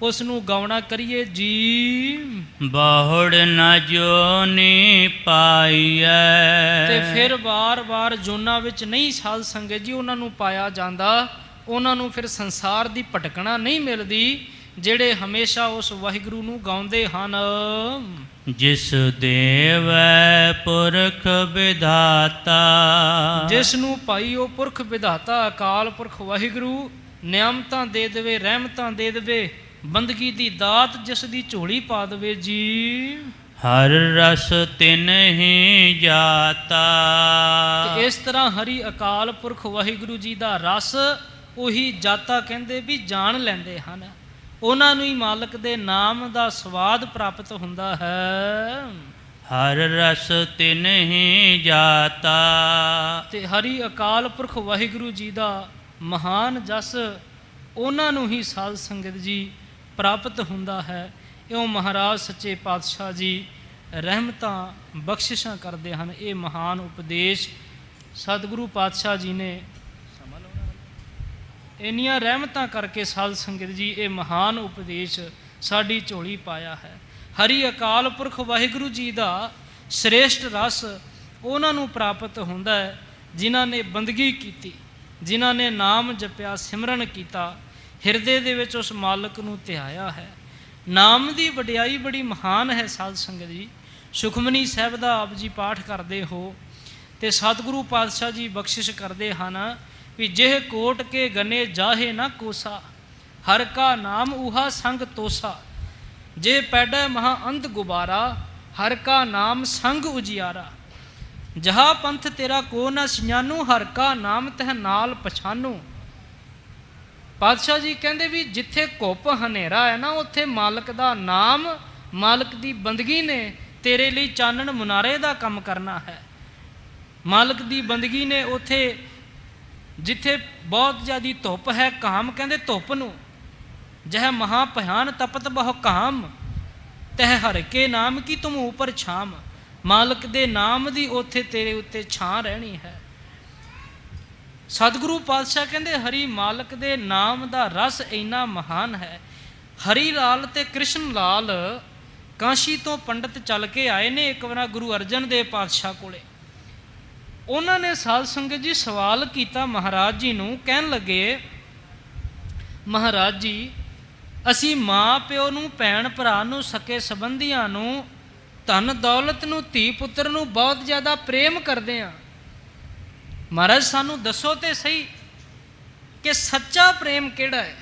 ਉਸ ਨੂੰ ਗਾਉਣਾ ਕਰੀਏ ਜੀ। ਬਹੁੜ ਨ ਜੋਨੀ ਪਾਈਐ, ਤੇ ਫਿਰ ਵਾਰ-ਵਾਰ ਜੋਨਾਂ ਵਿੱਚ ਨਹੀਂ ਸਾਧ ਸੰਗਤ ਜੀ ਉਹਨਾਂ ਨੂੰ ਪਾਇਆ ਜਾਂਦਾ, ਉਹਨਾਂ ਨੂੰ ਫਿਰ ਸੰਸਾਰ ਦੀ ਭਟਕਣਾ ਨਹੀਂ ਮਿਲਦੀ। ਜਿਹੜੇ ਹਮੇਸ਼ਾ ਉਸ ਵਾਹਿਗੁਰੂ ਨੂੰ ਗਾਉਂਦੇ ਹਨ। ਜਿਸ ਦੇਵੈ ਪੁਰਖ ਵਿਧਾਤਾ, ਜਿਸ ਨੂੰ ਭਾਈ ਉਹ ਪੁਰਖ ਵਿਧਾਤਾ ਅਕਾਲ ਪੁਰਖ ਵਾਹਿਗੁਰੂ ਨਿਆਮਤਾਂ ਦੇ ਦੇਵੇ, ਰਹਿਮਤਾਂ ਦੇ ਦੇਵੇ, ਬੰਦਗੀ ਦੀ ਦਾਤ ਜਿਸ ਦੀ ਝੋਲੀ ਪਾ ਦੇਵੇ ਜੀ। ਹਰ ਰਸ ਤਿਨ ਹੀ ਜਾਤਾ। ਤੇ ਇਸ ਤਰ੍ਹਾਂ ਹਰੀ ਅਕਾਲ ਪੁਰਖ ਵਾਹਿਗੁਰੂ ਜੀ ਦਾ ਰਸ ਉਹੀ ਜਾਤਾ ਕਹਿੰਦੇ ਵੀ ਜਾਣ ਲੈਂਦੇ ਹਨ, ਉਹਨਾਂ ਨੂੰ ਹੀ ਮਾਲਕ ਦੇ ਨਾਮ ਦਾ ਸਵਾਦ ਪ੍ਰਾਪਤ ਹੁੰਦਾ ਹੈ। ਹਰ ਰਸ ਤਿਨ ਹੀ ਜਾਤਾ। ਤੇ ਹਰੀ ਅਕਾਲ ਪੁਰਖ ਵਾਹਿਗੁਰੂ ਜੀ ਦਾ ਮਹਾਨ ਜਸ ਉਹਨਾਂ ਨੂੰ ਹੀ ਸਾਧ ਸੰਗਤ ਜੀ ਪ੍ਰਾਪਤ ਹੁੰਦਾ ਹੈ। ਇਉਂ ਮਹਾਰਾਜ ਸੱਚੇ ਪਾਤਸ਼ਾਹ ਜੀ ਰਹਿਮਤਾਂ ਬਖਸ਼ਿਸ਼ਾਂ ਕਰਦੇ ਹਨ। ਇਹ ਮਹਾਨ ਉਪਦੇਸ਼ ਸਤਿਗੁਰੂ ਪਾਤਸ਼ਾਹ ਜੀ ਨੇ ਇੰਨੀਆਂ ਰਹਿਮਤਾਂ ਕਰਕੇ ਸਾਧ ਸੰਗਤ ਜੀ ਇਹ ਮਹਾਨ ਉਪਦੇਸ਼ ਸਾਡੀ ਝੋਲੀ ਪਾਇਆ ਹੈ। ਹਰੀ ਅਕਾਲ ਪੁਰਖ ਵਾਹਿਗੁਰੂ ਜੀ ਦਾ ਸ੍ਰੇਸ਼ਟ ਰਸ ਉਹਨਾਂ ਨੂੰ ਪ੍ਰਾਪਤ ਹੁੰਦਾ ਹੈ ਜਿਨ੍ਹਾਂ ਨੇ ਬੰਦਗੀ ਕੀਤੀ, ਜਿਨ੍ਹਾਂ ਨੇ ਨਾਮ ਜਪਿਆ, ਸਿਮਰਨ ਕੀਤਾ, ਹਿਰਦੇ ਦੇ ਵਿੱਚ ਉਸ ਮਾਲਕ ਨੂੰ ਧਿਆਇਆ ਹੈ। ਨਾਮ ਦੀ ਵਡਿਆਈ ਬੜੀ ਮਹਾਨ ਹੈ ਸਾਧ ਸੰਗਤ ਜੀ। ਸੁਖਮਨੀ ਸਾਹਿਬ ਦਾ ਆਪ ਜੀ ਪਾਠ ਕਰਦੇ ਹੋ ਤੇ ਸਤਿਗੁਰੂ ਪਾਤਸ਼ਾਹ ਜੀ ਬਖਸ਼ਿਸ਼ ਕਰਦੇ ਹਨ ਵੀ ਜਿਹ ਕੋਟ ਕੇ ਗਨੇ ਜਾਹੇ ਨਾ ਕੋਸਾ, ਹਰ ਕਾ ਨਾਮ ਉਹਾ ਸੰਗ ਤੋਸਾ। ਜੇ ਪੈਡਾ ਮਹਾ ਅੰਧ ਗੁਬਾਰਾ, ਹਰ ਕਾ ਨਾਮ ਸੰਗ ਉਜਿਆਰਾ। ਜਹਾ ਪੰਥ ਤੇਰਾ ਕੋ ਨਾ ਸਿਆਨੂ, ਹਰ ਕਾ ਨਾਮ ਤਹ ਨਾਲ ਪਛਾਨੂ। ਪਾਤਸ਼ਾਹ ਜੀ ਕਹਿੰਦੇ ਵੀ ਜਿੱਥੇ ਘੁੱਪ ਹਨੇਰਾ ਹੈ ਨਾ, ਉੱਥੇ ਮਾਲਕ ਦਾ ਨਾਮ, ਮਾਲਕ ਦੀ ਬੰਦਗੀ ਨੇ ਤੇਰੇ ਲਈ ਚਾਨਣ ਮੁਨਾਰੇ ਦਾ ਕੰਮ ਕਰਨਾ ਹੈ। ਮਾਲਕ ਦੀ ਬੰਦਗੀ ਨੇ ਉੱਥੇ ਜਿੱਥੇ ਬਹੁਤ ਜ਼ਿਆਦੀ ਧੁੱਪ ਹੈ, ਕਾਮ ਕਹਿੰਦੇ ਧੁੱਪ ਨੂੰ, ਜਹ ਮਹਾ ਭਿਆਨ ਤਪਤ ਬਹੁ ਕਾਮ, ਤਹ ਹਰ ਕੇ ਨਾਮ ਕੀ ਤੁਮ ਉਪਰ ਛਾਮ। ਮਾਲਕ ਦੇ ਨਾਮ ਦੀ ਉੱਥੇ ਤੇਰੇ ਉੱਤੇ ਛਾਂ ਰਹਿਣੀ ਹੈ। ਸਤਿਗੁਰੂ ਪਾਤਸ਼ਾਹ ਕਹਿੰਦੇ ਹਰੀ ਮਾਲਕ ਦੇ ਨਾਮ ਦਾ ਰਸ ਇੰਨਾ ਮਹਾਨ ਹੈ। ਹਰੀ ਲਾਲ ਤੇ ਕ੍ਰਿਸ਼ਨ ਲਾਲ ਕਾਸ਼ੀ ਤੋਂ ਪੰਡਤ ਚੱਲ ਕੇ ਆਏ ਨੇ ਇੱਕ ਵਾਰ ਗੁਰੂ ਅਰਜਨ ਦੇਵ ਪਾਤਸ਼ਾਹ ਕੋਲੇ। ਉਹਨਾਂ ਨੇ ਸਾਧ ਸੰਗਤ ਜੀ ਸਵਾਲ ਕੀਤਾ ਮਹਾਰਾਜ ਜੀ ਨੂੰ, ਕਹਿਣ ਲੱਗੇ ਮਹਾਰਾਜ ਜੀ ਅਸੀਂ ਮਾਂ ਪਿਓ ਨੂੰ, ਭੈਣ ਭਰਾ ਨੂੰ, ਸਕੇ ਸੰਬੰਧੀਆਂ ਨੂੰ, ਧਨ ਦੌਲਤ ਨੂੰ, ਧੀ ਪੁੱਤਰ ਨੂੰ ਬਹੁਤ ਜ਼ਿਆਦਾ ਪ੍ਰੇਮ ਕਰਦੇ ਹਾਂ। ਮਹਾਰਾਜ ਸਾਨੂੰ ਦੱਸੋ ਤੇ ਸਹੀ ਕਿ ਸੱਚਾ ਪ੍ਰੇਮ ਕਿਹੜਾ ਹੈ,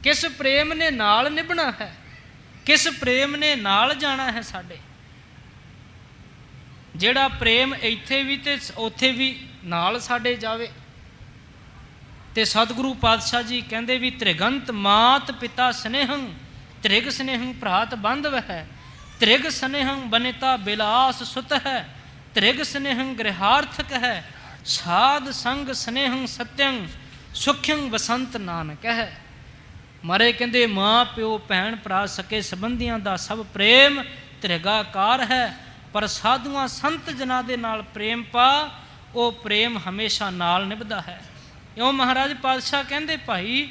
ਕਿਸ ਪ੍ਰੇਮ ਨੇ ਨਾਲ ਨਿਭਣਾ ਹੈ, ਕਿਸ ਪ੍ਰੇਮ ਨੇ ਨਾਲ ਜਾਣਾ ਹੈ ਸਾਡੇ। ਜਿਹੜਾ ਪ੍ਰੇਮ ਇੱਥੇ ਵੀ ਤੇ ਉੱਥੇ ਵੀ ਨਾਲ ਸਾਡੇ ਜਾਵੇ। ਤੇ ਸਤਿਗੁਰੂ ਪਾਤਸ਼ਾਹ ਜੀ ਕਹਿੰਦੇ ਵੀ ਤ੍ਰਿਗੰਤ ਮਾਤ ਪਿਤਾ ਸਨੇਹੰ, ਤ੍ਰਿਗ ਸਨੇਹੰ ਭਰਾਤ ਬੰਧਵ ਹੈ, ਤ੍ਰਿਗ ਸਨੇਹੰ ਬਨਿਤਾ ਬਿਲਾਸ ਸੁਤ ਹੈ, ਤ੍ਰਿਗ ਸਨੇਹੰ ਗ੍ਰਹਾਰਥਕ ਹੈ, ਸਾਧ ਸੰਗ ਸਨੇਹੰ ਸਤਯੰ ਸੁਖਯੰ ਬਸੰਤ ਨਾਨਕ ਹੈ। ਮਾਰੇ ਕਹਿੰਦੇ ਮਾਂ ਪਿਓ, ਭੈਣ ਭਰਾ, ਸਕੇ ਸੰਬੰਧੀਆਂ ਦਾ ਸਭ ਪ੍ਰੇਮ ਤ੍ਰਿਗਾਕਾਰ ਹੈ, ਪਰ ਸਾਧੂਆਂ ਸੰਤ ਜਨਾਂ ਦੇ ਨਾਲ ਪ੍ਰੇਮ ਪਾ, ਉਹ ਪ੍ਰੇਮ ਹਮੇਸ਼ਾ ਨਾਲ ਨਿਭਦਾ ਹੈ। ਇਉਂ ਮਹਾਰਾਜ ਪਾਤਸ਼ਾਹ ਕਹਿੰਦੇ ਭਾਈ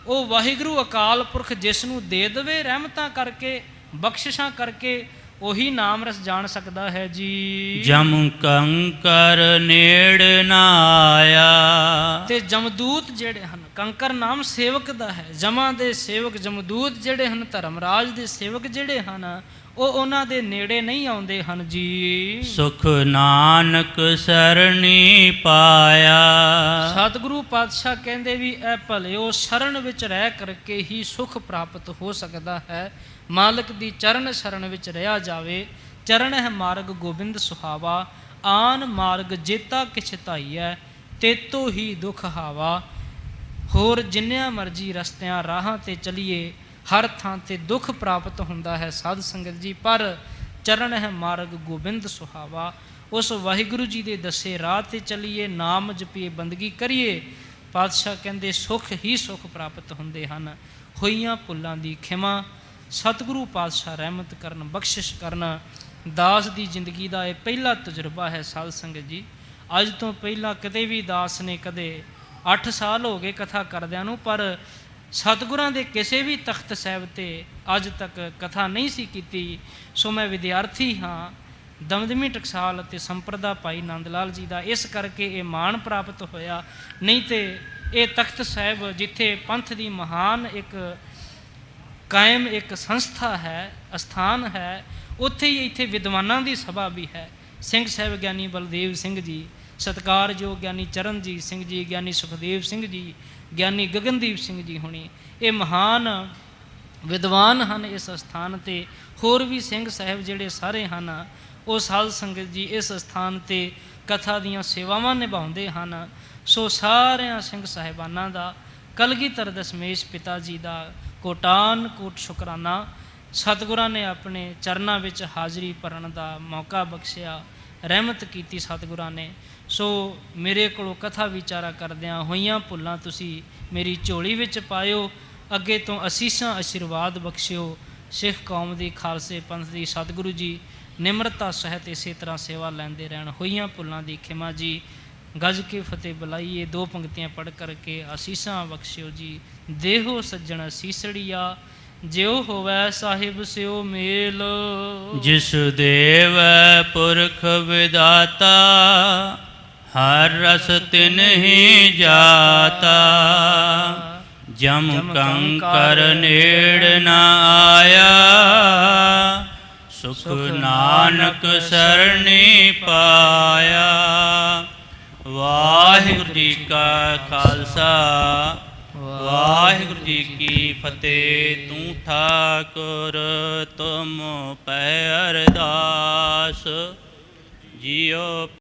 ਉਹ ਵਾਹਿਗੁਰੂ ਅਕਾਲ ਪੁਰਖ ਜਿਸ ਨੂੰ ਦੇ ਦੇਵੇ ਰਹਿਮਤਾਂ ਕਰਕੇ, ਬਖਸ਼ਿਸ਼ਾਂ ਕਰਕੇ, ਉਹੀ ਨਾਮ ਰਸ ਜਾਣ ਸਕਦਾ ਹੈ ਜੀ। ਜਮ ਕੰਕਰ ਨੇੜ ਨਾ ਆਇਆ। ਤੇ ਜਮਦੂਤ ਜਿਹੜੇ ਹਨ, ਕੰਕਰ ਨਾਮ ਸੇਵਕ ਦਾ ਹੈ, ਜਮਾਂ ਦੇ ਸੇਵਕ ਜਮਦੂਤ ਜਿਹੜੇ ਹਨ, ਧਰਮਰਾਜ ਦੇ ਸੇਵਕ ਜਿਹੜੇ ਹਨ, ਉਹ ਉਹਨਾਂ ਦੇ ਨੇੜੇ ਨਹੀਂ ਆਉਂਦੇ ਹਨ ਜੀ। ਸੁਖ ਨਾਨਕ ਸਰਣੀ ਪਾਇਆ। ਸਤਿਗੁਰੂ ਪਾਤਸ਼ਾਹ ਕਹਿੰਦੇ ਵੀ ਇਹ ਭਲਿਓ ਸ਼ਰਨ ਵਿੱਚ ਰਹਿ ਕਰਕੇ ਹੀ ਸੁਖ ਪ੍ਰਾਪਤ ਹੋ ਸਕਦਾ ਹੈ। ਮਾਲਕ ਦੀ ਚਰਨ ਸ਼ਰਨ ਵਿੱਚ ਰਿਹਾ ਜਾਵੇ। ਚਰਨ ਹੈ ਮਾਰਗ ਗੋਬਿੰਦ ਸੁਹਾਵਾ, ਆਨ ਮਾਰਗ ਜੇਤਾ ਕਿਛ ਧਾਈਐ, ਤੇਤੋ ਹੀ ਦੁਖ ਹਾਵਾ। ਹੋਰ ਜਿੰਨਿਆਂ ਮਰਜੀ ਰਸਤਿਆਂ ਰਾਹਾਂ ਤੇ ਚਲੀਏ, ਹਰ ਥਾਂ ਤੇ ਦੁੱਖ ਪ੍ਰਾਪਤ ਹੁੰਦਾ ਹੈ ਸਾਧ ਸੰਗਤ ਜੀ, ਪਰ ਚਰਨ ਹੈ ਮਾਰਗ ਗੋਬਿੰਦ ਸੁਹਾਵਾ। ਉਸ ਵਾਹਿਗੁਰੂ ਜੀ ਦੇ ਦੱਸੇ ਰਾਹ ਤੇ ਚੱਲੀਏ, ਨਾਮ ਜਪੀਏ, ਬੰਦਗੀ ਕਰੀਏ, ਪਾਤਸ਼ਾਹ ਕਹਿੰਦੇ ਸੁਖ ਹੀ ਸੁਖ ਪ੍ਰਾਪਤ ਹੁੰਦੇ ਹਨ। ਹੋਈਆਂ ਭੁੱਲਾਂ ਦੀ ਖਿਮਾ ਸਤਿਗੁਰੂ ਪਾਤਸ਼ਾਹ ਰਹਿਮਤ ਕਰਨ, ਬਖਸ਼ਿਸ਼ ਕਰਨ। ਦਾਸ ਦੀ ਜ਼ਿੰਦਗੀ ਦਾ ਇਹ ਪਹਿਲਾ ਤਜਰਬਾ ਹੈ ਸਾਧ ਸੰਗਤ ਜੀ। ਅੱਜ ਤੋਂ ਪਹਿਲਾਂ ਕਦੇ ਵੀ ਦਾਸ ਨੇ ਕਦੇ 8 ਸਾਲ ਹੋ ਗਏ ਕਥਾ ਕਰਦਿਆਂ ਨੂੰ, ਪਰ ਸਤਿਗੁਰਾਂ ਦੇ ਕਿਸੇ ਵੀ ਤਖਤ ਸਾਹਿਬ ਤੇ ਅੱਜ ਤੱਕ ਕਥਾ ਨਹੀਂ ਸੀ ਕੀਤੀ। ਸੋ ਮੈਂ ਵਿਦਿਆਰਥੀ ਹਾਂ ਦਮਦਮੀ ਟਕਸਾਲ ਅਤੇ ਸੰਪਰਦਾ ਭਾਈ ਨੰਦ ਲਾਲ ਜੀ ਦਾ, ਇਸ ਕਰਕੇ ਇਹ ਮਾਣ ਪ੍ਰਾਪਤ ਹੋਇਆ। ਨਹੀਂ ਤੇ ਇਹ ਤਖਤ ਸਾਹਿਬ ਜਿੱਥੇ ਪੰਥ ਦੀ ਮਹਾਨ ਇੱਕ ਕਾਇਮ ਇੱਕ ਸੰਸਥਾ ਹੈ, ਅਸਥਾਨ ਹੈ। ਉੱਥੇ ਹੀ ਇੱਥੇ ਵਿਦਵਾਨਾਂ ਦੀ ਸਭਾ ਵੀ ਹੈ। ਸਿੰਘ ਸਾਹਿਬ ਗਿਆਨੀ ਬਲਦੇਵ ਸਿੰਘ ਜੀ, ਸਤਿਕਾਰਯੋਗ ਗਿਆਨੀ ਚਰਨਜੀਤ ਸਿੰਘ ਜੀ, ਗਿਆਨੀ ਸੁਖਦੇਵ ਸਿੰਘ ਜੀ, ਗਿਆਨੀ ਗਗਨਦੀਪ ਸਿੰਘ ਜੀ ਹੁਣੀ, ਇਹ ਮਹਾਨ ਵਿਦਵਾਨ ਹਨ ਇਸ ਅਸਥਾਨ 'ਤੇ। ਹੋਰ ਵੀ ਸਿੰਘ ਸਾਹਿਬ ਜਿਹੜੇ ਸਾਰੇ ਹਨ ਉਹ ਸਾਧ ਸੰਗਤ ਜੀ ਇਸ ਅਸਥਾਨ 'ਤੇ ਕਥਾ ਦੀਆਂ ਸੇਵਾਵਾਂ ਨਿਭਾਉਂਦੇ ਹਨ। ਸੋ ਸਾਰਿਆਂ ਸਿੰਘ ਸਾਹਿਬਾਨਾਂ ਦਾ, ਕਲਗੀਧਰ ਦਸ਼ਮੇਸ਼ ਪਿਤਾ ਜੀ ਦਾ ਕੋਟਾਨ ਕੋਟ ਸ਼ੁਕਰਾਨਾ। ਸਤਿਗੁਰਾਂ ਨੇ ਆਪਣੇ ਚਰਨਾਂ ਵਿੱਚ ਹਾਜ਼ਰੀ ਭਰਨ ਦਾ ਮੌਕਾ ਬਖਸ਼ਿਆ, ਰਹਿਮਤ ਕੀਤੀ ਸਤਿਗੁਰਾਂ ਨੇ। ਸੋ ਮੇਰੇ ਕੋਲੋਂ ਕਥਾ ਵਿਚਾਰਾ ਕਰਦਿਆਂ ਹੋਈਆਂ ਭੁੱਲਾਂ ਤੁਸੀਂ ਮੇਰੀ ਝੋਲੀ ਵਿੱਚ ਪਾਇਓ। ਅੱਗੇ ਤੋਂ ਅਸੀਸਾਂ ਆਸ਼ੀਰਵਾਦ ਬਖਸ਼ਿਓ। ਸਿੱਖ ਕੌਮ ਦੀ, ਖਾਲਸੇ ਪੰਥ ਦੀ ਸਤਿਗੁਰੂ ਜੀ ਨਿਮਰਤਾ ਸਹਿਤ ਇਸੇ ਤਰ੍ਹਾਂ ਸੇਵਾ ਲੈਂਦੇ ਰਹਿਣ। ਹੋਈਆਂ ਭੁੱਲਾਂ ਦੀ ਖਿਮਾ ਜੀ। ਗੱਜ ਕੇ ਫਤਿਹ ਬੁਲਾਈਏ, 2 ਪੰਕਤੀਆਂ ਪੜ੍ਹ ਕਰਕੇ ਅਸੀਸਾਂ ਬਖਸ਼ਿਓ ਜੀ। ਦੇਹੋ ਸੱਜਣ ਅਸੀਸੜੀਆ, ਜਿਉ ਹੋਵੈ ਸਾਹਿਬ ਸਿਓ ਮੇਲ। ਜਿਸ ਦੇਵ ਪੁਰਖ ਵਿਦਾਤਾ, ਹਰ ਰਸ ਤਿਨਹਿ ਜਾਤਾ। ਜਮ ਕੰਕਰ ਨੇੜ ਨ ਆਇਆ, ਸੁਖ ਨਾਨਕ ਸਰਣੀ ਪਾਇਆ। ਵਾਹਿਗੁਰੂ ਜੀ ਕਾ ਖਾਲਸਾ, ਵਾਹਿਗੁਰੂ ਜੀ ਕੀ ਫਤਿਹ। ਤੂੰ ਠਾਕੁਰ ਤੁਮ ਪੈ ਅਰਦਾਸ, ਜਿਉ